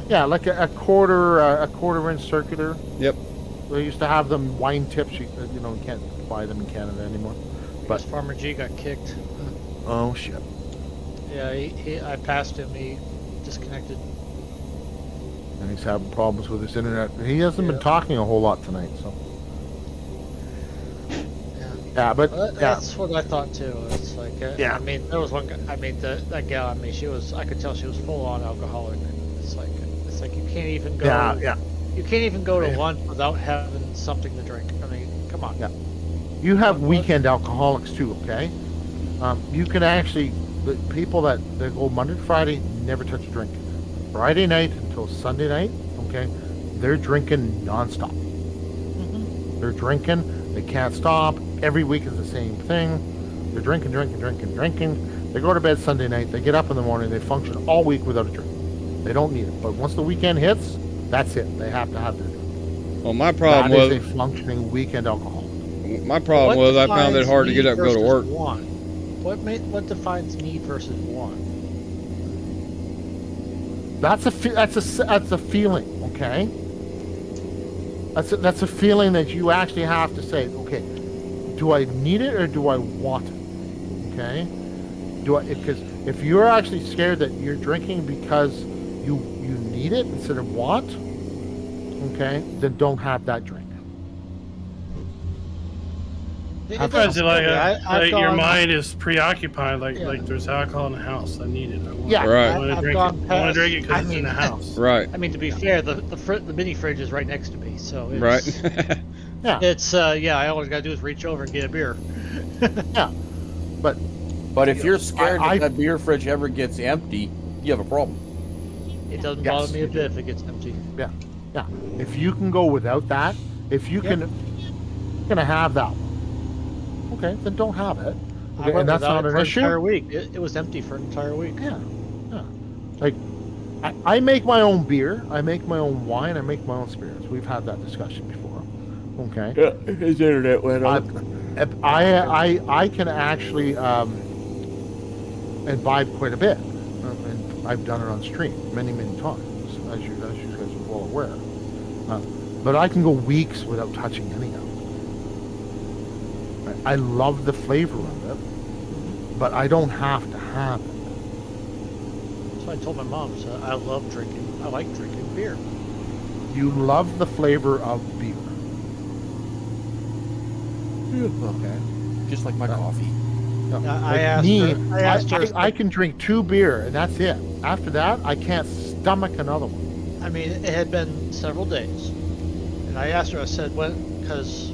S2: Yeah, like a quarter-inch circular.
S3: Yep.
S2: They used to have them wine tips. You can't buy them in Canada anymore.
S8: But Farmer G got kicked.
S2: Oh shit.
S8: Yeah, I passed him. He disconnected.
S2: And he's having problems with his internet. He hasn't been talking a whole lot tonight, so. Yeah, but
S8: that's what I thought too. It's like, I mean, there was one guy. I mean, that gal. I mean, I could tell she was full on alcoholic. It's like you can't even go.
S2: Yeah.
S8: You can't even go to lunch without having something to drink. I mean, come on.
S2: Yeah. You have weekend alcoholics too, okay? You can actually, the people that go Monday to Friday never touch a drink. Friday night until Sunday night, okay? They're drinking nonstop. Mm-hmm. They're drinking. They can't stop. Every week is the same thing. They're drinking. They go to bed Sunday night. They get up in the morning. They function all week without a drink. They don't need it. But once the weekend hits, that's it. They have to have their drink.
S3: Well, my problem was
S2: a functioning weekend alcohol.
S3: My problem was I found it hard to get up and go to work.
S8: One? What defines need versus want?
S2: That's a feeling, okay? That's a feeling that you actually have to say, okay, do I need it or do I want it? Okay? Because if you're actually scared that you're drinking because you need it instead of want, okay, then don't have that drink.
S5: Because like,
S1: I've
S5: your
S1: gone,
S5: mind is preoccupied. Like
S1: Yeah.
S5: like there's alcohol in the house. I need it. I want
S2: Yeah.
S5: it.
S3: Right.
S5: I want to
S1: I've
S5: drink
S1: gone
S5: it. I want
S1: past-
S5: to drink it because
S1: I
S5: it's in
S1: mean-
S5: the house.
S3: Right.
S1: I mean, to be fair, the mini fridge is right next to me, so it's,
S3: Right.
S2: Yeah.
S1: it's I always gotta do is reach over and get a beer.
S2: Yeah.
S4: But if you're scared
S2: I-
S4: that beer fridge ever gets empty, you have a problem.
S1: It doesn't
S2: Yes,
S1: bother me a
S2: you
S1: bit if it gets empty.
S2: Yeah. If you can go without that, if you
S1: Yep.
S2: can, gonna have that one. Okay, then don't have it.
S1: I
S2: Okay,
S1: went
S2: and that's
S1: without
S2: not
S1: it
S2: an
S1: for
S2: issue.
S1: entire week. It was empty for an entire week.
S2: Yeah. Like, I make my own beer. I make my own wine. I make my own spirits. We've had that discussion before. Okay.
S4: Yeah, his internet went out.
S2: I can actually imbibe quite a bit, and I've done it on stream many times, as you guys are well aware. But I can go weeks without touching any of it. I love the flavor of it, but I don't have to have it.
S1: So I told my mom, so I like drinking beer.
S2: You love the flavor of beer. Okay.
S4: Just like my coffee.
S2: No,
S1: I
S2: like
S1: asked
S2: me,
S1: her- I asked her-
S2: I can drink 2 beer and that's it. After that, I can't stomach another one.
S1: I mean, it had been several days, and I asked her. I said, "When?" Because,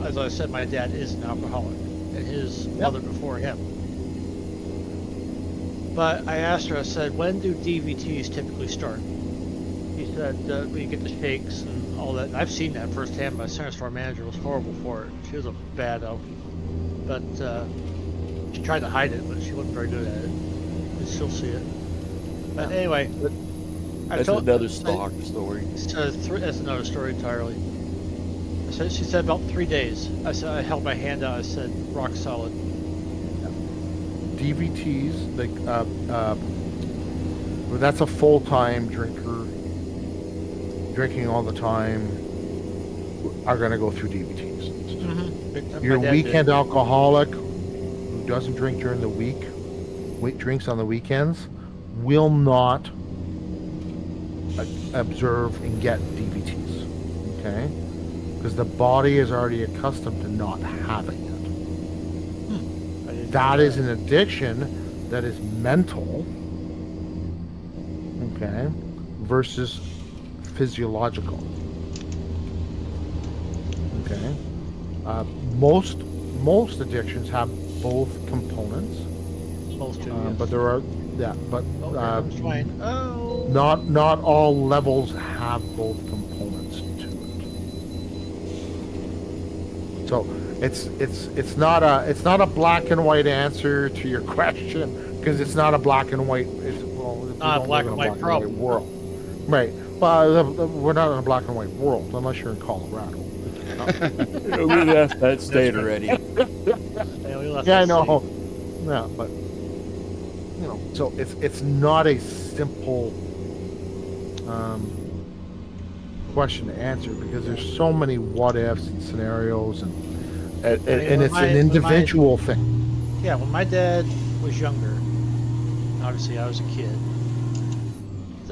S1: as I said, my dad is an alcoholic, and his mother before him. But I asked her. I said, "When do DVTs typically start?" He said, "We get the shakes and all that." And I've seen that firsthand. My center store manager was horrible for it. She was a bad alkie, but she tried to hide it, but she wasn't very good at it. You still see it. But anyway.
S4: That's another stock story.
S1: That's another story entirely. She said about 3 days. I said I held my hand out. I said rock solid.
S2: DVTs, like, well, that's a full-time drinker, drinking all the time, are going to go through DVTs.
S1: Mm-hmm.
S2: Your weekend alcoholic who doesn't drink during the week, drinks on the weekends, will not observe and get DVTs, okay? Because the body is already accustomed to not having it. That is an addiction that is mental, okay, versus physiological. Okay, most addictions have both components.
S1: Most do, yes.
S2: But there are, but
S1: Oh.
S2: not all levels have both components to it. So it's not a black and white answer to your question, because it's not a black and white.
S1: Not a black and white problem.
S2: World, right? Well, we're not in a black and white world unless you're in Colorado.
S4: We left that state already.
S2: Yeah, I know. Yeah, but so it's not a simple question to answer, because there's so many what ifs and scenarios, and it's an individual thing.
S1: Yeah, when my dad was younger, obviously I was a kid.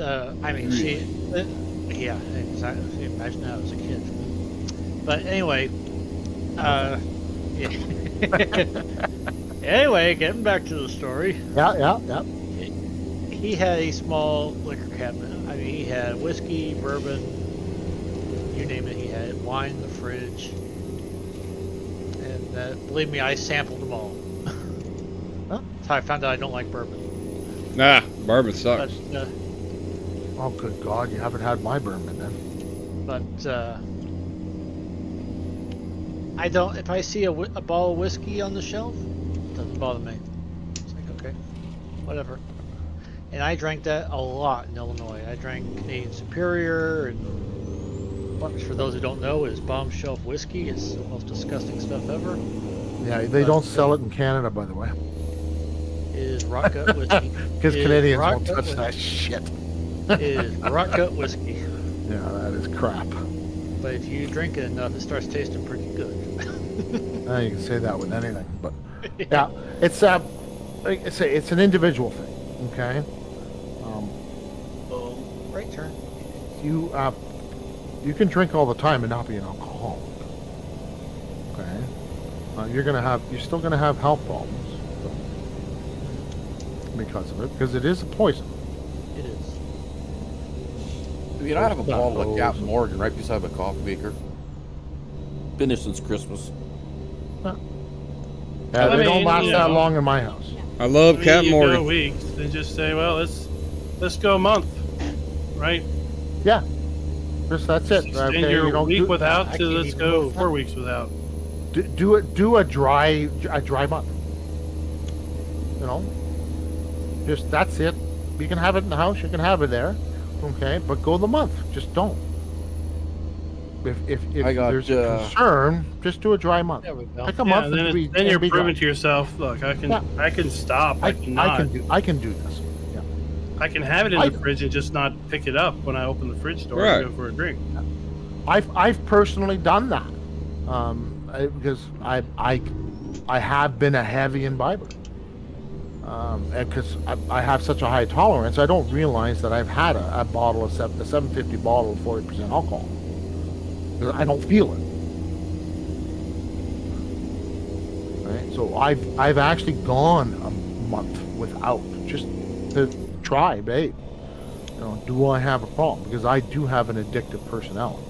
S1: I mean, yeah, exactly. Imagine that I was a kid. But anyway, yeah. Anyway, getting back to the story.
S2: Yeah.
S1: He had a small liquor cabinet. I mean, he had whiskey, bourbon, you name it. He had wine in the fridge. And believe me, I sampled them all.
S2: Huh?
S1: That's how I found out I don't like bourbon.
S3: Nah, bourbon sucks.
S1: But,
S2: Oh, good God, you haven't had my bourbon then.
S1: But I don't. If I see a bottle of whiskey on the shelf, it doesn't bother me. It's like, okay, whatever. And I drank that a lot in Illinois. I drank Canadian Superior, and which, for those who don't know, is bomb shelf whiskey. It's the most disgusting stuff ever.
S2: Yeah, they don't sell it in Canada, by the way.
S1: Is rock gut whiskey.
S2: Because Canadians won't touch that shit.
S1: Is rock gut whiskey.
S2: Yeah, that is crap.
S1: But if you drink it enough, it starts tasting pretty good.
S2: You can say that with anything, but yeah, it's like I say, it's an individual thing. Okay.
S1: Right turn.
S2: You can drink all the time and not be an alcoholic. Okay. you're still gonna have health problems because of it, because it is a poison.
S8: It is.
S4: I mean, I have a bottle of Captain Morgan right beside my coffee maker. Been there since Christmas.
S2: Yeah, they don't last that long in my house.
S3: I love Captain Morgan.
S5: Go weeks and just say, well, let's go a month, right?
S2: Yeah, that's it.
S5: Extend your week without to let's go 4 weeks without.
S2: Do a dry month. You know, just that's it. You can have it in the house. You can have it there, okay? But go the month. Just don't. If there's a concern, just do a dry month.
S8: There we go.
S2: Pick a month.
S5: Then you're proving to yourself, look, I can stop. I
S2: can do this. Yeah.
S5: I can have it in the fridge and just not pick it up when I open the fridge door and go for a drink.
S2: I've personally done that because I have been a heavy imbiber. Because I have such a high tolerance, I don't realize that I've had a bottle of a 750 bottle of 40% alcohol. I don't feel it. Right? So I've actually gone a month without, just to try, babe. You know, do I have a problem? Because I do have an addictive personality.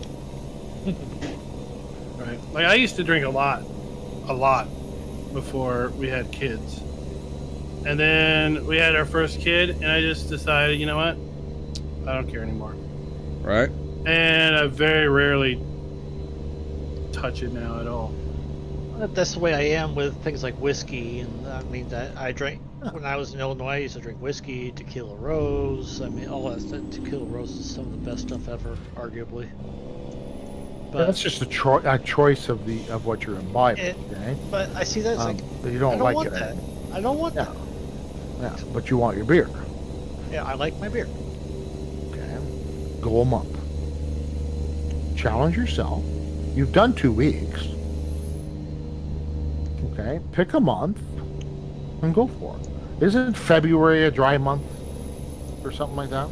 S5: Right. Like I used to drink a lot before we had kids. And then we had our first kid, and I just decided, you know what? I don't care anymore.
S3: Right.
S5: And I very rarely touch it now at all.
S8: That's the way I am with things like whiskey, and I mean that I drank when I was in Illinois. I used to drink whiskey, tequila rose. I mean, all that stuff. Tequila rose is some of the best stuff ever, arguably.
S2: But that's just a choice of what you're imbibing. Okay?
S8: But I see that as like
S2: you don't like it.
S8: That. I don't want that.
S2: Yeah, but you want your beer.
S8: Yeah, I like my beer.
S2: Okay, go a month. Challenge yourself. You've done 2 weeks. Okay, pick a month and go for it. Isn't February a dry month or something like that?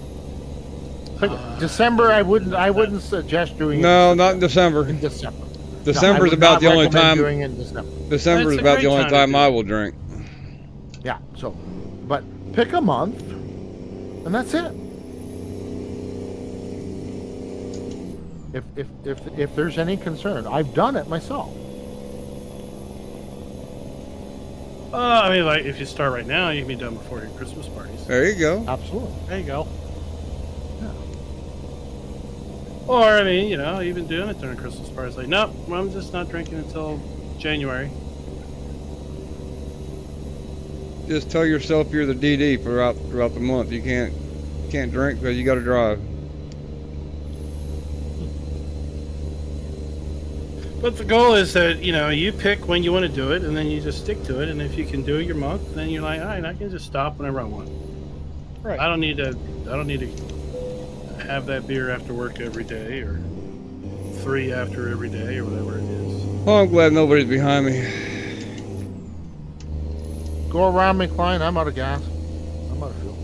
S2: December, I wouldn't suggest doing.
S3: No, not in December.
S2: In December.
S3: December's about the only time.
S2: Doing it in December.
S3: December's about the only time I will drink.
S2: Yeah. So, but pick a month, and that's it. If there's any concern, I've done it myself.
S5: I mean, like if you start right now, you can be done before your Christmas parties.
S3: There you go.
S2: Absolutely.
S8: There you go.
S2: Yeah.
S5: Or I mean, you know, even doing it during Christmas parties, like, nope, I'm just not drinking until January.
S3: Just tell yourself you're the DD throughout the month. You can't drink because you got to drive.
S5: But the goal is that, you know, you pick when you want to do it, and then you just stick to it. And if you can do it your month, then you're like, all right, I can just stop whenever I want.
S8: Right.
S5: I don't need to have that beer after work every day, or 3 after every day, or whatever it is.
S3: Oh, I'm glad nobody's behind me.
S2: Go around me, Klein. I'm out of gas. I'm out of fuel.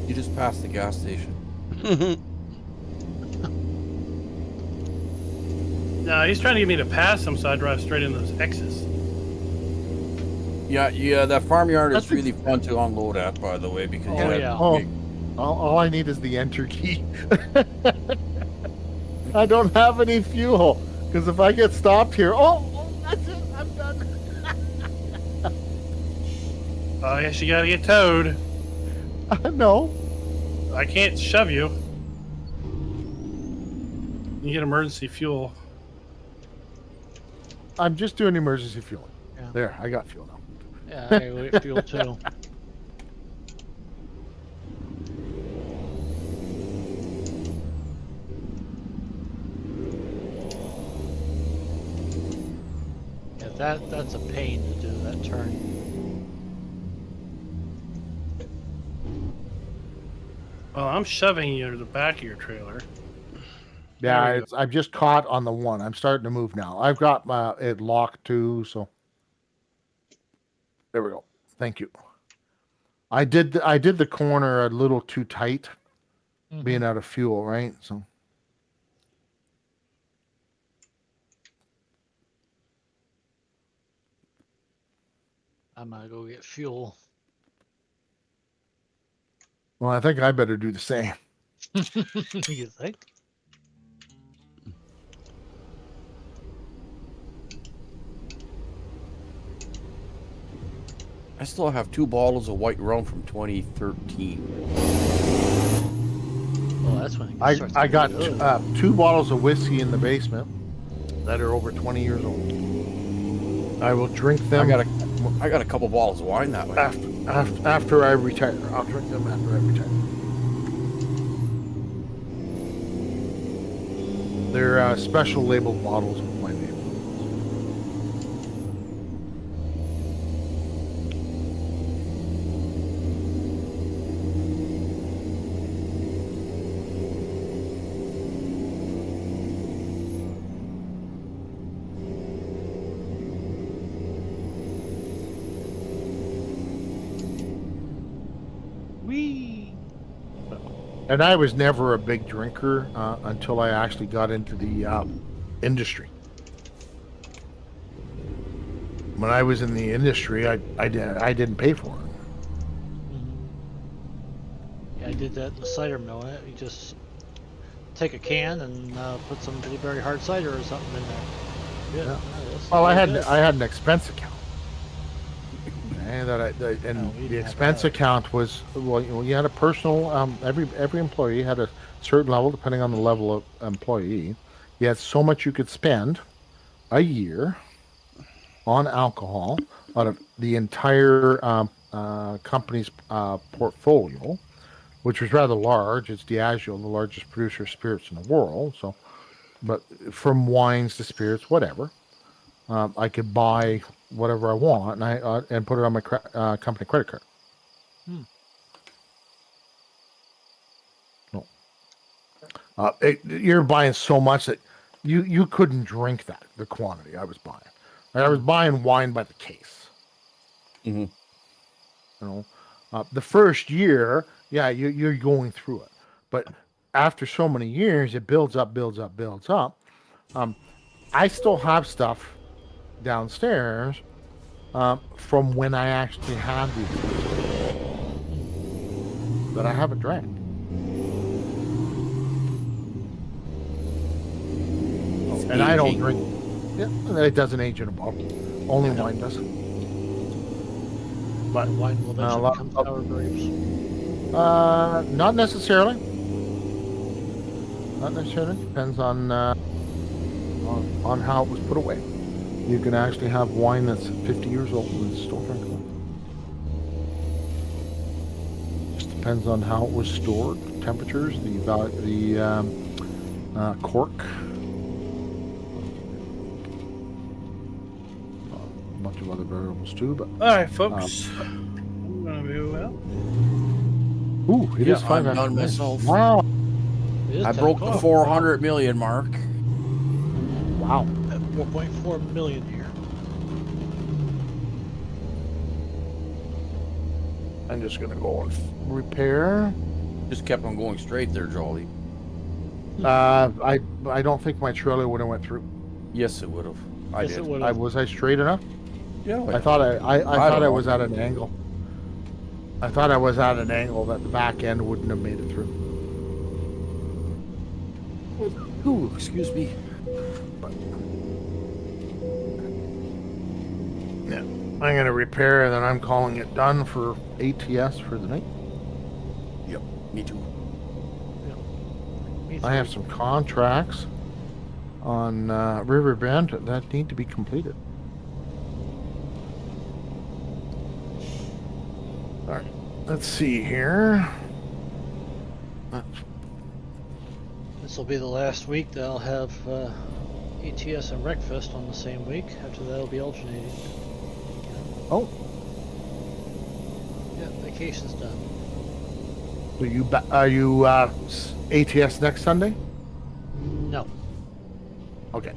S4: You just passed the gas station.
S5: No, he's trying to get me to pass him, so I drive straight into those X's.
S4: Yeah, that farmyard is really fun to unload at, by the way, because
S2: all I need is the enter key. I don't have any fuel, because if I get stopped here, that's it, I'm done.
S5: I guess you gotta get towed.
S2: No.
S5: I can't shove you. You get emergency fuel.
S2: I'm just doing emergency fueling.
S8: Yeah.
S2: There, I got fuel now.
S8: Yeah, I get fuel too. Yeah, that's a pain to do that turn.
S5: Well, I'm shoving you to the back of your trailer.
S2: Yeah, I'm just caught on the one. I'm starting to move now. I've got it locked too, so there we go. Thank you. I did the corner a little too tight, being out of fuel, right? So
S8: I'm gonna go get fuel.
S2: Well, I think I better do the same.
S8: You think?
S4: I still have 2 bottles of white rum from 2013.
S8: Well, that's when it
S2: I
S8: starts.
S2: I got
S8: Ugh.
S2: 2 bottles of whiskey in the basement that are over 20 years old. I will drink them.
S4: I got a couple bottles of wine that way.
S2: After I retire. I'll drink them after I retire. They're special labeled bottles with my name.
S8: Wee.
S2: And I was never a big drinker until I actually got into the industry. When I was in the industry, I didn't pay for it.
S8: Yeah, I did that in the cider mill. You just take a can and put some blueberry hard cider or something in there.
S2: Yeah.
S8: That's
S2: Well, I
S8: really
S2: had
S8: good.
S2: I had an expense account. And the expense account was, well, you had a personal. Every employee had a certain level, depending on the level of employee. You had so much you could spend a year on alcohol out of the entire company's portfolio, which was rather large. It's Diageo, the largest producer of spirits in the world. So, but from wines to spirits, whatever. I could buy whatever I want, and put it on my company credit card. No, you're buying so much that you couldn't drink the quantity I was buying. I was buying wine by the case.
S4: Mm-hmm.
S2: The first year, yeah, you're going through it, but after so many years, it builds up. I still have stuff downstairs from when I actually had these that I haven't drank. And I don't drink. Yeah, it doesn't age in a bottle. Only wine does.
S8: But wine will eventually become sour grapes.
S2: Not necessarily. Not necessarily. Depends on how it was put away. You can actually have wine that's 50 years old and still drinkable. Just depends on how it was stored, temperatures, the cork. A bunch of other variables too, but
S5: all right, folks. I'm gonna move out.
S2: Ooh, it is 5
S4: I'm done myself.
S2: Wow.
S4: I broke the 400 million mark.
S2: Wow.
S8: At 4.4 million here.
S2: I'm just gonna go and repair.
S4: Just kept on going straight there, Jolly.
S2: I don't think my trailer would have went through.
S4: Yes, it would have. I did.
S2: Was I straight enough?
S4: Yeah.
S2: I thought I was at an angle. I thought I was at an angle that the back end wouldn't have made it through.
S4: Ooh, excuse me.
S2: But, yeah, I'm gonna repair, and then I'm calling it done for ATS for the night.
S4: Yep, me too.
S2: I have some contracts on Riverbend that need to be completed. All right, let's see here.
S8: This will be the last week that I'll have ETS and Wreckfest on the same week. After that, it'll be alternating.
S2: Oh.
S8: Yeah, vacation's done.
S2: So are you ATS next Sunday?
S8: No.
S2: Okay.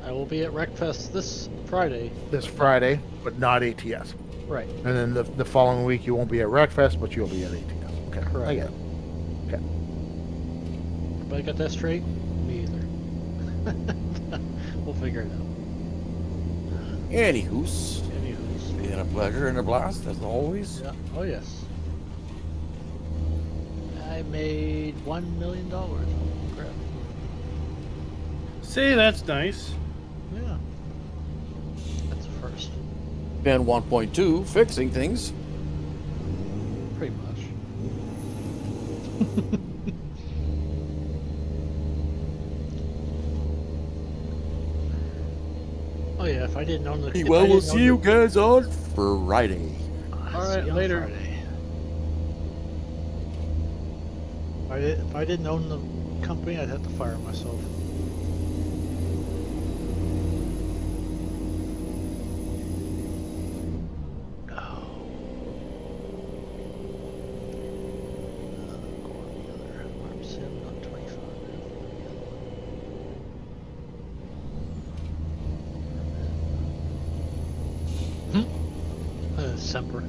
S8: I will be at Wreckfest this Friday.
S2: This Friday, but not ATS.
S8: Right.
S2: And then the following week you won't be at Wreckfest, but you'll be at ATS. Okay.
S8: Correct.
S2: I get it. Okay.
S8: Everybody got that straight? Me either. We'll figure it out.
S4: Anywho's. Been a pleasure and a blast, as always.
S8: Yeah. Oh, yes. I made $1 million. Holy crap.
S5: See, that's nice.
S8: Yeah. That's a first.
S4: And 1.2, fixing things.
S8: Pretty much. Oh yeah, if I didn't own the.
S4: Well, we'll see you guys on Friday.
S5: All right, later.
S8: If I didn't own the company, I'd have to fire myself. Semper.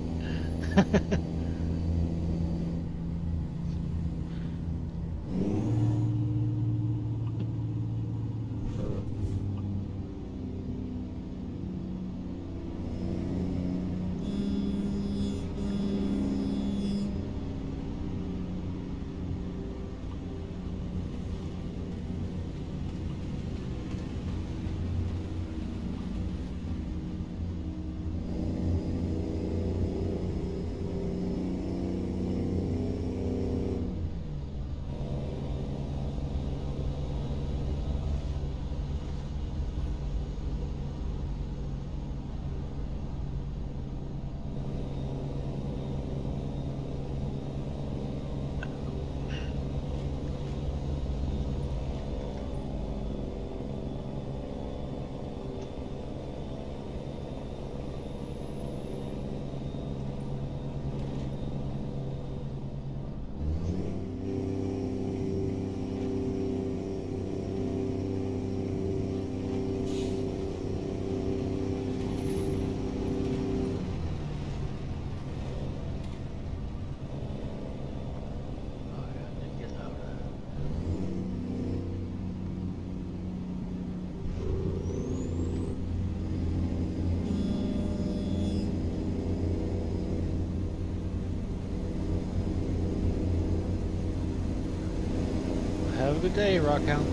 S8: Have a good day, Rockhound.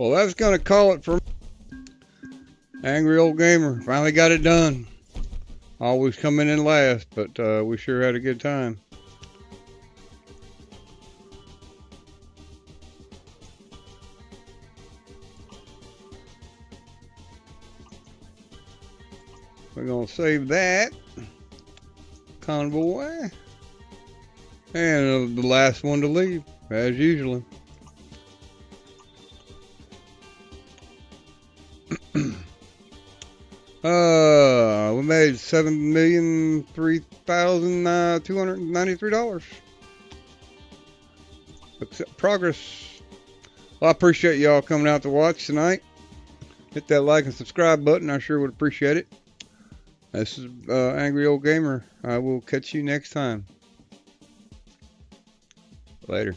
S3: Well, that's gonna call it for Angry Old Gamer. Finally got it done. Always coming in last, but we sure had a good time. We're gonna save that Convoy, and the last one to leave, as usual. We made $7,003,293. Accept progress. Well, I appreciate y'all coming out to watch tonight. Hit that like and subscribe button. I sure would appreciate it. This is Angry Old Gamer. I will catch you next time. Later.